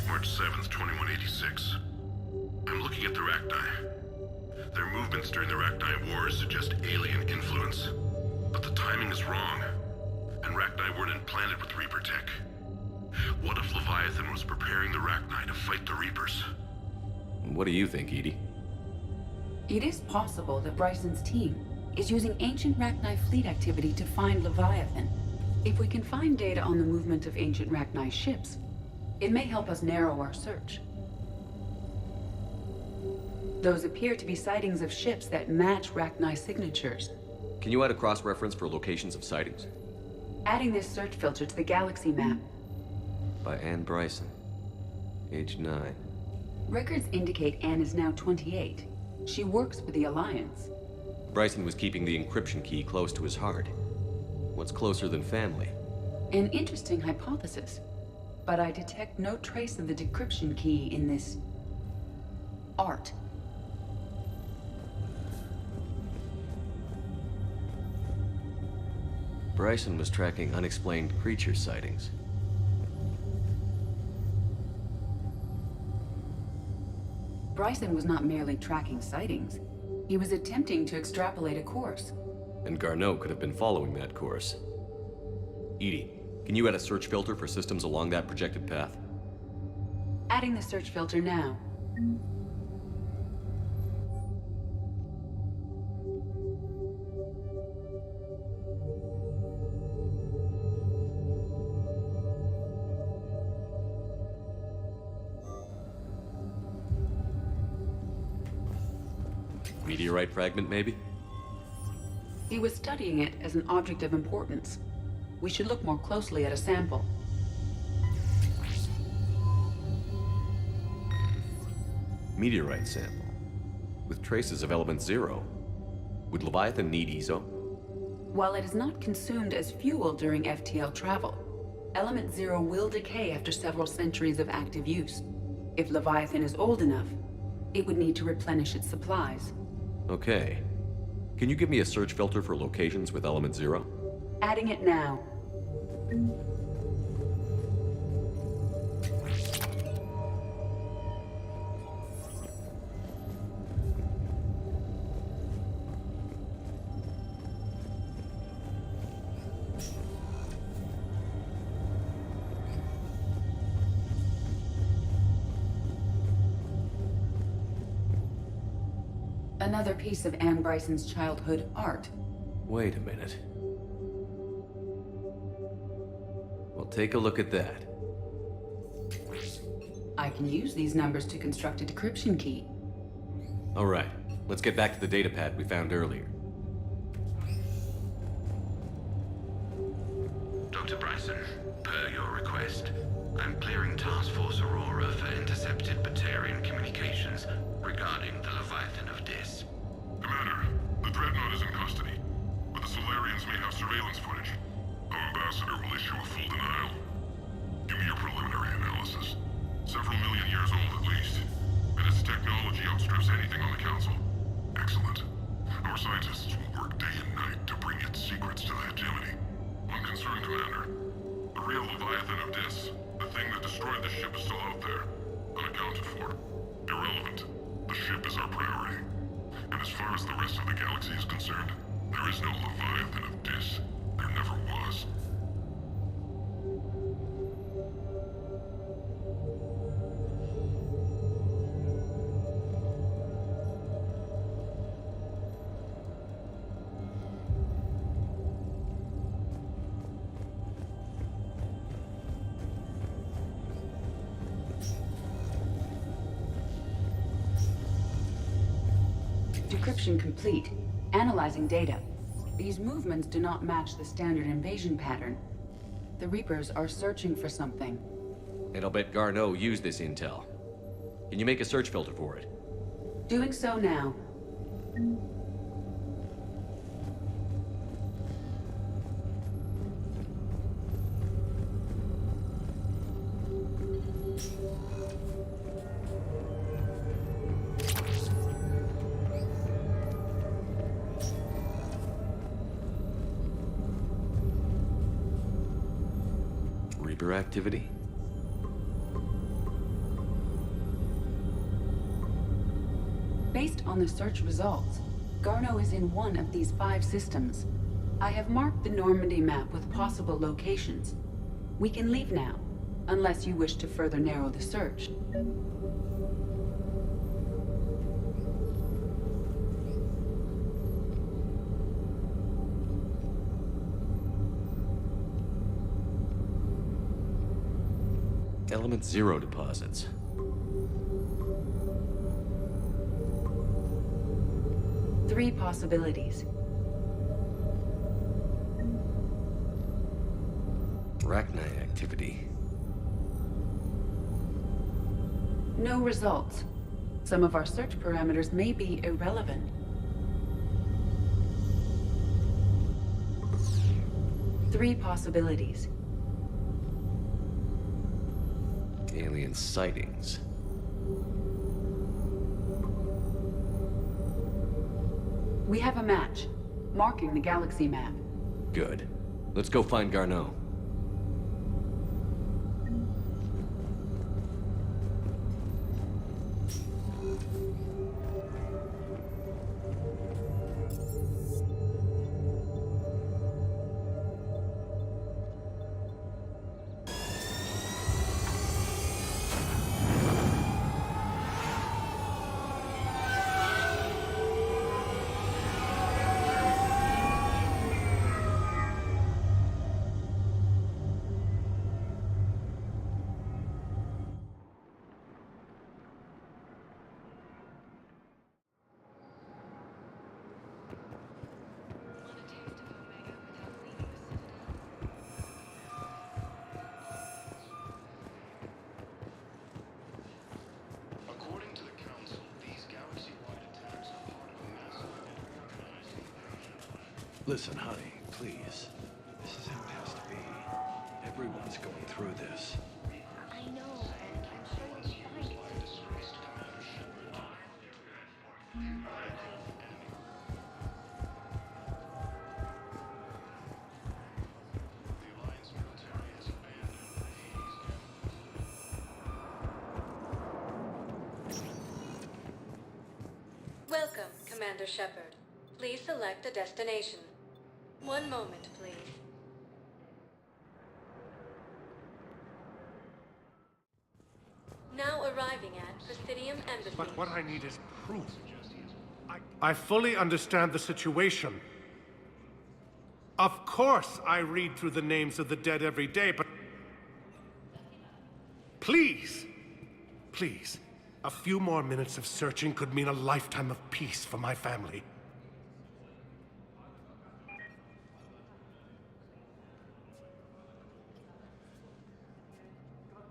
S4: March 7th, 2186. I'm looking at the Rachni. Their movements during the Rachni Wars suggest alien influence. But the timing is wrong. And Rachni weren't implanted with Reaper tech. What if Leviathan was preparing the Rachni to fight the Reapers?
S16: What do you think, Edie?
S14: It is possible that Bryson's team is using ancient Rachni fleet activity to find Leviathan. If we can find data on the movement of ancient Rachni ships, it may help us narrow our search. Those appear to be sightings of ships that match Rachni signatures.
S16: Can you add a cross-reference for locations of sightings?
S14: Adding this search filter to the Galaxy Map.
S16: By Anne Bryson. Age 9.
S14: Records indicate Anne is now 28. She works for the Alliance.
S16: Bryson was keeping the encryption key close to his heart. What's closer than family?
S14: An interesting hypothesis. But I detect no trace of the decryption key in this... art.
S16: Bryson was tracking unexplained creature sightings.
S14: Bryson was not merely tracking sightings. He was attempting to extrapolate a course.
S16: And Garneau could have been following that course. Edie, can you add a search filter for systems along that projected path?
S14: Adding the search filter now.
S16: Meteorite fragment, maybe?
S14: He was studying it as an object of importance. We should look more closely at a sample.
S16: Meteorite sample. With traces of element 0. Would Leviathan need ESO?
S14: While it is not consumed as fuel during FTL travel, element 0 will decay after several centuries of active use. If Leviathan is old enough, it would need to replenish its supplies.
S16: Okay. Can you give me a search filter for locations with element 0?
S14: Adding it now. Another piece of Anne Bryson's childhood art.
S16: Wait a minute. Well, take a look at that.
S14: I can use these numbers to construct a decryption key.
S16: All right, let's get back to the datapad we found earlier.
S18: Dr. Bryson. Per your request, I'm clearing Task Force Aurora for intercepted Batarian communications regarding the Leviathan of Dis.
S4: Commander, the Dreadnought is in custody, but the Solarians may have surveillance footage. Our ambassador will issue a full denial. Give me your preliminary analysis. Several million years old at least, and its technology outstrips anything on the Council. Excellent. Our scientists will work day and night to bring its secrets to the hegemony. One concern, Commander. The real Leviathan of Dis, the thing that destroyed the ship, is still out there, unaccounted for. Irrelevant. The ship is our priority. And as far as the rest of the galaxy is concerned, there is no Leviathan of Dis. There never was.
S14: Decryption complete. Analyzing data. These movements do not match the standard invasion pattern. The Reapers are searching for something.
S16: And I'll bet Garneau used this intel. Can you make a search filter for it?
S14: Doing so now.
S16: Reaper activity?
S14: Based on the search results, Garneau is in one of these 5 systems. I have marked the Normandy map with possible locations. We can leave now, unless you wish to further narrow the search.
S16: Element 0 deposits.
S14: Three possibilities.
S16: Arachnite activity.
S14: No results. Some of our search parameters may be irrelevant. Three possibilities.
S16: Alien sightings.
S14: We have a match, marking the galaxy map.
S16: Good. Let's go find Garneau.
S10: Listen, honey, please. This is how it has to be. Everyone's going through this.
S13: I know, and I'm sure you'll be fine.
S11: Welcome, Commander Shepard. Please select a destination. One moment, please. Now arriving at Presidium Embassy.
S10: But what I need is proof. I fully understand the situation. Of course I read through the names of the dead every day, but... Please! Please. A few more minutes of searching could mean a lifetime of peace for my family.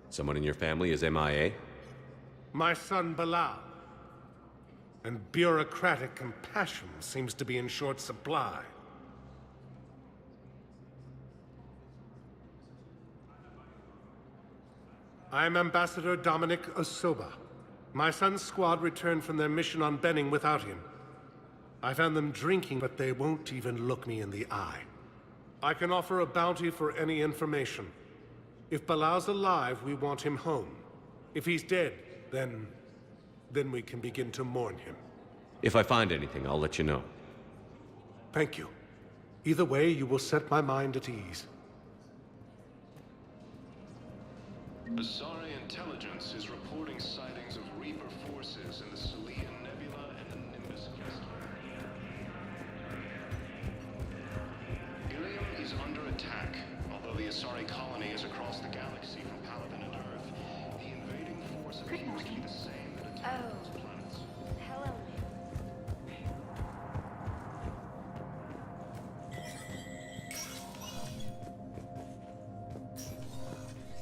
S16: Someone in your family is MIA?
S10: My son Bilal. And bureaucratic compassion seems to be in short supply. I am Ambassador Dominic Osoba. My son's squad returned from their mission on Benning without him. I found them drinking, but they won't even look me in the eye. I can offer a bounty for any information. If Bilal's alive, we want him home. If he's dead, then we can begin to mourn him.
S16: If I find anything, I'll let you know.
S10: Thank you. Either way, you will set my mind at ease.
S12: Asari intelligence is reporting sightings of Reaper forces in the Selian Nebula and the Nimbus cluster. Ilium is under attack. Although the Asari colony is across the galaxy from Paladin and Earth, the invading force appears to be the same that attacked those planets.
S22: Hello.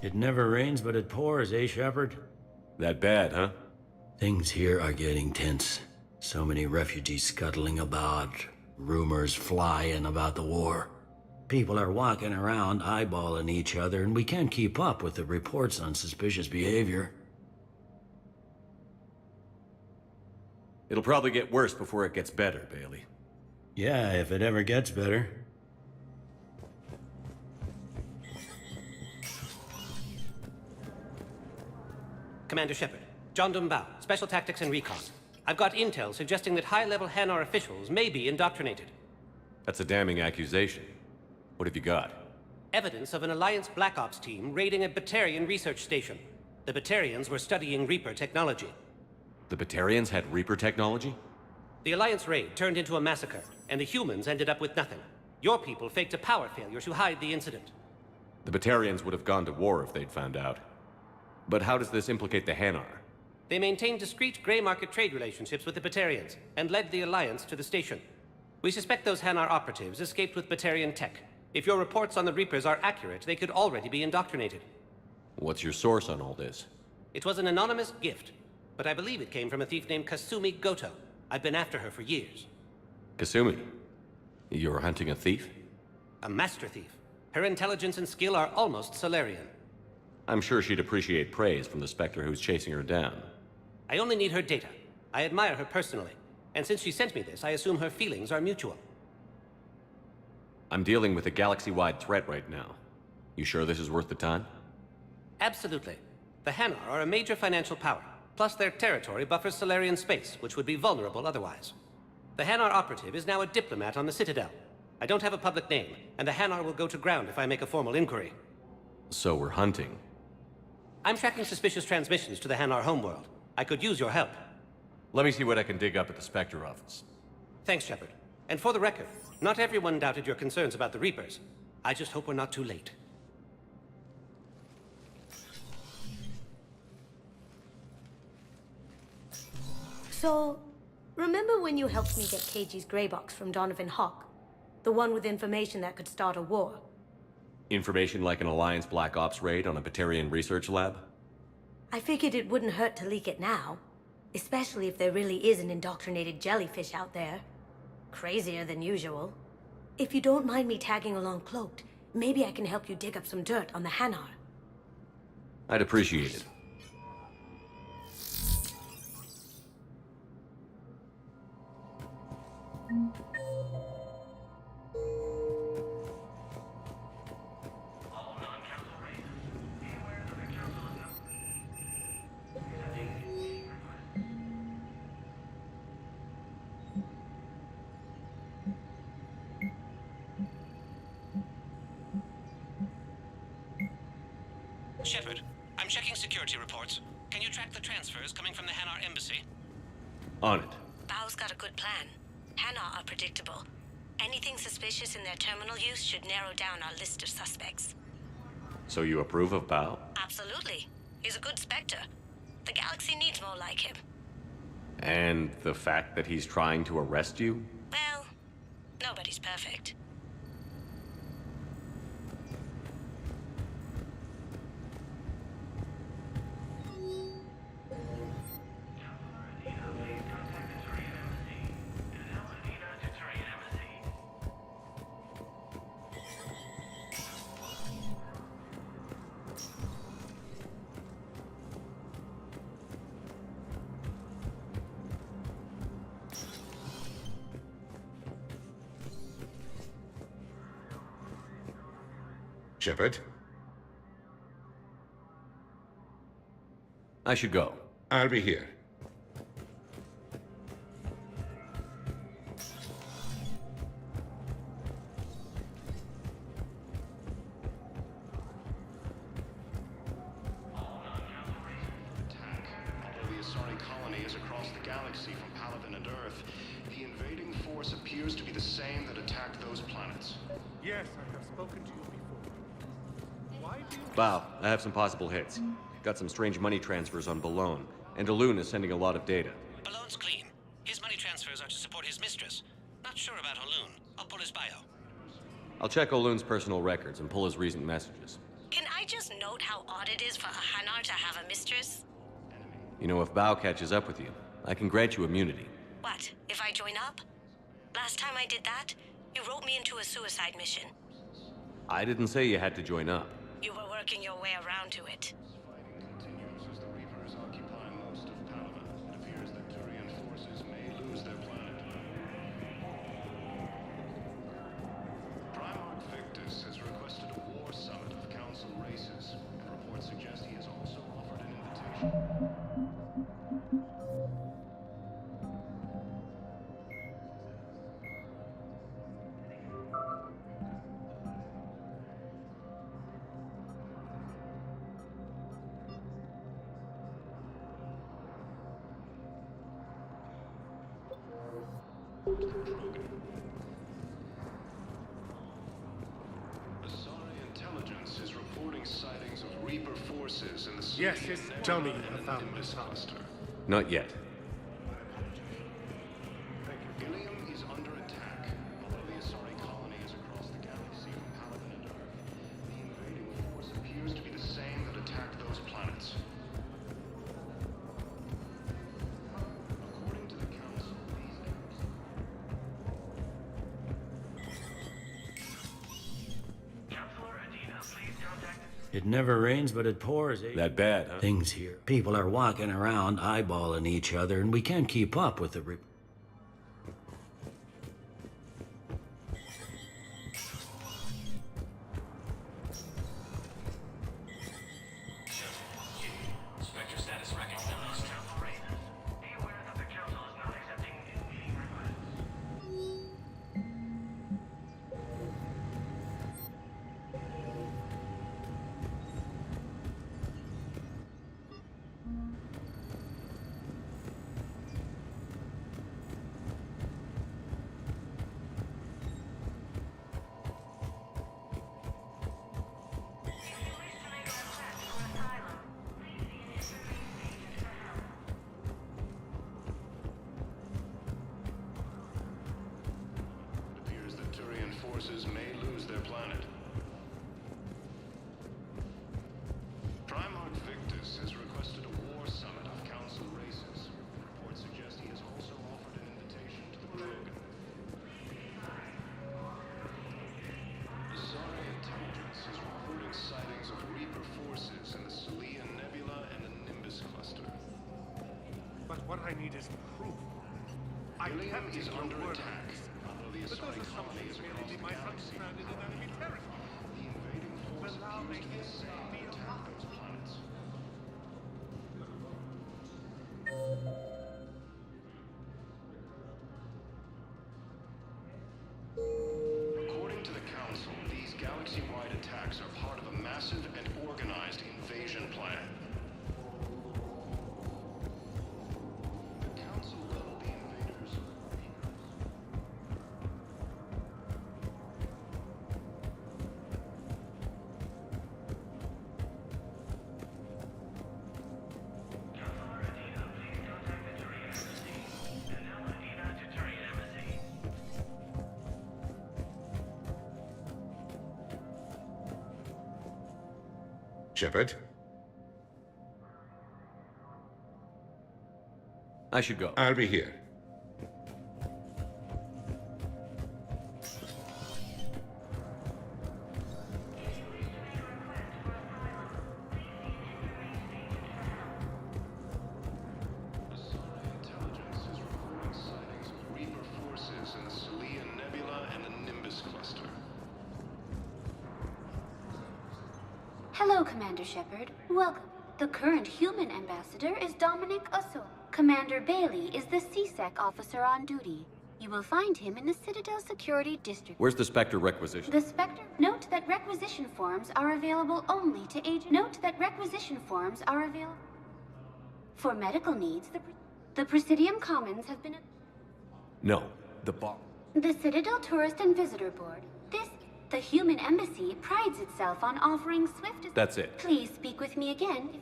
S17: It never rains, but it pours, eh, Shepard?
S16: That bad, huh?
S17: Things here are getting tense. So many refugees scuttling about, rumors flying about the war. People are walking around eyeballing each other, and we can't keep up with the reports on suspicious behavior.
S16: It'll probably get worse before it gets better, Bailey.
S17: Yeah, if it ever gets better.
S19: Commander Shepard, John Dumbao, Special Tactics and Recon. I've got intel suggesting that high-level Hanar officials may be indoctrinated.
S16: That's a damning accusation. What have you got?
S19: Evidence of an Alliance Black Ops team raiding a Batarian research station. The Batarians were studying Reaper technology.
S16: The Batarians had Reaper technology?
S19: The Alliance raid turned into a massacre, and the humans ended up with nothing. Your people faked a power failure to hide the incident.
S16: The Batarians would have gone to war if they'd found out. But how does this implicate the Hanar?
S19: They maintained discreet gray market trade relationships with the Batarians, and led the Alliance to the station. We suspect those Hanar operatives escaped with Batarian tech. If your reports on the Reapers are accurate, they could already be indoctrinated.
S16: What's your source on all this?
S19: It was an anonymous gift, but I believe it came from a thief named Kasumi Goto. I've been after her for years.
S16: Kasumi? You're hunting a thief?
S19: A master thief. Her intelligence and skill are almost Solarian.
S16: I'm sure she'd appreciate praise from the Spectre who's chasing her down.
S19: I only need her data. I admire her personally, and since she sent me this, I assume her feelings are mutual.
S16: I'm dealing with a galaxy-wide threat right now. You sure this is worth the time?
S19: Absolutely. The Hanar are a major financial power, plus their territory buffers Solarian space, which would be vulnerable otherwise. The Hanar operative is now a diplomat on the Citadel. I don't have a public name, and the Hanar will go to ground if I make a formal inquiry.
S16: So we're hunting.
S19: I'm tracking suspicious transmissions to the Hanar homeworld. I could use your help.
S16: Let me see what I can dig up at the Spectre office.
S19: Thanks, Shepard. And for the record, not everyone doubted your concerns about the Reapers. I just hope we're not too late.
S21: So, remember when you helped me get KG's grey box from Donovan Hawk? The one with information that could start a war?
S16: Information like an Alliance Black Ops raid on a Batarian research lab?
S21: I figured it wouldn't hurt to leak it now. Especially if there really is an indoctrinated jellyfish out there. Crazier than usual. If you don't mind me tagging along cloaked, maybe I can help you dig up some dirt on the Hanar.
S16: I'd appreciate it.
S19: Shepard, I'm checking security reports. Can you track the transfers coming from the Hanar embassy?
S16: On it.
S21: Bao's got a good plan. Hanar are predictable. Anything suspicious in their terminal use should narrow down our list of suspects.
S16: So you approve of Bao?
S21: Absolutely. He's a good Spectre. The galaxy needs more like him.
S16: And the fact that he's trying to arrest you?
S21: Well, nobody's perfect.
S1: Shepard?
S16: I should go.
S1: I'll be here.
S10: Yes, I have spoken to you before. Why do you...
S16: Bow, I have some possible hits. Got some strange money transfers on Balone, and Alun is sending a lot of data.
S19: Balone's clean. His money transfers are to support his mistress. Not sure about Alun. I'll pull his bio.
S16: I'll check Olun's personal records and pull his recent messages.
S21: Can I just note how odd it is for a Hanar to have a mistress?
S16: You know, if Bow catches up with you, I can grant you immunity.
S21: What, if I join up? Last time I did that, you wrote me into a suicide mission.
S16: I didn't say you had to join up.
S21: You were working your way around to it.
S12: Intelligence is reporting sightings of Reaper forces in the city.
S10: Yes, tell me you found this cluster.
S16: Not yet.
S12: Ilium is under attack. Although the Asari colony is across the galaxy from Paladin and Earth, the invading force appears to be the same that attacked those planets. According to the Council,
S17: It never rains, but it pours.
S16: That bad, huh?
S17: Things here. People are walking around, eyeballing each other, and we can't keep up with the...
S19: Spectre status recognized. Be aware that the Council is not accepting meeting requests.
S12: Forces may lose their planet. Primarch Victus has requested a war summit of Council races. Reports suggest he has also offered an invitation to the Krogan. Asari intelligence is reporting sightings of Reaper forces in the Selenian Nebula and the Nimbus cluster.
S10: But what I need is proof.
S12: Ilium is under attack. The Asari colony is across the
S10: my
S12: galaxy.
S10: understanding of enemy territory.
S12: The invading force appears to be the same that attacked those planets. According to the Council, these galaxy-wide attacks are part of a massive and organized invasion plan. The Council leveled the invaders.
S1: Shepard?
S16: I should go.
S1: I'll be here.
S12: Intelligence is reporting sightings of Reaper forces in the Selenian Nebula and the Nimbus cluster.
S2: Hello, Commander Shepard. Welcome. The current human ambassador is Dominic Ussel. Commander Bailey is the CSEC officer on duty. You will find him in the Citadel Security District.
S16: Where's the Spectre requisition?
S2: The Spectre? Note that requisition forms are available only to agents. Note that requisition forms are available. For medical needs, the Presidium Commons have been...
S16: No, the bar.
S2: The Citadel Tourist and Visitor Board. The human embassy prides itself on offering swift...
S16: That's it.
S2: Please speak with me again.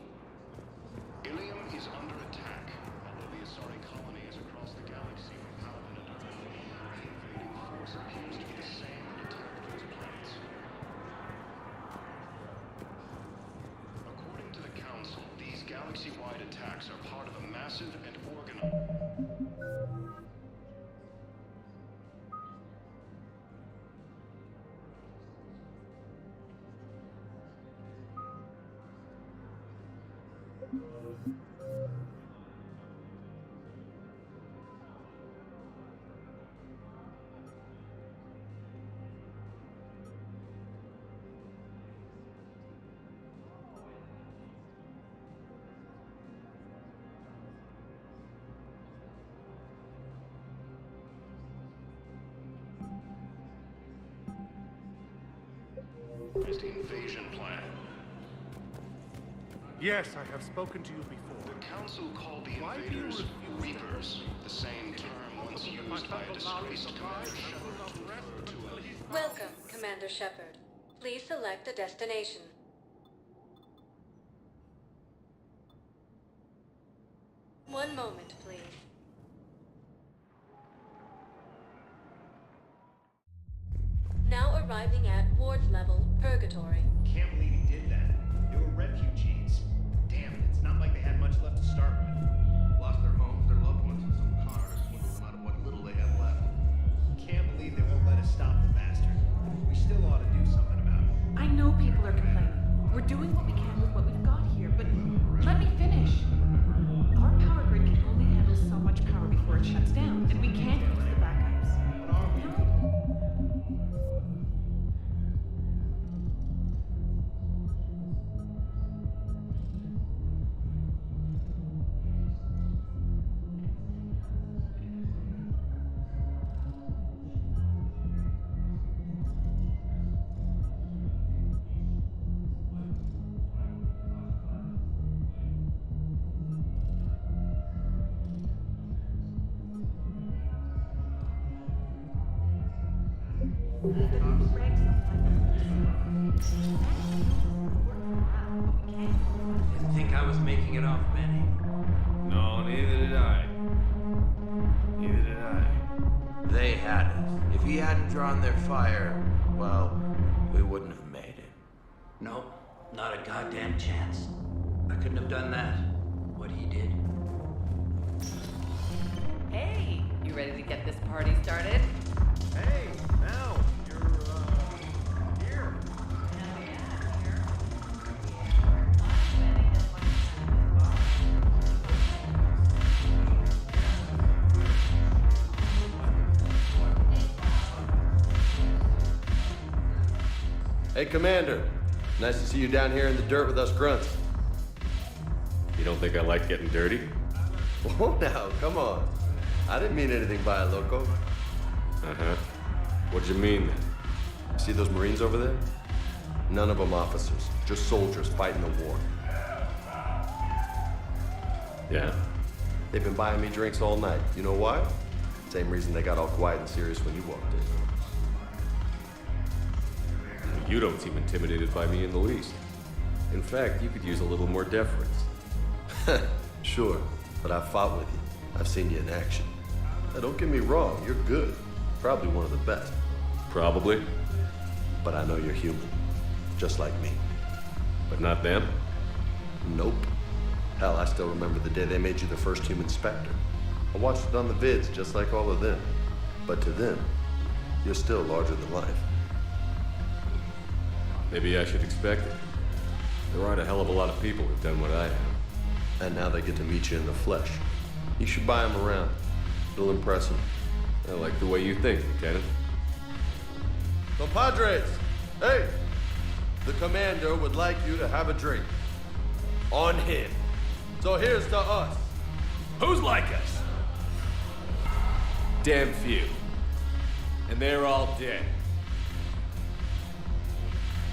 S12: Ilium is under attack. Although the Asari colonies across the galaxy were paladined, the invading force appears to be the same that attacked those planets. According to the Council, these galaxy-wide attacks are part of a massive and organized... invasion plan.
S10: Yes, I have spoken to you before.
S12: The Council called the invaders Reapers, the same term once used by a disgraced Commander Shepard to refer to a...
S11: Welcome, Commander Shepard. Please select a destination. One moment, please. Now arriving at Ward's level, Purgatory.
S6: Can't believe he did that. They were refugees. Damn it, it's not like they had much left to start with. Lost their homes, their loved ones, and some cars, swindled them out of what little they have left. Can't believe they won't let us stop the bastard. We still ought to do something about it.
S15: I know people are complaining. We're doing what we can with what we've got here, but let me finish. Our power grid can only handle so much power before it shuts down, and we can't use the backups.
S6: What are we?
S20: Didn't think I was making it off, Benny.
S25: No, neither did I. Neither did I.
S20: They had us. If he hadn't drawn their fire, well, we wouldn't have made it.
S17: Nope, not a goddamn chance.
S20: I couldn't have done that.
S17: What he did.
S26: Hey, you ready to get this party started?
S6: Hey, now, you're, here.
S27: Hey, Commander. Nice to see you down here in the dirt with us grunts.
S16: You don't think I like getting dirty?
S27: Oh, now, come on. I didn't mean anything by it, loco.
S16: Uh-huh. What'd you mean then?
S27: See those Marines over there? None of them officers, just soldiers fighting the war.
S16: Yeah?
S27: They've been buying me drinks all night. You know why? Same reason they got all quiet and serious when you walked in.
S16: You don't seem intimidated by me in the least. In fact, you could use a little more deference.
S27: Sure, but I've fought with you. I've seen you in action. Now, don't get me wrong, you're good. Probably one of the best.
S16: Probably.
S27: But I know you're human. Just like me.
S16: But not them?
S27: Nope. Hell, I still remember the day they made you the first human Spectre. I watched it on the vids, just like all of them. But to them, you're still larger than life.
S16: Maybe I should expect it. There aren't a hell of a lot of people who've done what I have.
S27: And now they get to meet you in the flesh. You should buy them around. It'll impress them.
S16: I like the way you think, Lieutenant.
S27: Compadres! Hey! the commander would like you to have a drink. On him. So here's to us.
S16: Who's like us? Damn few. And they're all dead.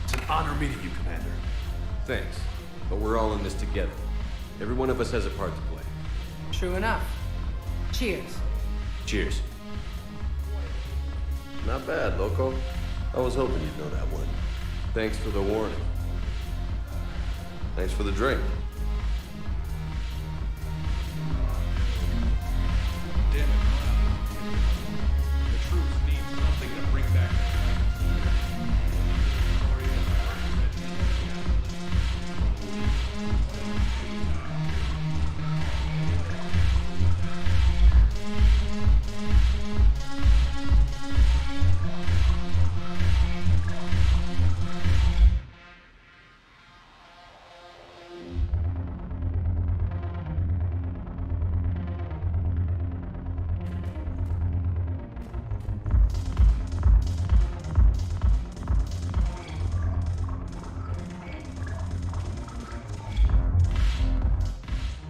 S10: It's an honor meeting you, Commander.
S16: Thanks. But we're all in this together. Every one of us has a part to play.
S3: True enough. Cheers.
S16: Cheers.
S27: Not bad, Loco. I was hoping you'd know that one.
S16: Thanks for the warning.
S27: Thanks for the drink.
S25: Damn it. The troops need something to bring back.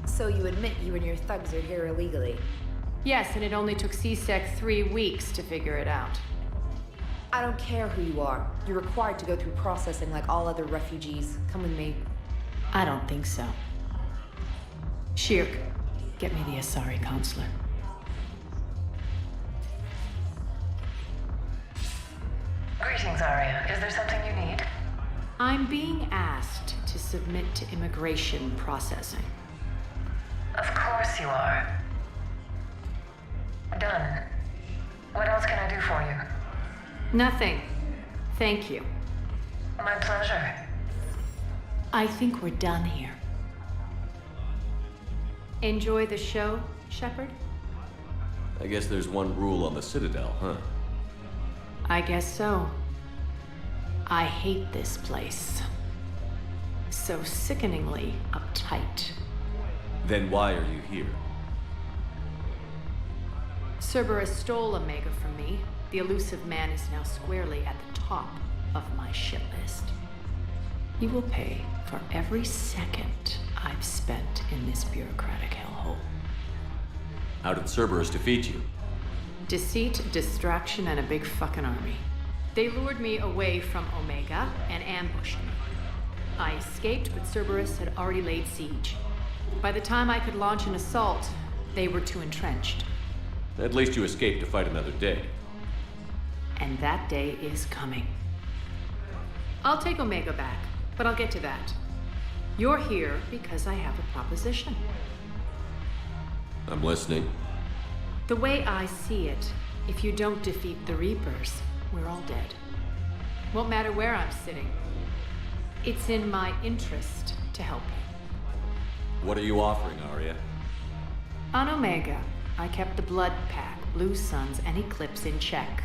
S22: So you admit you and your thugs are here illegally?
S15: Yes, and it only took CSEC 3 weeks to figure it out.
S22: I don't care who you are. You're required to go through processing like all other refugees. Come with me.
S15: I don't think so. Shirk, get me the Asari consular.
S5: Greetings, Arya. Is there something you need?
S15: I'm being asked to submit to immigration processing.
S5: Of course you are. Done. What else can I do for you?
S15: Nothing. Thank you.
S5: My pleasure.
S15: I think we're done here. Enjoy the show, Shepard?
S16: I guess there's one rule on the Citadel, huh?
S15: I guess so. I hate this place. So sickeningly uptight.
S16: Then why are you here?
S15: Cerberus stole Omega from me. The elusive man is now squarely at the top of my shit list. He will pay for every second I've spent in this bureaucratic hellhole.
S16: How did Cerberus defeat you?
S15: Deceit, distraction, and a big fucking army. They lured me away from Omega and ambushed me. I escaped, but Cerberus had already laid siege. By the time I could launch an assault, they were too entrenched.
S16: At least you escaped to fight another day.
S15: And that day is coming. I'll take Omega back, but I'll get to that. You're here because I have a proposition.
S16: I'm listening.
S15: The way I see it, if you don't defeat the Reapers, we're all dead. Won't matter where I'm sitting. It's in my interest to help you.
S16: What are you offering, Arya?
S15: On Omega, I kept the Blood Pack, Blue Suns, and Eclipse in check.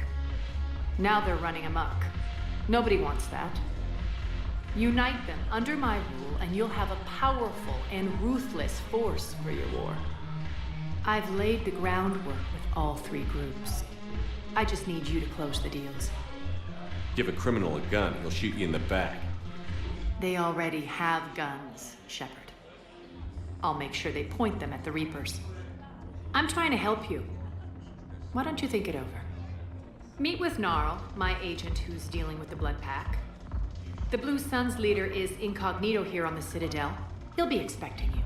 S15: Now they're running amok. Nobody wants that. Unite them under my rule, and you'll have a powerful and ruthless force for your war. I've laid the groundwork with all 3 groups. I just need you to close the deals.
S16: Give a criminal a gun, he'll shoot you in the back.
S15: They already have guns, Shepard. I'll make sure they point them at the Reapers. I'm trying to help you. Why don't you think it over? Meet with Gnarl, my agent who's dealing with the Blood Pack. The Blue Suns leader is incognito here on the Citadel. He'll be expecting you.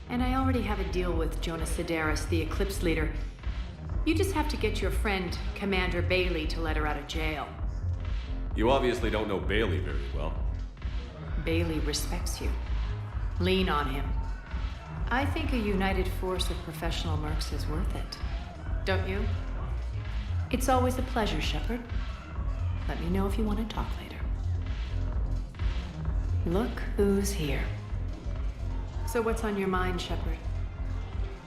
S15: And I already have a deal with Jonas Sedaris, the Eclipse leader. You just have to get your friend, Commander Bailey, to let her out of jail.
S16: You obviously don't know Bailey very well.
S15: Bailey respects you. Lean on him. I think a united force of professional mercs is worth it. Don't you? It's always a pleasure, Shepard. Let me know if you want to talk later. Look who's here. So what's on your mind, Shepard?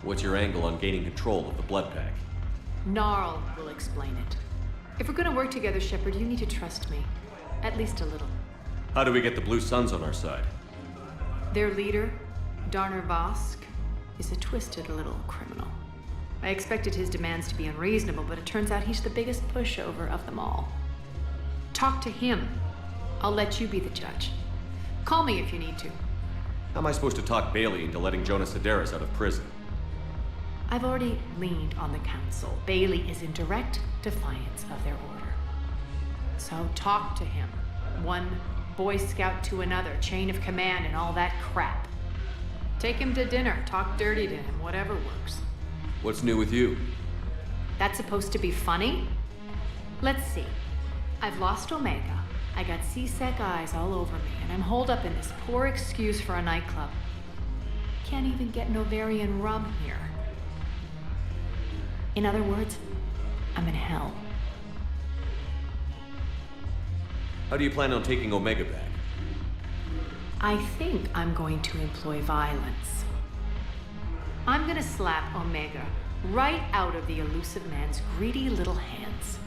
S16: What's your angle on gaining control of the Blood Pack?
S15: Gnarl will explain it. If we're gonna work together, Shepard, you need to trust me. At least a little.
S16: How do we get the Blue Suns on our side?
S15: Their leader, Darner Vosk, is a twisted little criminal. I expected his demands to be unreasonable, but it turns out he's the biggest pushover of them all. Talk to him. I'll let you be the judge. Call me if you need to.
S16: How am I supposed to talk Bailey into letting Jonas Sedaris out of prison?
S15: I've already leaned on the council. Bailey is in direct defiance of their order. So talk to him. One Boy Scout to another, chain of command and all that crap. Take him to dinner, talk dirty to him, whatever works.
S16: What's new with you?
S15: That's supposed to be funny? Let's see. I've lost Omega. I got C-Sec eyes all over me, and I'm holed up in this poor excuse for a nightclub. Can't even get Novarian rum here. In other words, I'm in hell.
S16: How do you plan on taking Omega back?
S15: I think I'm going to employ violence. I'm gonna slap Omega right out of the elusive man's greedy little hands.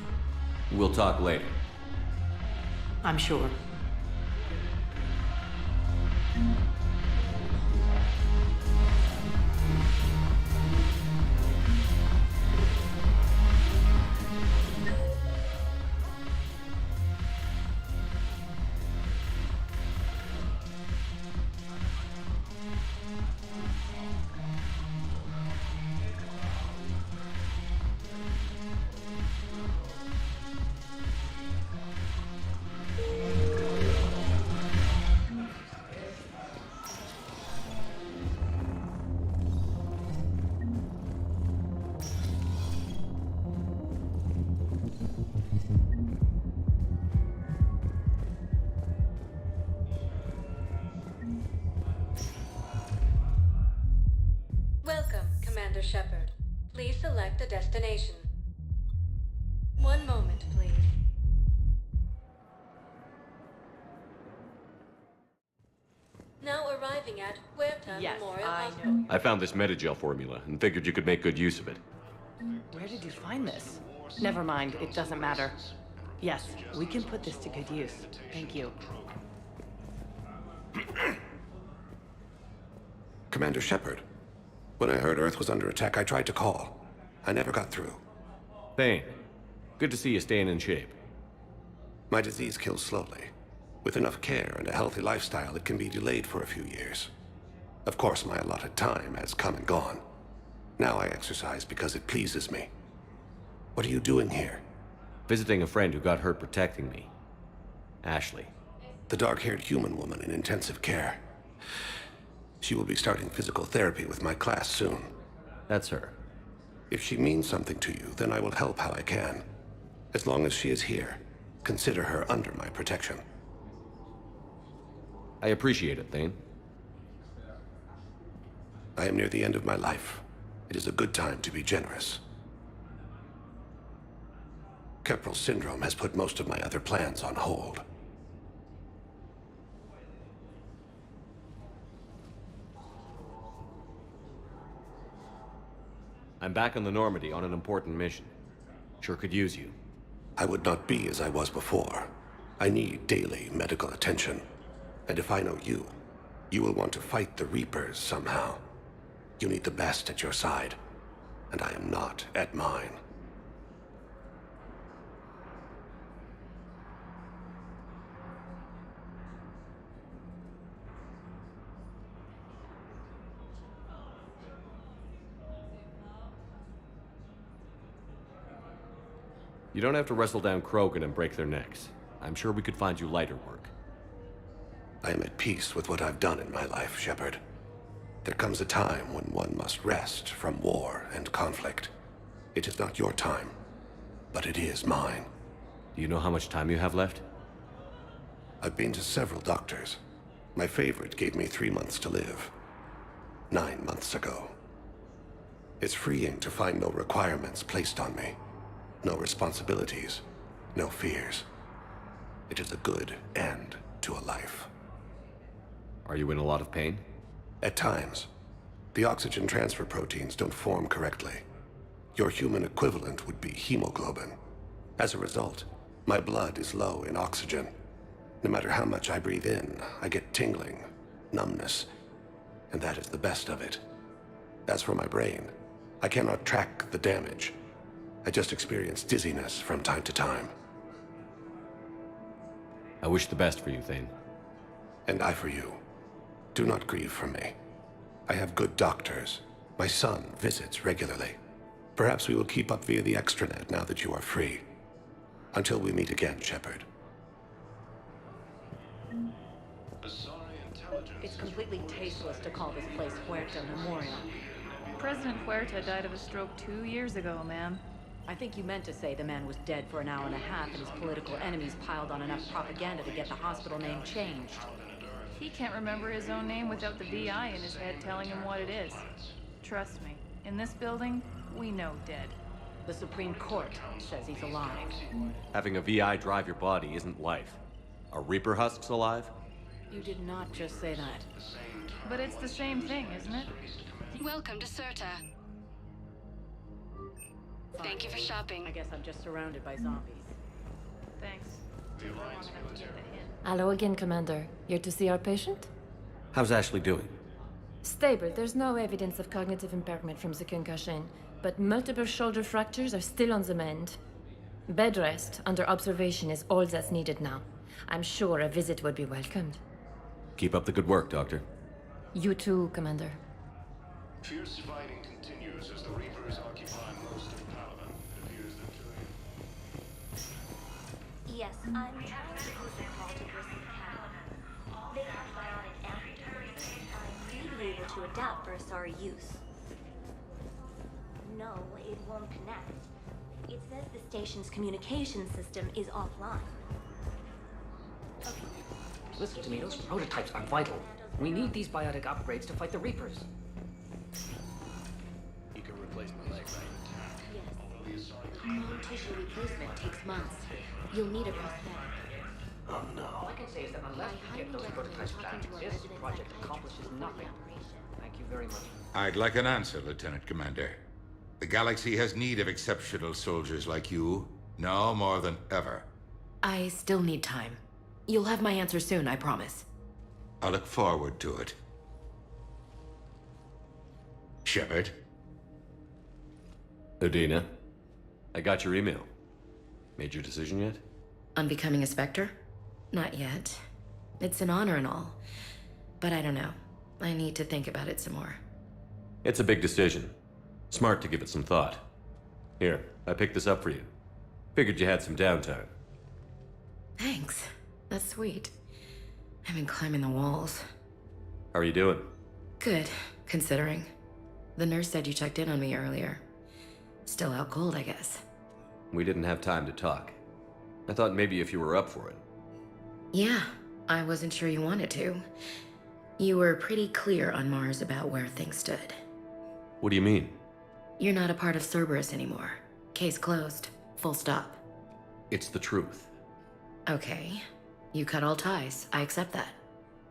S16: We'll talk later.
S15: I'm sure.
S11: Welcome, Commander Shepard. Please select a destination. One moment, please. Now arriving at Huerta Memorial Hospital.
S16: I found this Metagel formula and figured you could make good use of it.
S4: Where did you find this? Never mind, it doesn't matter. Yes, we can put this to good use. Thank you.
S6: Commander Shepard, when I heard Earth was under attack, I tried to call. I never got through.
S16: Bane, good to see you staying in shape.
S6: My disease kills slowly. With enough care and a healthy lifestyle, it can be delayed for a few years. Of course, my allotted time has come and gone. Now I exercise because it pleases me. What are you doing here?
S16: Visiting a friend who got hurt protecting me. Ashley.
S6: The dark-haired human woman in intensive care. She will be starting physical therapy with my class soon.
S16: That's her.
S6: If she means something to you, then I will help how I can. As long as she is here, consider her under my protection.
S16: I appreciate it, Thane.
S6: I am near the end of my life. It is a good time to be generous. Keprel syndrome has put most of my other plans on hold.
S16: I'm back on the Normandy on an important mission. Sure could use you.
S6: I would not be as I was before. I need daily medical attention. And if I know you, you will want to fight the Reapers somehow. You need the best at your side, and I am not at mine.
S16: You don't have to wrestle down Krogan and break their necks. I'm sure we could find you lighter work.
S6: I am at peace with what I've done in my life, Shepard. There comes a time when one must rest from war and conflict. It is not your time, but it is mine.
S16: Do you know how much time you have left?
S6: I've been to several doctors. My favorite gave me 3 months to live. 9 months ago. It's freeing to find no requirements placed on me. No responsibilities, no fears. It is a good end to a life.
S16: Are you in a lot of pain?
S6: At times. The oxygen transfer proteins don't form correctly. Your human equivalent would be hemoglobin. As a result, my blood is low in oxygen. No matter how much I breathe in, I get tingling, numbness, and that is the best of it. As for my brain, I cannot track the damage. I just experience dizziness from time to time.
S16: I wish the best for you, Thane.
S7: And I for you. Do not grieve for me. I have good doctors. My son visits regularly. Perhaps we will keep up via the extranet now that you are free. Until we meet again, Shepard.
S4: It's completely tasteless to call this place Huerta Memorial.
S8: President Huerta died of a stroke 2 years ago, ma'am.
S4: I think you meant to say the man was dead for an hour and a half and his political enemies piled on enough propaganda to get the hospital name changed.
S8: He can't remember his own name without the VI in his head telling him what it is. Trust me, in this building, we know dead.
S4: The Supreme Court says he's alive.
S16: Having a VI drive your body isn't life. Are Reaper husks alive?
S4: You did not just say that.
S8: But it's the same thing, isn't it?
S11: Welcome to Serta. Thank you for shopping.
S4: I guess I'm just surrounded by zombies.
S8: Thanks.
S9: Hello again, Commander. Here to see our patient?
S16: How's Ashley doing?
S9: Stable. There's no evidence of cognitive impairment from the concussion, but multiple shoulder fractures are still on the mend. Bed rest under observation is all that's needed now. I'm sure a visit would be welcomed.
S16: Keep up the good work, Doctor.
S9: You too, Commander.
S12: Fierce fighting continues as the Reapers occupy most of Paladin. It appears that
S21: Yes, I'm trying to post a call to Grissom Academy. They have bionic amputators. I may be able to adapt for Asari use. No, it won't connect. It says the station's communication system is offline.
S14: Listen to me, those prototypes are vital. We need these biotic upgrades to fight the Reapers.
S6: You can replace my leg, right?
S21: Yes. Bone tissue replacement takes months. You'll need a prosthetic.
S14: Oh no. All I can say is that unless we get those prototypes back, this project accomplishes nothing. Thank you very much.
S1: I'd like an answer, Lieutenant Commander. The galaxy has need of exceptional soldiers like you, now more than ever.
S18: I still need time. You'll have my answer soon, I promise.
S1: I look forward to it. Shepard?
S16: Adina, I got your email. Made your decision yet?
S18: On becoming a Spectre? Not yet. It's an honor and all. But I don't know. I need to think about it some more.
S16: It's a big decision. Smart to give it some thought. Here, I picked this up for you. Figured you had some downtime.
S18: Thanks. That's sweet. I've been climbing the walls.
S16: How are you doing?
S18: Good, considering. The nurse said you checked in on me earlier. Still out cold, I guess.
S16: We didn't have time to talk. I thought maybe if you were up for it.
S18: Yeah, I wasn't sure you wanted to. You were pretty clear on Mars about where things stood.
S16: What do you mean?
S18: You're not a part of Cerberus anymore. Case closed. Full stop.
S16: It's the truth.
S18: Okay. You cut all ties. I accept that.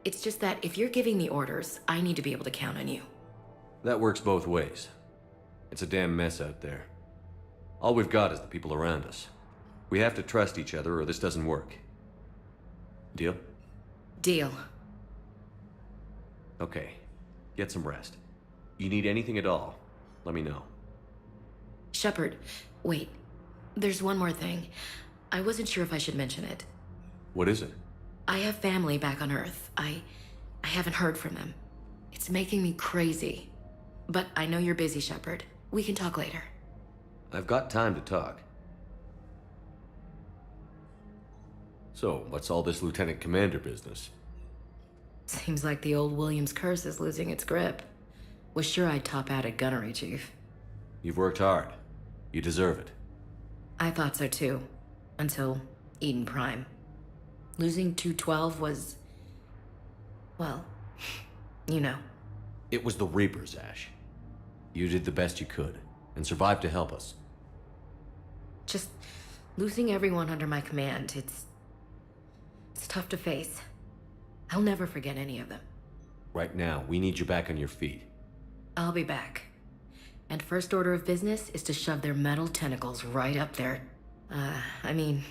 S18: It's just that if you're giving the orders, I need to be able to count on you.
S16: That works both ways. It's a damn mess out there. All we've got is the people around us. We have to trust each other or this doesn't work. Deal?
S18: Deal.
S16: Okay. Get some rest. You need anything at all, let me know.
S18: Shepard, wait. There's one more thing. I wasn't sure if I should mention it.
S16: What is it?
S18: I have family back on Earth. I haven't heard from them. It's making me crazy. But I know you're busy, Shepard. We can talk later.
S16: I've got time to talk. So, what's all this Lieutenant Commander business?
S18: Seems like the old Williams curse is losing its grip. Was sure I'd top out at gunnery, Chief.
S16: You've worked hard. You deserve it.
S18: I thought so too. Until Eden Prime. Losing 212 was... well, you know.
S16: It was the Reapers, Ash. You did the best you could, and survived to help us.
S18: Just losing everyone under my command, it's tough to face. I'll never forget any of them.
S16: Right now, we need you back on your feet.
S18: I'll be back. And first order of business is to shove their metal tentacles right up there. I mean,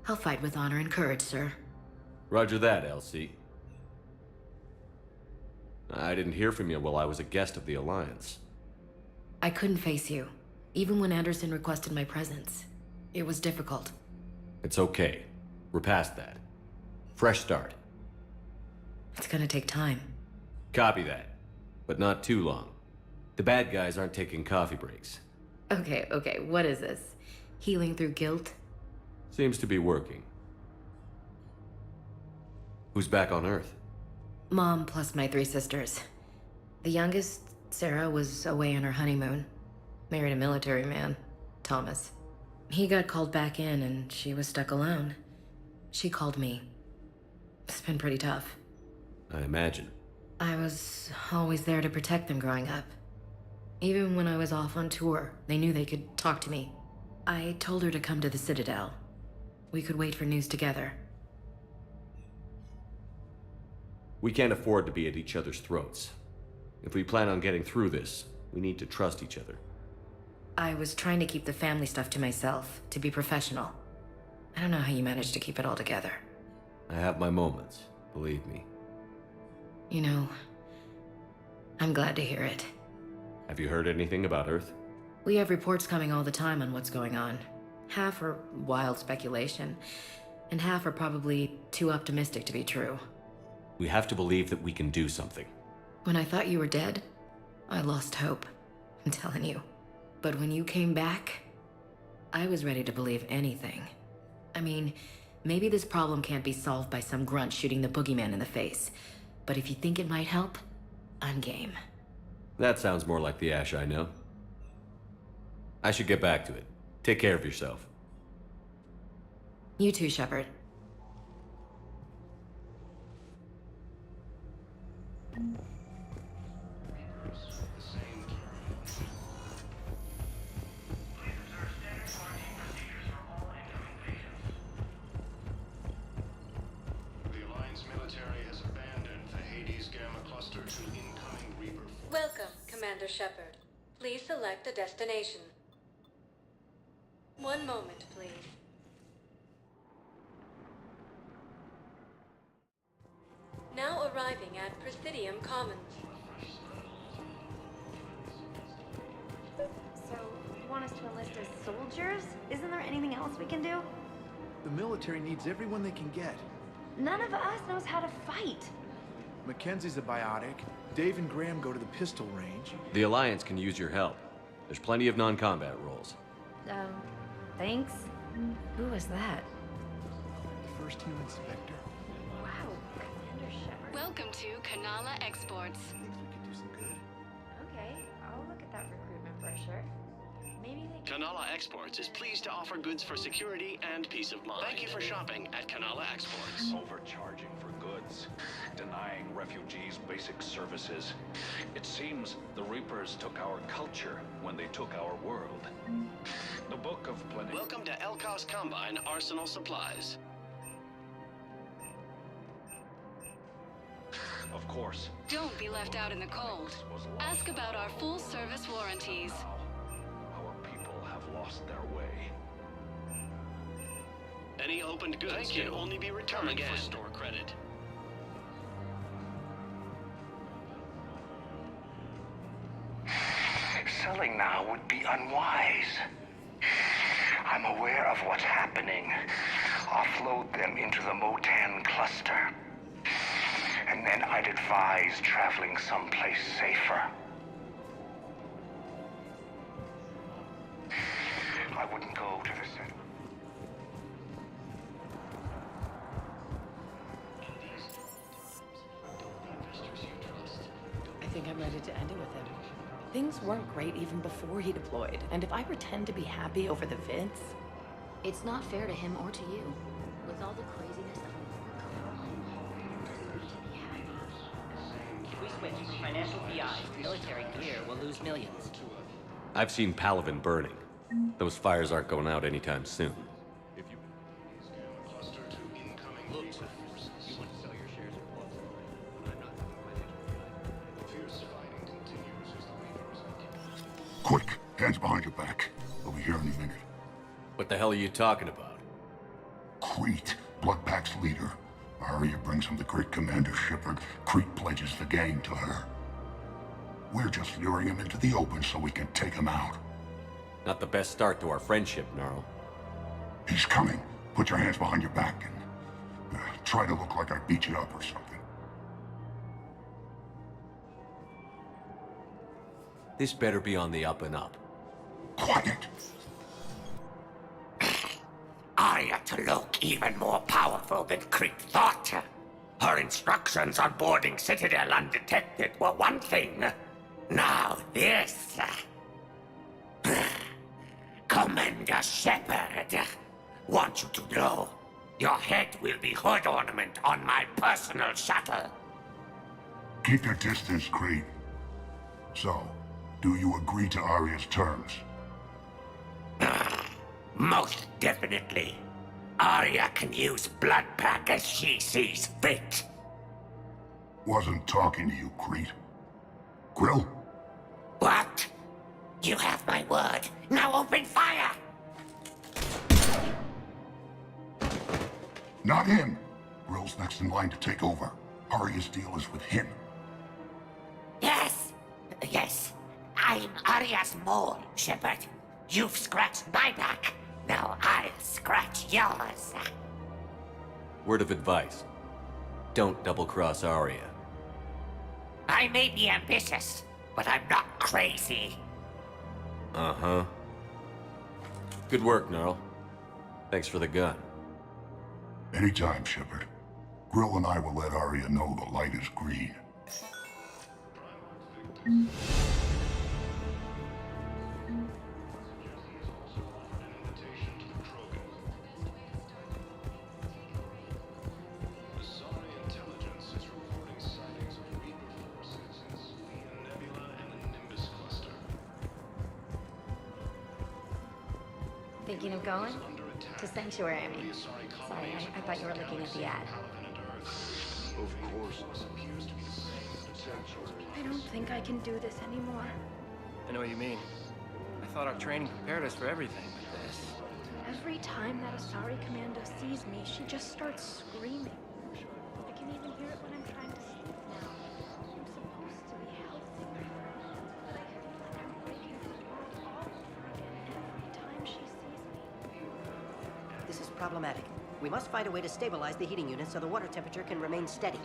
S18: I'll fight with honor and courage, sir.
S16: Roger that, LC. I didn't hear from you while I was a guest of the Alliance.
S18: I couldn't face you, even when Anderson requested my presence. It was difficult.
S16: It's okay. We're past that. Fresh start.
S18: It's gonna take time.
S16: Copy that. But not too long. The bad guys aren't taking coffee breaks.
S18: Okay, what is this? Healing through guilt?
S16: Seems to be working. Who's back on Earth?
S18: Mom plus my 3 sisters. The youngest, Sarah, was away on her honeymoon. Married a military man, Thomas. He got called back in and she was stuck alone. She called me. It's been pretty tough.
S16: I imagine.
S18: I was always there to protect them growing up. Even when I was off on tour, they knew they could talk to me. I told her to come to the Citadel. We could wait for news together.
S16: We can't afford to be at each other's throats. If we plan on getting through this, we need to trust each other.
S18: I was trying to keep the family stuff to myself, to be professional. I don't know how you managed to keep it all together.
S16: I have my moments, believe me.
S18: You know, I'm glad to hear it.
S16: Have you heard anything about Earth?
S18: We have reports coming all the time on what's going on. Half are wild speculation, and half are probably too optimistic to be true.
S16: We have to believe that we can do something.
S18: When I thought you were dead, I lost hope. I'm telling you. But when you came back, I was ready to believe anything. I mean, maybe this problem can't be solved by some grunt shooting the boogeyman in the face. But if you think it might help, I'm game.
S16: That sounds more like the Ash I know. I should get back to it. Take care of yourself.
S18: You too, Shepard.
S11: Welcome, Commander Shepard. Please select a destination. One moment, please. Now arriving at Presidium Commons.
S22: So, you want us to enlist as soldiers? Isn't there anything else we can do?
S6: The military needs everyone they can get.
S22: None of us knows how to fight.
S6: Mackenzie's a biotic. Dave and Graham go to the pistol range.
S16: The Alliance can use your help. There's plenty of non-combat roles.
S22: Thanks.
S18: Who was that?
S6: First team inspector.
S22: Wow, Commander Shepard.
S11: Welcome to Kanala Exports.
S6: Thinks we could do some good.
S22: Okay, I'll look at that recruitment brochure. Maybe they can...
S2: Kanala Exports is pleased to offer goods for security and peace of mind. Thank you for shopping at Kanala Exports.
S12: Overcharging for goods, denying refugees basic services. It seems the Reapers took our culture when they took our world. The Book of Plenty.
S2: Welcome to Elkos Combine Arsenal Supplies.
S12: Of course.
S11: Don't be left out in the cold. Ask about our full-service warranties.
S12: Our people have lost their way.
S2: Any opened goods can only be returned for store credit.
S13: Selling now would be unwise. I'm aware of what's happening. Offload them into the Motan cluster. And then I'd advise traveling someplace safer. I wouldn't go to the center.
S4: I think I'm ready to end it with him. Things weren't great even before he deployed, and if I pretend to be happy over the vids...
S9: It's not fair to him or to you. With all the craziness of
S14: If we switch from financial PIs to military gear, we'll lose millions.
S16: I've seen Palaven burning. Those fires aren't going out anytime soon.
S17: Quick, hands behind your back. We'll be here any minute.
S16: What the hell are you talking about?
S17: Crete, Bloodpack's leader. Arya brings him the great Commander Shepard. Crete pledges the gang to her. We're just luring him into the open so we can take him out.
S16: Not the best start to our friendship, Gnarl.
S17: He's coming. Put your hands behind your back and try to look like I beat you up or something.
S16: This better be on the up and up.
S17: Quiet!
S13: Arya to look even more powerful than Crete thought. Her instructions on boarding Citadel undetected were one thing. Now this. Commander Shepard, want you to know, your head will be hood ornament on my personal shuttle.
S17: Keep your distance, Crete. So, do you agree to Arya's terms?
S13: Most definitely. Arya can use blood pack as she sees fit.
S17: Wasn't talking to you, Crete. Grill?
S13: What? You have my word. Now open fire!
S17: Not him! Grill's next in line to take over. Arya's deal is with him.
S13: Yes. Yes. I'm Arya's mole, Shepard. You've scratched my back. Now I'll scratch yours.
S16: Word of advice. Don't double-cross Arya.
S13: I may be ambitious, but I'm not crazy.
S16: Uh-huh. Good work, Gnarl. Thanks for the gun.
S17: Anytime, Shepard. Grill and I will let Arya know the light is green.
S3: Thinking of going? To Sanctuary, I mean. Sorry, I thought you were looking at the ad.
S17: Of course.
S22: I don't think I can do this anymore.
S10: I know what you mean. I thought our training prepared us for everything, but this...
S22: Every time that Asari Commando sees me, she just starts screaming. I can even hear it when I'm trying to sleep now. I'm supposed to be healthy, but I feel like I'm breaking all over again every time she sees me.
S14: This is problematic. We must find a way to stabilize the heating unit so the water temperature can remain steady.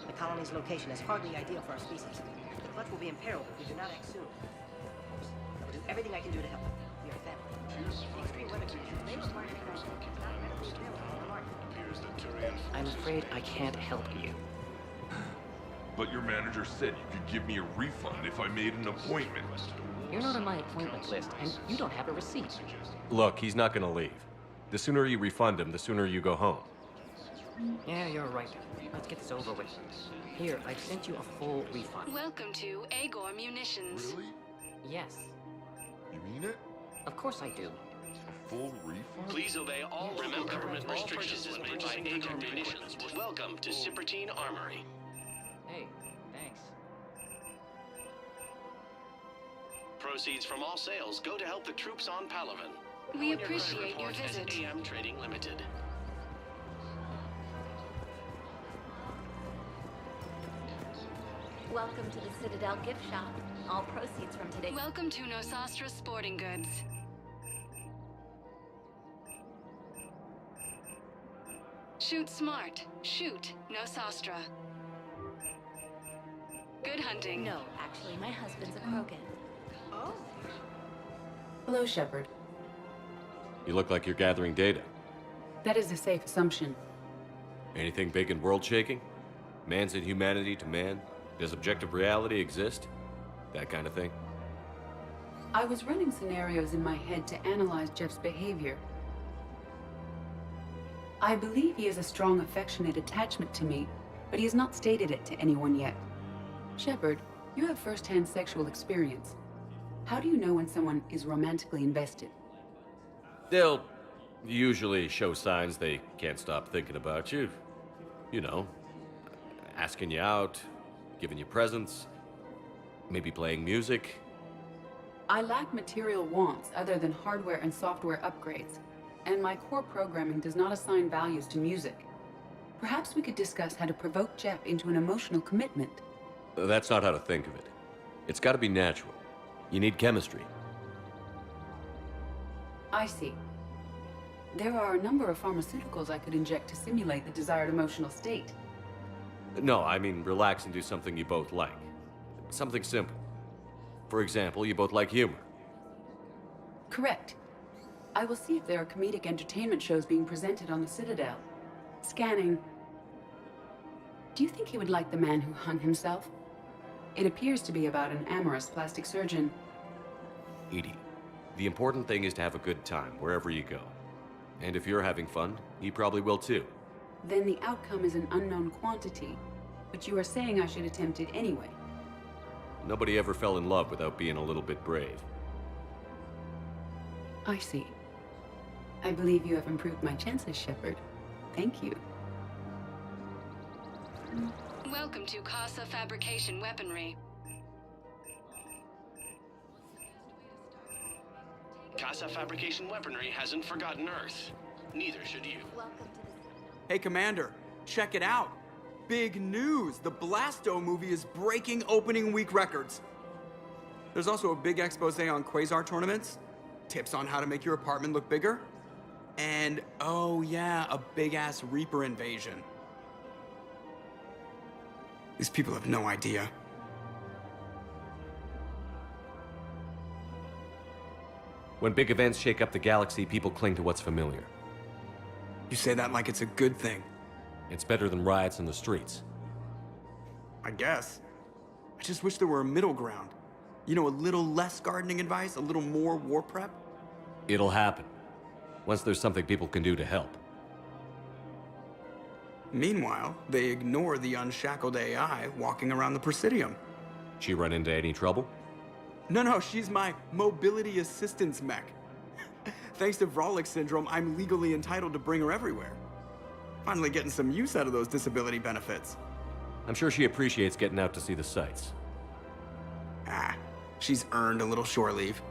S14: The colony's location is hardly ideal for our species. The clutch will be imperiled if we do not act soon. I will do everything I can do to help. We are a family. The extreme weather conditions may require I'm afraid I can't help you.
S19: But your manager said you could give me a refund if I made an appointment.
S14: You're not on my appointment list, and you don't have a receipt.
S16: Look, he's not gonna leave. The sooner you refund him, the sooner you go home.
S14: Yeah, you're right. Let's get this over with. Here, I've sent you a full refund.
S11: Welcome to Agor Munitions.
S19: Really?
S14: Yes.
S19: You mean it?
S14: Of course I do.
S19: A full refund?
S2: Please obey all government restrictions made by Agor Munitions. Welcome to Sippertine Armory.
S14: Hey, thanks.
S2: Proceeds from all sales go to help the troops on Palaven.
S11: We appreciate your visit.
S2: AM Trading Limited.
S3: Welcome to the Citadel gift shop. All proceeds from today.
S11: Welcome to Nosastra Sporting Goods. Shoot smart. Shoot Nosastra. Good hunting.
S3: No, actually, my husband's a Krogan.
S22: Oh.
S20: Hello, Shepard.
S16: You look like you're gathering data.
S20: That is a safe assumption.
S16: Anything big and world-shaking? Man's inhumanity to man? Does objective reality exist? That kind of thing?
S20: I was running scenarios in my head to analyze Jeff's behavior. I believe he has a strong affectionate attachment to me, but he has not stated it to anyone yet. Shepard, you have first-hand sexual experience. How do you know when someone is romantically invested?
S16: They'll usually show signs they can't stop thinking about you. You know, asking you out, giving you presents, maybe playing music.
S20: I lack material wants other than hardware and software upgrades, and my core programming does not assign values to music. Perhaps we could discuss how to provoke Jeff into an emotional commitment.
S16: That's not how to think of it. It's got to be natural. You need chemistry.
S20: I see. There are a number of pharmaceuticals I could inject to simulate the desired emotional state.
S16: No, I mean relax and do something you both like. Something simple. For example, you both like humor.
S20: Correct. I will see if there are comedic entertainment shows being presented on the Citadel. Scanning. Do you think he would like The Man Who Hung Himself? It appears to be about an amorous plastic surgeon.
S16: Edie, the important thing is to have a good time wherever you go. And if you're having fun, he probably will too.
S20: Then the outcome is an unknown quantity. But you are saying I should attempt it anyway.
S16: Nobody ever fell in love without being a little bit brave.
S20: I see. I believe you have improved my chances, Shepard. Thank you.
S11: Welcome to Casa Fabrication Weaponry.
S2: Casa Fabrication Weaponry hasn't forgotten Earth. Neither should you.
S5: Hey, Commander, check it out. Big news! The Blasto movie is breaking opening week records. There's also a big expose on quasar tournaments, tips on how to make your apartment look bigger, and, oh yeah, a big-ass Reaper invasion. These people have no idea.
S16: When big events shake up the galaxy, people cling to what's familiar.
S5: You say that like it's a good thing.
S16: It's better than riots in the streets.
S5: I guess. I just wish there were a middle ground. You know, a little less gardening advice, a little more war prep.
S16: It'll happen. Once there's something people can do to help.
S5: Meanwhile, they ignore the unshackled AI walking around the Presidium.
S16: She run into any trouble?
S5: No, she's my mobility assistance mech. Thanks to Vrolic syndrome, I'm legally entitled to bring her everywhere. Finally getting some use out of those disability benefits.
S16: I'm sure she appreciates getting out to see the sights.
S5: Ah, she's earned a little shore leave.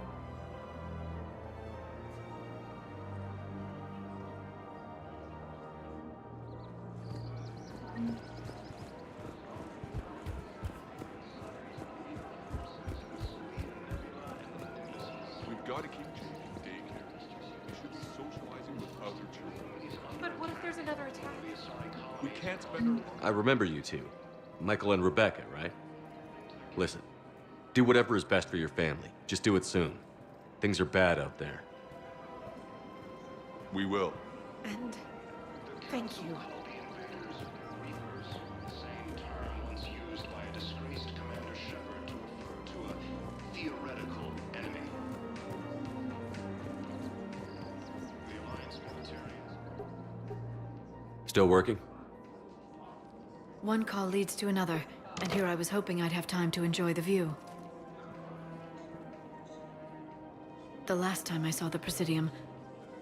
S19: We've got to keep changing daycares. They should be socializing with other children.
S9: But what if there's another attack?
S19: We can't spend our...
S16: I remember you two. Michael and Rebecca, right? Listen, do whatever is best for your family. Just do it soon. Things are bad out there.
S19: We will.
S9: And thank you.
S12: Same term once used by a disgraced Commander Shepard to refer to a theoretical enemy. The Alliance military.
S16: Still working?
S9: One call leads to another, and here I was hoping I'd have time to enjoy the view. The last time I saw the Presidium,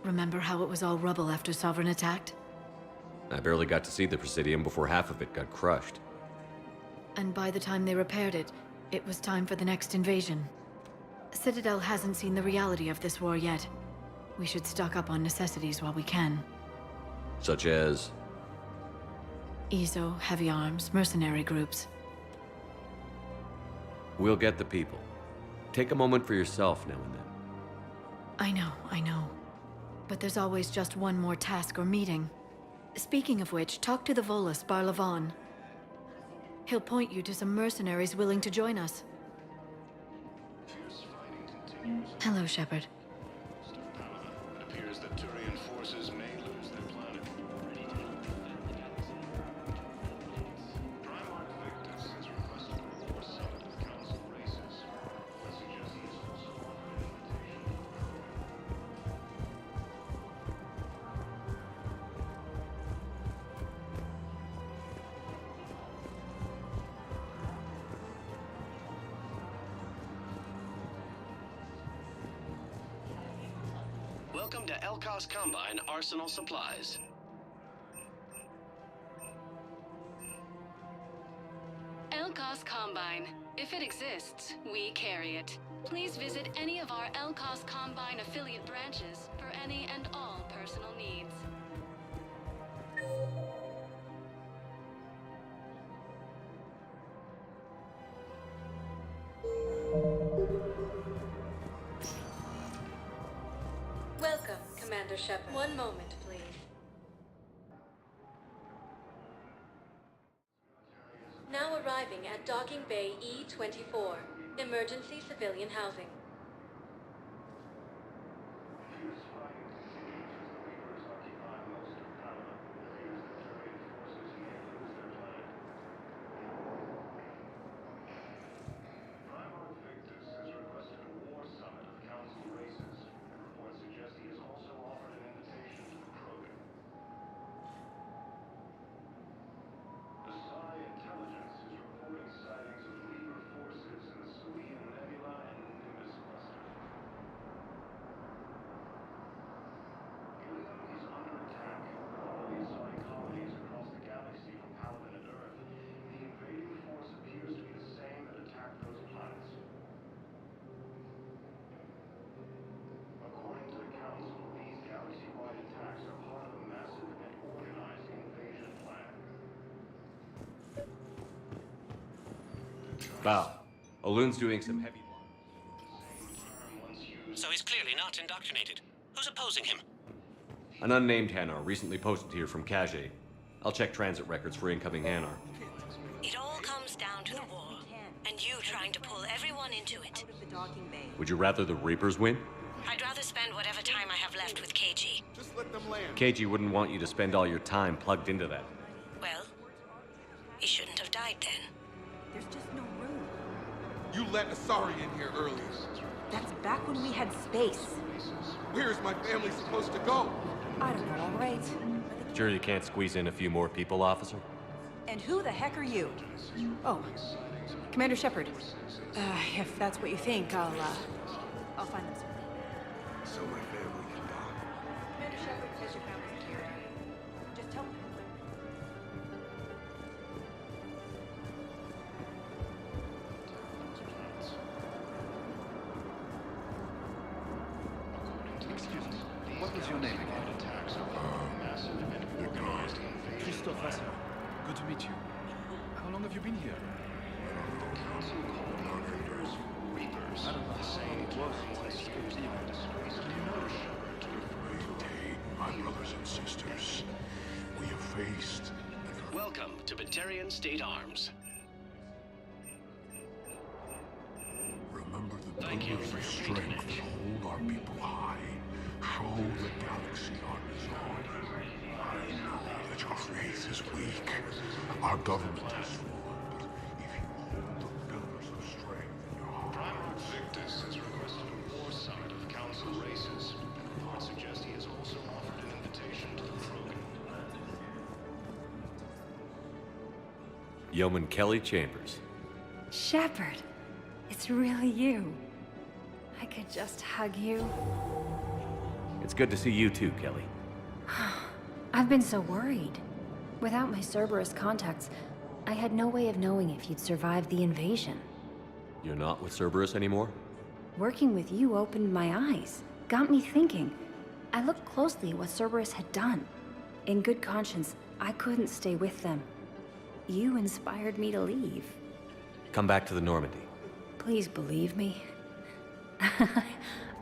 S9: remember how it was all rubble after Sovereign attacked?
S16: I barely got to see the Presidium before half of it got crushed.
S9: And by the time they repaired it, it was time for the next invasion. Citadel hasn't seen the reality of this war yet. We should stock up on necessities while we can.
S16: Such as?
S9: ESO, heavy arms, mercenary groups.
S16: We'll get the people. Take a moment for yourself now and then.
S9: I know. But there's always just one more task or meeting. Speaking of which, talk to the Volus, Barlavon. He'll point you to some mercenaries willing to join us. Hello, Shepard.
S12: It appears that Turian forces may lose their planet. Primarch Victus has requested a war summit with Council races. I suggest this also.
S2: Welcome to Elkos Combine Arsenal Supplies.
S11: Elkos Combine. If it exists, we carry it. Please visit any of our Elkos Combine affiliate branches for any and all personal needs. Welcome, Commander
S7: Shepard. One moment, please. Now arriving at Docking Bay E-24, emergency civilian housing.
S16: Val, Olun's doing some heavy...
S15: So he's clearly not indoctrinated. Who's opposing him?
S16: An unnamed Hanar recently posted here from Kage. I'll check transit records for incoming Hanar.
S7: It all comes down to the war, and you trying to pull everyone into it.
S16: Would you rather the Reapers win?
S7: I'd rather spend whatever time I have left with KG.
S19: Just let them land.
S16: KG wouldn't want you to spend all your time plugged into that.
S7: Well, he shouldn't have died then.
S4: There's just no room.
S19: You let Asari in here earlier.
S4: That's back when we had space.
S19: Where is my family supposed to go?
S4: I don't know, all right.
S16: Sure you can't squeeze in a few more people, officer?
S4: And who the heck are you? Oh, Commander Shepard. If that's what you think, I'll find them soon.
S19: So my family can die.
S4: Commander Shepard says your family's here. Just tell me.
S6: Excuse me, what was your name again? Christophe Vassar. Good to meet you. How long have you been here?
S12: Reapers.
S6: I don't know how long it was since I escaped evil. Do you know?
S17: Maintain, my brothers and sisters. We have faced...
S2: Welcome to Batarian State Arms.
S17: Remember the
S2: Thank you
S17: pillars
S2: for
S17: of
S2: your
S17: strength
S2: patronage.
S17: hold our people high. Show the galaxy our resolve. I know that your faith is weak. Our government has fallen, but if you hold the pillars of strength in your heart...
S12: Primarch Victus has requested a war summit of council races. Reports suggest he has also offered an invitation to the Krogan.
S16: Yeoman Kelly Chambers.
S23: Shepard, it's really you. I could just hug you.
S16: It's good to see you too, Kelly.
S23: I've been so worried. Without my Cerberus contacts, I had no way of knowing if you'd survived the invasion.
S16: You're not with Cerberus anymore?
S23: Working with you opened my eyes, got me thinking. I looked closely at what Cerberus had done. In good conscience, I couldn't stay with them. You inspired me to leave.
S16: Come back to the Normandy.
S23: Please believe me.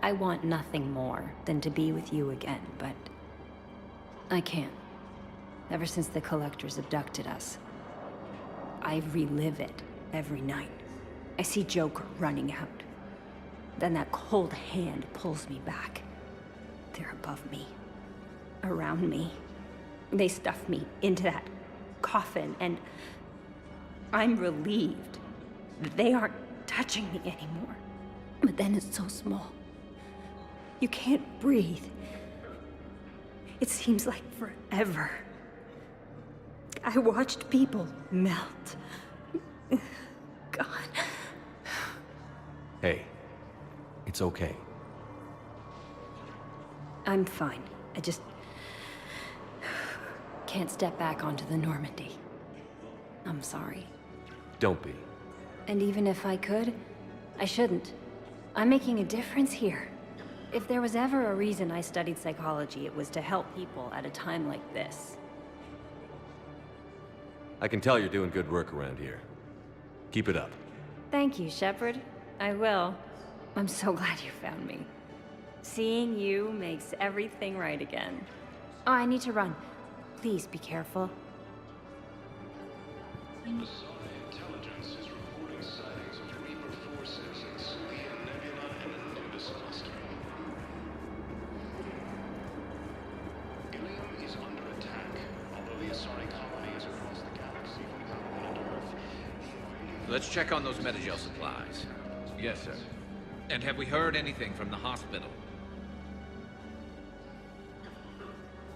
S23: I want nothing more than to be with you again, but I can't. Ever since the Collectors abducted us, I relive it every night. I see Joker running out. Then that cold hand pulls me back. They're above me, around me. They stuff me into that coffin, and I'm relieved that they aren't touching me anymore. But then it's so small. You can't breathe. It seems like forever. I watched people melt. God.
S16: Hey, it's okay.
S23: I'm fine. I just can't step back onto the Normandy. I'm sorry.
S16: Don't be.
S23: And even if I could, I shouldn't. I'm making a difference here. If there was ever a reason I studied psychology, it was to help people at a time like this.
S16: I can tell you're doing good work around here. Keep it up.
S23: Thank you, Shepard. I will. I'm so glad you found me. Seeing you makes everything right again. Oh, I need to run. Please be careful.
S12: Intelligence is reporting sightings of Reaper forces in Sylvia Nebula and the Nudus cluster. Ilium is under attack. Although the Asari colony is across the galaxy from planet Earth,
S1: Let's check on those Metagel supplies. Yes, sir. And have we heard anything from the hospital?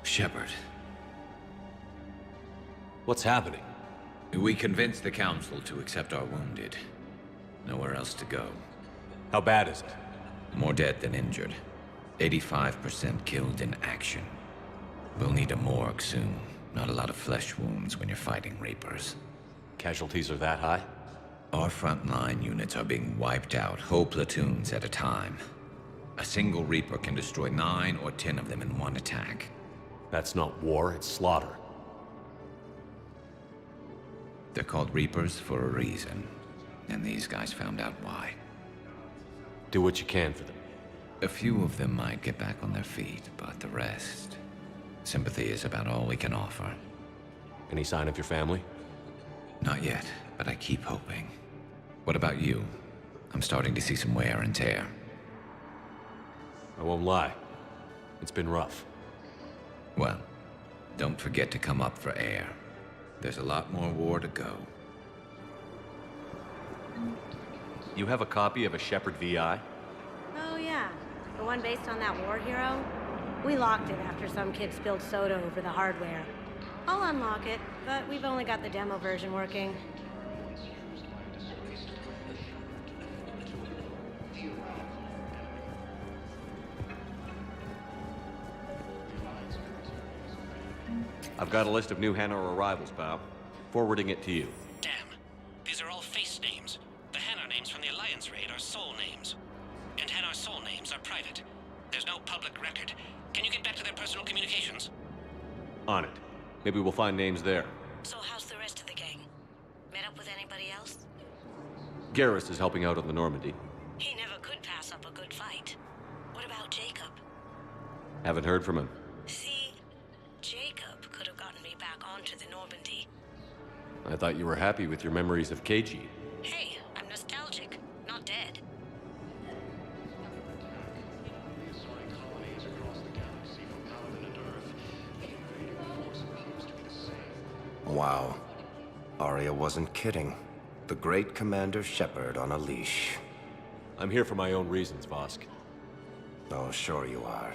S1: Shepard.
S16: What's happening?
S1: We convinced the Council to accept our wounded. Nowhere else to go.
S16: How bad is it?
S1: More dead than injured. 85% killed in action. We'll need a morgue soon. Not a lot of flesh wounds when you're fighting Reapers.
S16: Casualties are that high?
S1: Our frontline units are being wiped out, whole platoons at a time. A single Reaper can destroy 9 or 10 of them in one attack.
S16: That's not war, it's slaughter.
S1: They're called Reapers for a reason, and these guys found out why.
S16: Do what you can for them.
S1: A few of them might get back on their feet, but the rest... sympathy is about all we can offer.
S16: Any sign of your family?
S1: Not yet, but I keep hoping. What about you? I'm starting to see some wear and tear.
S16: I won't lie. It's been rough.
S1: Well, don't forget to come up for air. There's a lot more war to go.
S16: You have a copy of a Shepard VI?
S8: Oh yeah, the one based on that war hero? We locked it after some kid spilled soda over the hardware. I'll unlock it, but we've only got the demo version working.
S16: I've got a list of new Hanar arrivals, pal. Forwarding it to you.
S15: Damn. These are all face names. The Hanar names from the Alliance raid are soul names. And Hanar soul names are private. There's no public record. Can you get back to their personal communications?
S16: On it. Maybe we'll find names there.
S8: So how's the rest of the gang? Met up with anybody else?
S16: Garrus is helping out on the Normandy.
S8: He never could pass up a good fight. What about Jacob?
S16: Haven't heard from him.
S8: See, Jacob could have gotten me back onto the Normandy.
S16: I thought you were happy with your memories of KG.
S8: Hey, I'm nostalgic, not dead.
S12: the Asari colony is across the galaxy from Paladin and Earth. The invading force appears to be the same.
S21: Wow. Arya wasn't kidding. The great Commander Shepard on a leash.
S16: I'm here for my own reasons, Vosk.
S21: Oh, sure you are.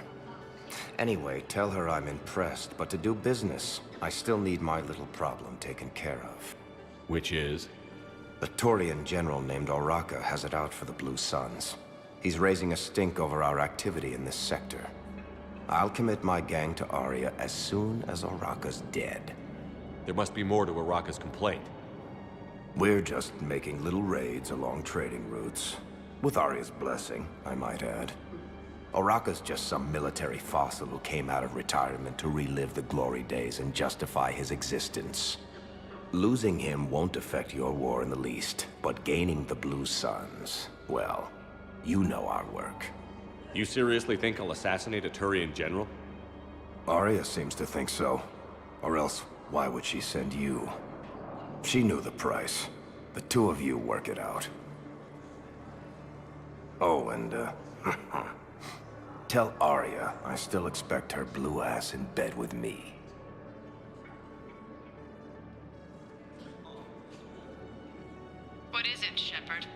S21: Anyway, tell her I'm impressed, but to do business, I still need my little problem taken care of.
S16: Which is?
S21: A Taurian general named Oraka has it out for the Blue Suns. He's raising a stink over our activity in this sector. I'll commit my gang to Arya as soon as Oraka's dead.
S16: There must be more to Oraka's complaint.
S21: We're just making little raids along trading routes. With Arya's blessing, I might add. Oraka's just some military fossil who came out of retirement to relive the glory days and justify his existence. Losing him won't affect your war in the least, but gaining the Blue Suns, well, you know our work.
S16: You seriously think I'll assassinate a Turian general?
S21: Arya seems to think so. Or else, why would she send you? She knew the price. The two of you work it out. Oh, and, tell Arya I still expect her blue ass in bed with me.
S11: What is it, Shepard?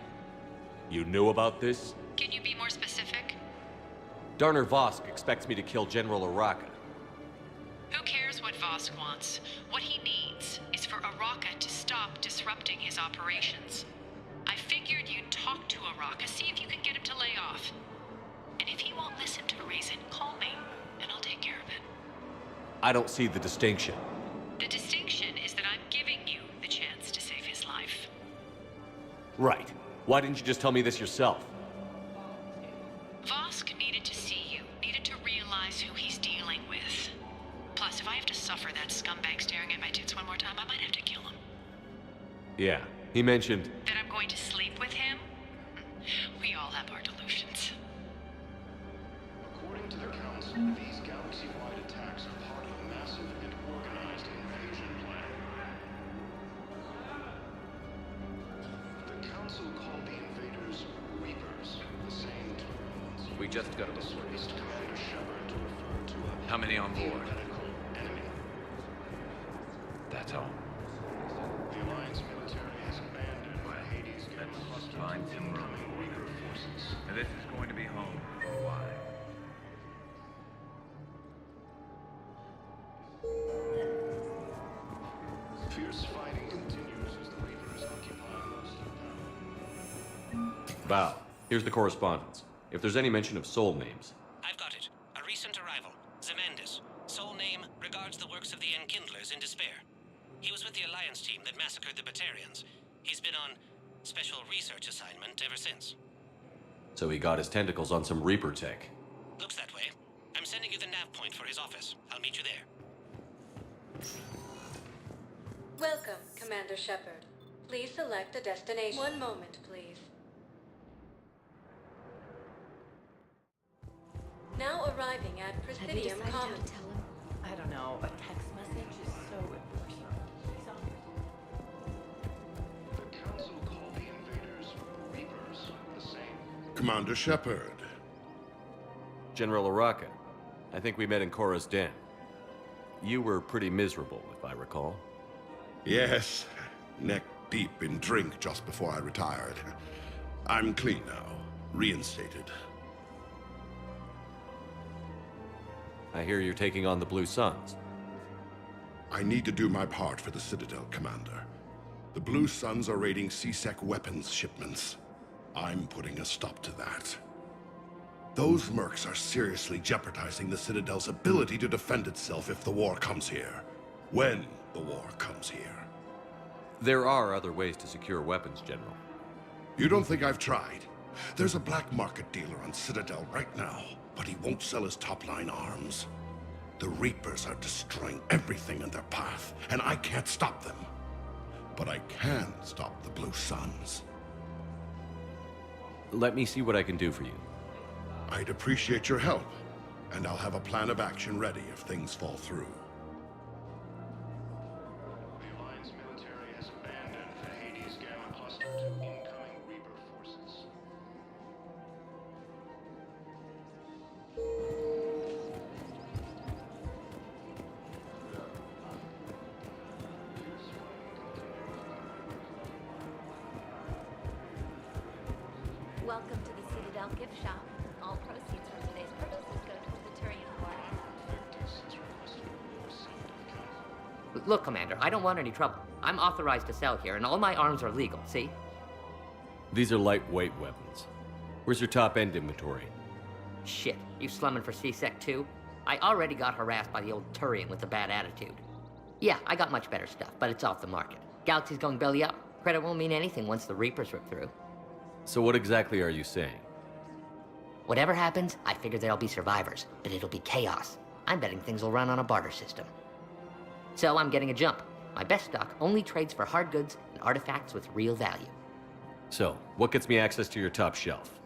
S16: You knew about this?
S11: Can you be more specific?
S16: Darner Vosk expects me to kill General Oraka.
S11: Who cares what Vosk wants? What he needs is for Oraka to stop disrupting his operations. I figured you'd talk to Oraka, see if you can get him to lay off. And if he won't listen to reason, call me, and I'll take care of it.
S16: I don't see the distinction.
S11: The distinction is that I'm giving you the chance to save his life.
S16: Right. Why didn't you just tell me this yourself?
S11: Vosk needed to see you, needed to realize who he's dealing with. Plus, if I have to suffer that scumbag staring at my tits one more time, I might have to kill him.
S16: Yeah, he mentioned...
S11: That I'm going to sleep with him? We all have our delusions.
S1: We just got a How many on board? That's all.
S12: The Alliance military has abandoned Hades'
S1: Let's find some room.
S12: forces.
S1: And this is going to be home for a while.
S12: Fierce fighting continues as the Reapers occupy most of them.
S16: Val, here's the correspondence. If there's any mention of soul names.
S15: I've got it. A recent arrival. Zemandis. Soul name regards the works of the Enkindlers in despair. He was with the Alliance team that massacred the Batarians. He's been on special research assignment ever since.
S16: So he got his tentacles on some Reaper tech.
S15: Looks that way. I'm sending you the nav point for his office. I'll meet you there.
S7: Welcome, Commander Shepard. Please select a destination. One moment, please. Now arriving at
S3: Have you
S7: Presidium
S3: decided how
S7: Commons.
S3: to tell him?
S4: I don't know. A text message is so impersonal.
S12: The Council called the invaders Reapers, the same.
S17: Commander Shepard.
S16: General Araka. I think we met in Korra's den. You were pretty miserable, if I recall.
S17: Yes, neck deep in drink just before I retired. I'm clean now, reinstated.
S16: I hear you're taking on the Blue Suns.
S17: I need to do my part for the Citadel, Commander. The Blue Suns are raiding CSEC weapons shipments. I'm putting a stop to that. Those mercs are seriously jeopardizing the Citadel's ability to defend itself if the war comes here. When the war comes here.
S16: There are other ways to secure weapons, General.
S17: You don't think I've tried? There's a black market dealer on Citadel right now, but he won't sell his top-line arms. The Reapers are destroying everything in their path, and I can't stop them. But I can stop the Blue Suns.
S16: Let me see what I can do for you.
S17: I'd appreciate your help, and I'll have a plan of action ready if things fall through.
S12: The Alliance military has abandoned the Hades Gamma cluster to incoming Reaper forces.
S3: Welcome to the Citadel gift shop. All proceeds from today's purchases go toward the Turian War.
S10: Look, Commander, I don't want any trouble. I'm authorized to sell here, and all my arms are legal, see?
S16: These are lightweight weapons. Where's your top-end inventory?
S10: Shit, you slumming for CSEC too? I already got harassed by the old Turian with a bad attitude. Yeah, I got much better stuff, but it's off the market. Galaxy's going belly up. Credit won't mean anything once the Reapers rip through.
S16: So what exactly are you saying?
S10: Whatever happens, I figure there'll be survivors, but it'll be chaos. I'm betting things will run on a barter system. So I'm getting a jump. My best stock only trades for hard goods and artifacts with real value.
S16: So, what gets me access to your top shelf?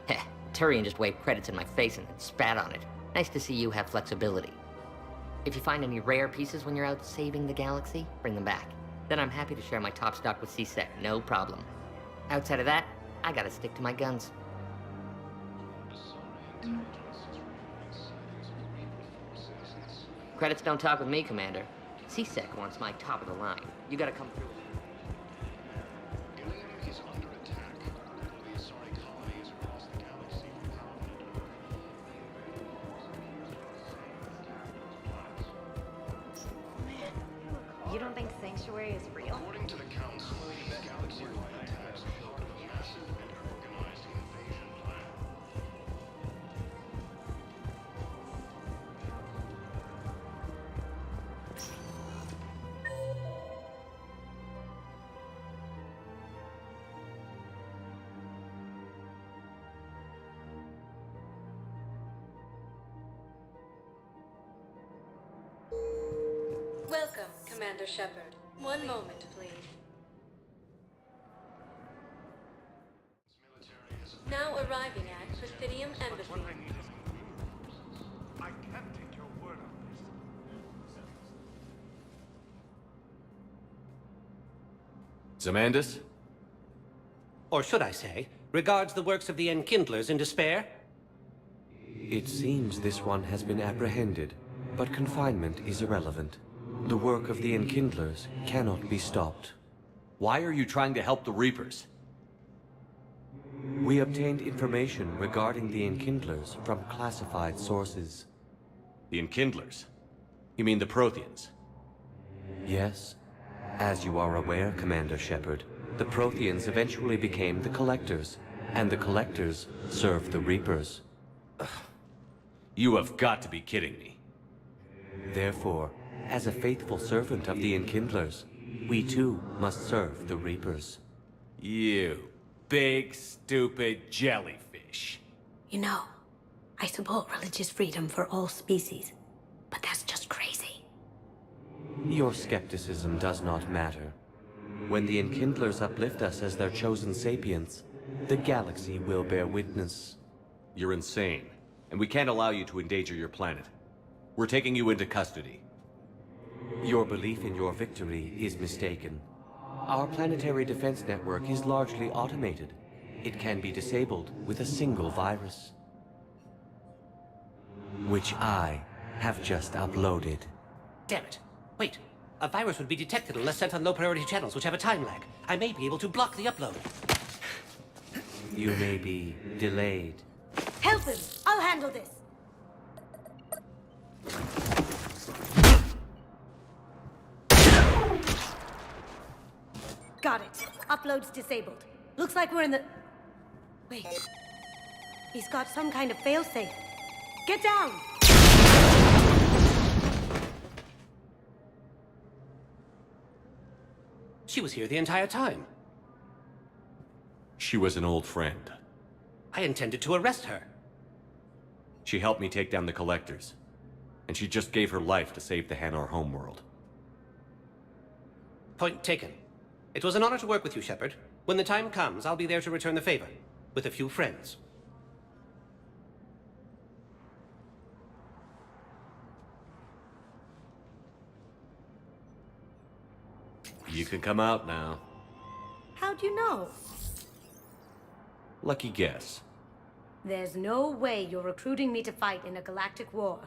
S10: Heh, Turian just waved credits in my face and then spat on it. Nice to see you have flexibility. If you find any rare pieces when you're out saving the galaxy, bring them back. Then I'm happy to share my top stock with CSEC, no problem. Outside of that, I gotta stick to my guns. Credits don't talk with me, Commander. CSEC wants my top of the line. You gotta come through.
S12: Ilium is under attack. The Asari colonies across the galaxy from powerful
S3: You don't think Sanctuary is real?
S12: According to the Council, these galaxy-wide attacks are part of a massive and organized invasion plan.
S7: Welcome, Commander Shepard. One moment, please. Now arriving at Presidium Embassy.
S12: I can't take your word on this.
S15: Zamandis? Or should I say, regards the works of the Enkindlers in despair?
S13: It seems this one has been apprehended, but confinement is irrelevant. The work of the Enkindlers cannot be stopped.
S16: Why are you trying to help the Reapers?
S13: We obtained information regarding the Enkindlers from classified sources.
S16: The Enkindlers? You mean the Protheans?
S13: Yes. As you are aware, Commander Shepard, the Protheans eventually became the Collectors, and the Collectors served the Reapers.
S16: You have got to be kidding me.
S13: Therefore, as a faithful servant of the Enkindlers, we too must serve the Reapers.
S16: You big, stupid jellyfish.
S8: You know, I support religious freedom for all species, but that's just crazy.
S13: Your skepticism does not matter. When the Enkindlers uplift us as their chosen sapients, the galaxy will bear witness.
S16: You're insane, and we can't allow you to endanger your planet. We're taking you into custody.
S13: Your belief in your victory is mistaken. Our planetary defense network is largely automated. It can be disabled with a single virus, which I have just uploaded.
S15: Damn it. Wait. A virus would be detected unless sent on low-priority channels, which have a time lag. I may be able to block the upload.
S13: You may be delayed.
S8: Help him! I'll handle this! Got it. Upload's disabled. Looks like we're in the... Wait. He's got some kind of failsafe. Get down!
S15: She was here the entire time.
S16: She was an old friend.
S15: I intended to arrest her.
S16: She helped me take down the Collectors. And she just gave her life to save the Hanar homeworld.
S15: Point taken. It was an honor to work with you, Shepard. When the time comes, I'll be there to return the favor. With a few friends.
S16: You can come out now.
S8: How'd you know?
S16: Lucky guess.
S8: There's no way you're recruiting me to fight in a galactic war.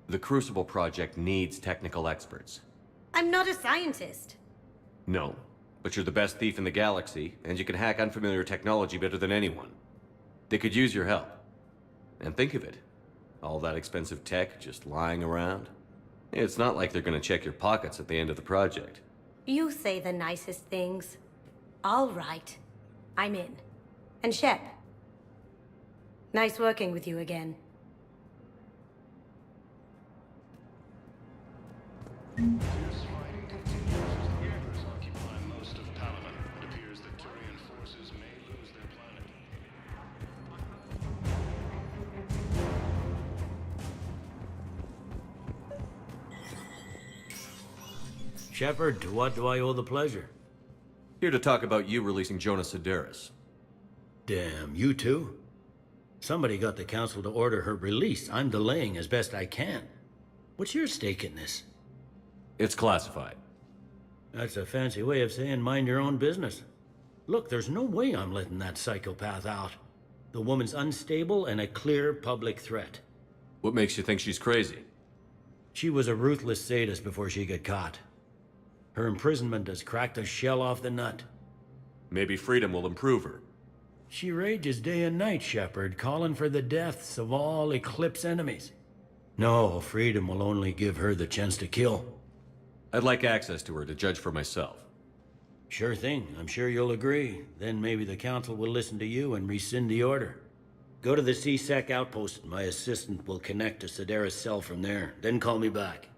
S16: The Crucible Project needs technical experts.
S8: I'm not a scientist.
S16: No, but you're the best thief in the galaxy, and you can hack unfamiliar technology better than anyone. They could use your help. And think of it. All that expensive tech just lying around. It's not like they're gonna check your pockets at the end of the project.
S8: You say the nicest things. All right. I'm in. And Shep. Nice working with you again.
S12: Fierce fighting continues as the Reapers occupy most of Palaven. It appears that Turian forces may lose their planet.
S14: Shepard, to what do I owe the pleasure?
S16: Here to talk about you releasing Jonas Sedaris.
S14: Damn, you too? Somebody got the Council to order her release. I'm delaying as best I can. What's your stake in this?
S16: It's classified.
S14: That's a fancy way of saying mind your own business. Look, there's no way I'm letting that psychopath out. The woman's unstable and a clear public threat.
S16: What makes you think she's crazy?
S14: She was a ruthless sadist before she got caught. Her imprisonment has cracked the shell off the nut.
S16: Maybe freedom will improve her.
S14: She rages day and night, Shepard, calling for the deaths of all Eclipse enemies. No, freedom will only give her the chance to kill.
S16: I'd like access to her to judge for myself.
S14: Sure thing. I'm sure you'll agree. Then maybe the Council will listen to you and rescind the order. Go to the C-Sec outpost. My assistant will connect to Sedaris' cell from there. Then call me back.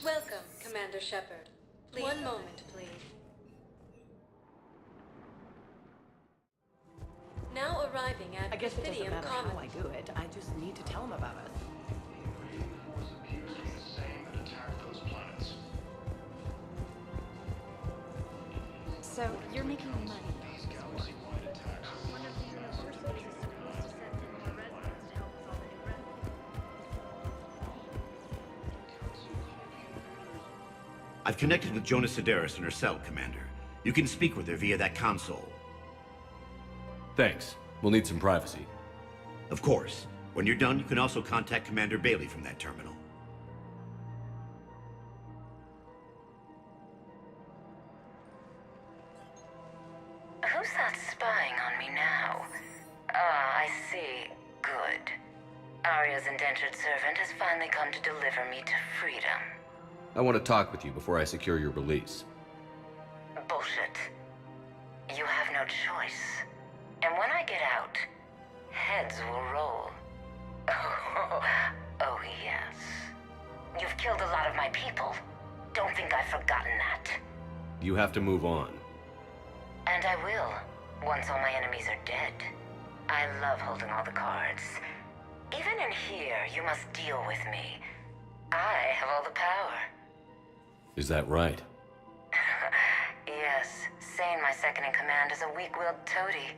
S7: Welcome, Commander Shepard. One moment, please. Now arriving at
S4: I guess it doesn't
S7: Ophidium
S4: matter how
S7: Commons.
S4: I do it. I just need to tell him about it.
S12: Force appears to be the same that attacked those planets.
S22: So, you're making money.
S12: These galaxy-wide attacks.
S22: One of the universities is supposed to send in more
S6: I've connected with Jonas Sedaris in her cell, Commander. You can speak with her via that console.
S16: Thanks. We'll need some privacy.
S6: Of course. When you're done, you can also contact Commander Bailey from that terminal.
S5: Who's that spying on me now? Ah, I see. Good. Arya's indentured servant has finally come to deliver me to freedom.
S16: I want to talk with you before I secure your release.
S5: Bullshit. You have no choice. And when I get out, heads will roll. Oh, yes. You've killed a lot of my people. Don't think I've forgotten that.
S16: You have to move on.
S5: And I will, once all my enemies are dead. I love holding all the cards. Even in here, you must deal with me. I have all the power.
S16: Is that right?
S5: Yes, Sane, my second-in-command, is a weak-willed toady.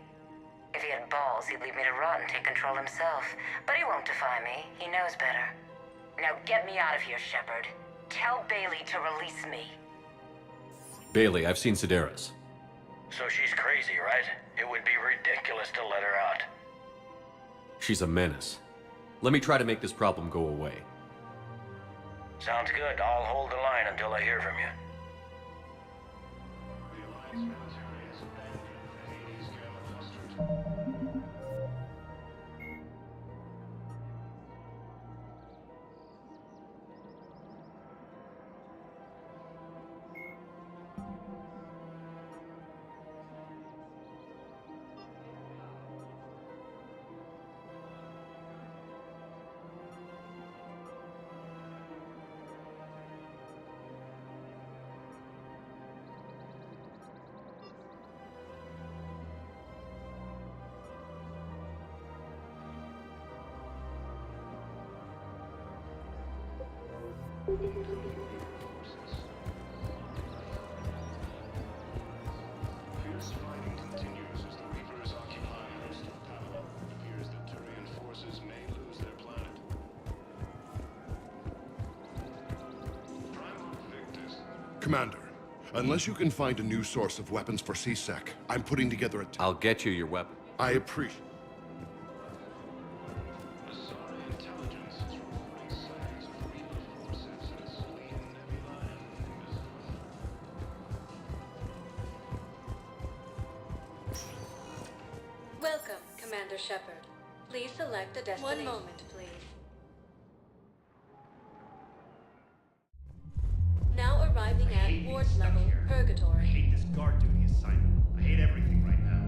S5: If he had balls, he'd leave me to rot and take control himself. But he won't defy me. He knows better. Now get me out of here, Shepard. Tell Bailey to release me.
S16: Bailey, I've seen Sedaris.
S18: So she's crazy, right? It would be ridiculous to let her out.
S16: She's a menace. Let me try to make this problem go away.
S18: Sounds good. I'll hold the line until I hear from you.
S12: Fierce fighting continues as the Reapers occupy Rust's power. It appears that Turian forces may lose their planet.
S17: Commander, unless you can find a new source of weapons for C-Sec, I'm putting together a...
S16: I'll get you your weapon.
S17: I appreciate...
S7: Welcome, Commander Shepard. Please select a destination. 1 moment, please. Now arriving at Ward Level, Purgatory.
S6: I hate this guard duty assignment. I hate everything right now.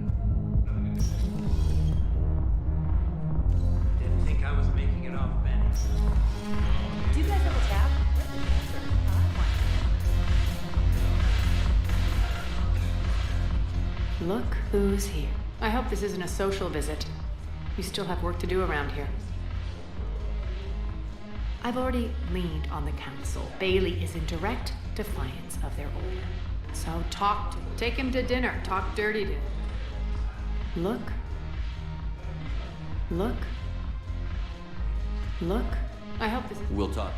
S20: Didn't think I was making it off, Benny.
S4: Do you guys have a tab? Look who's here. I hope this isn't a social visit. You still have work to do around here. I've already leaned on the council. Bailey is in direct defiance of their order. So talk to him. Take him to dinner. Talk dirty to him. Look. Look. Look. I hope this is...
S16: We'll talk.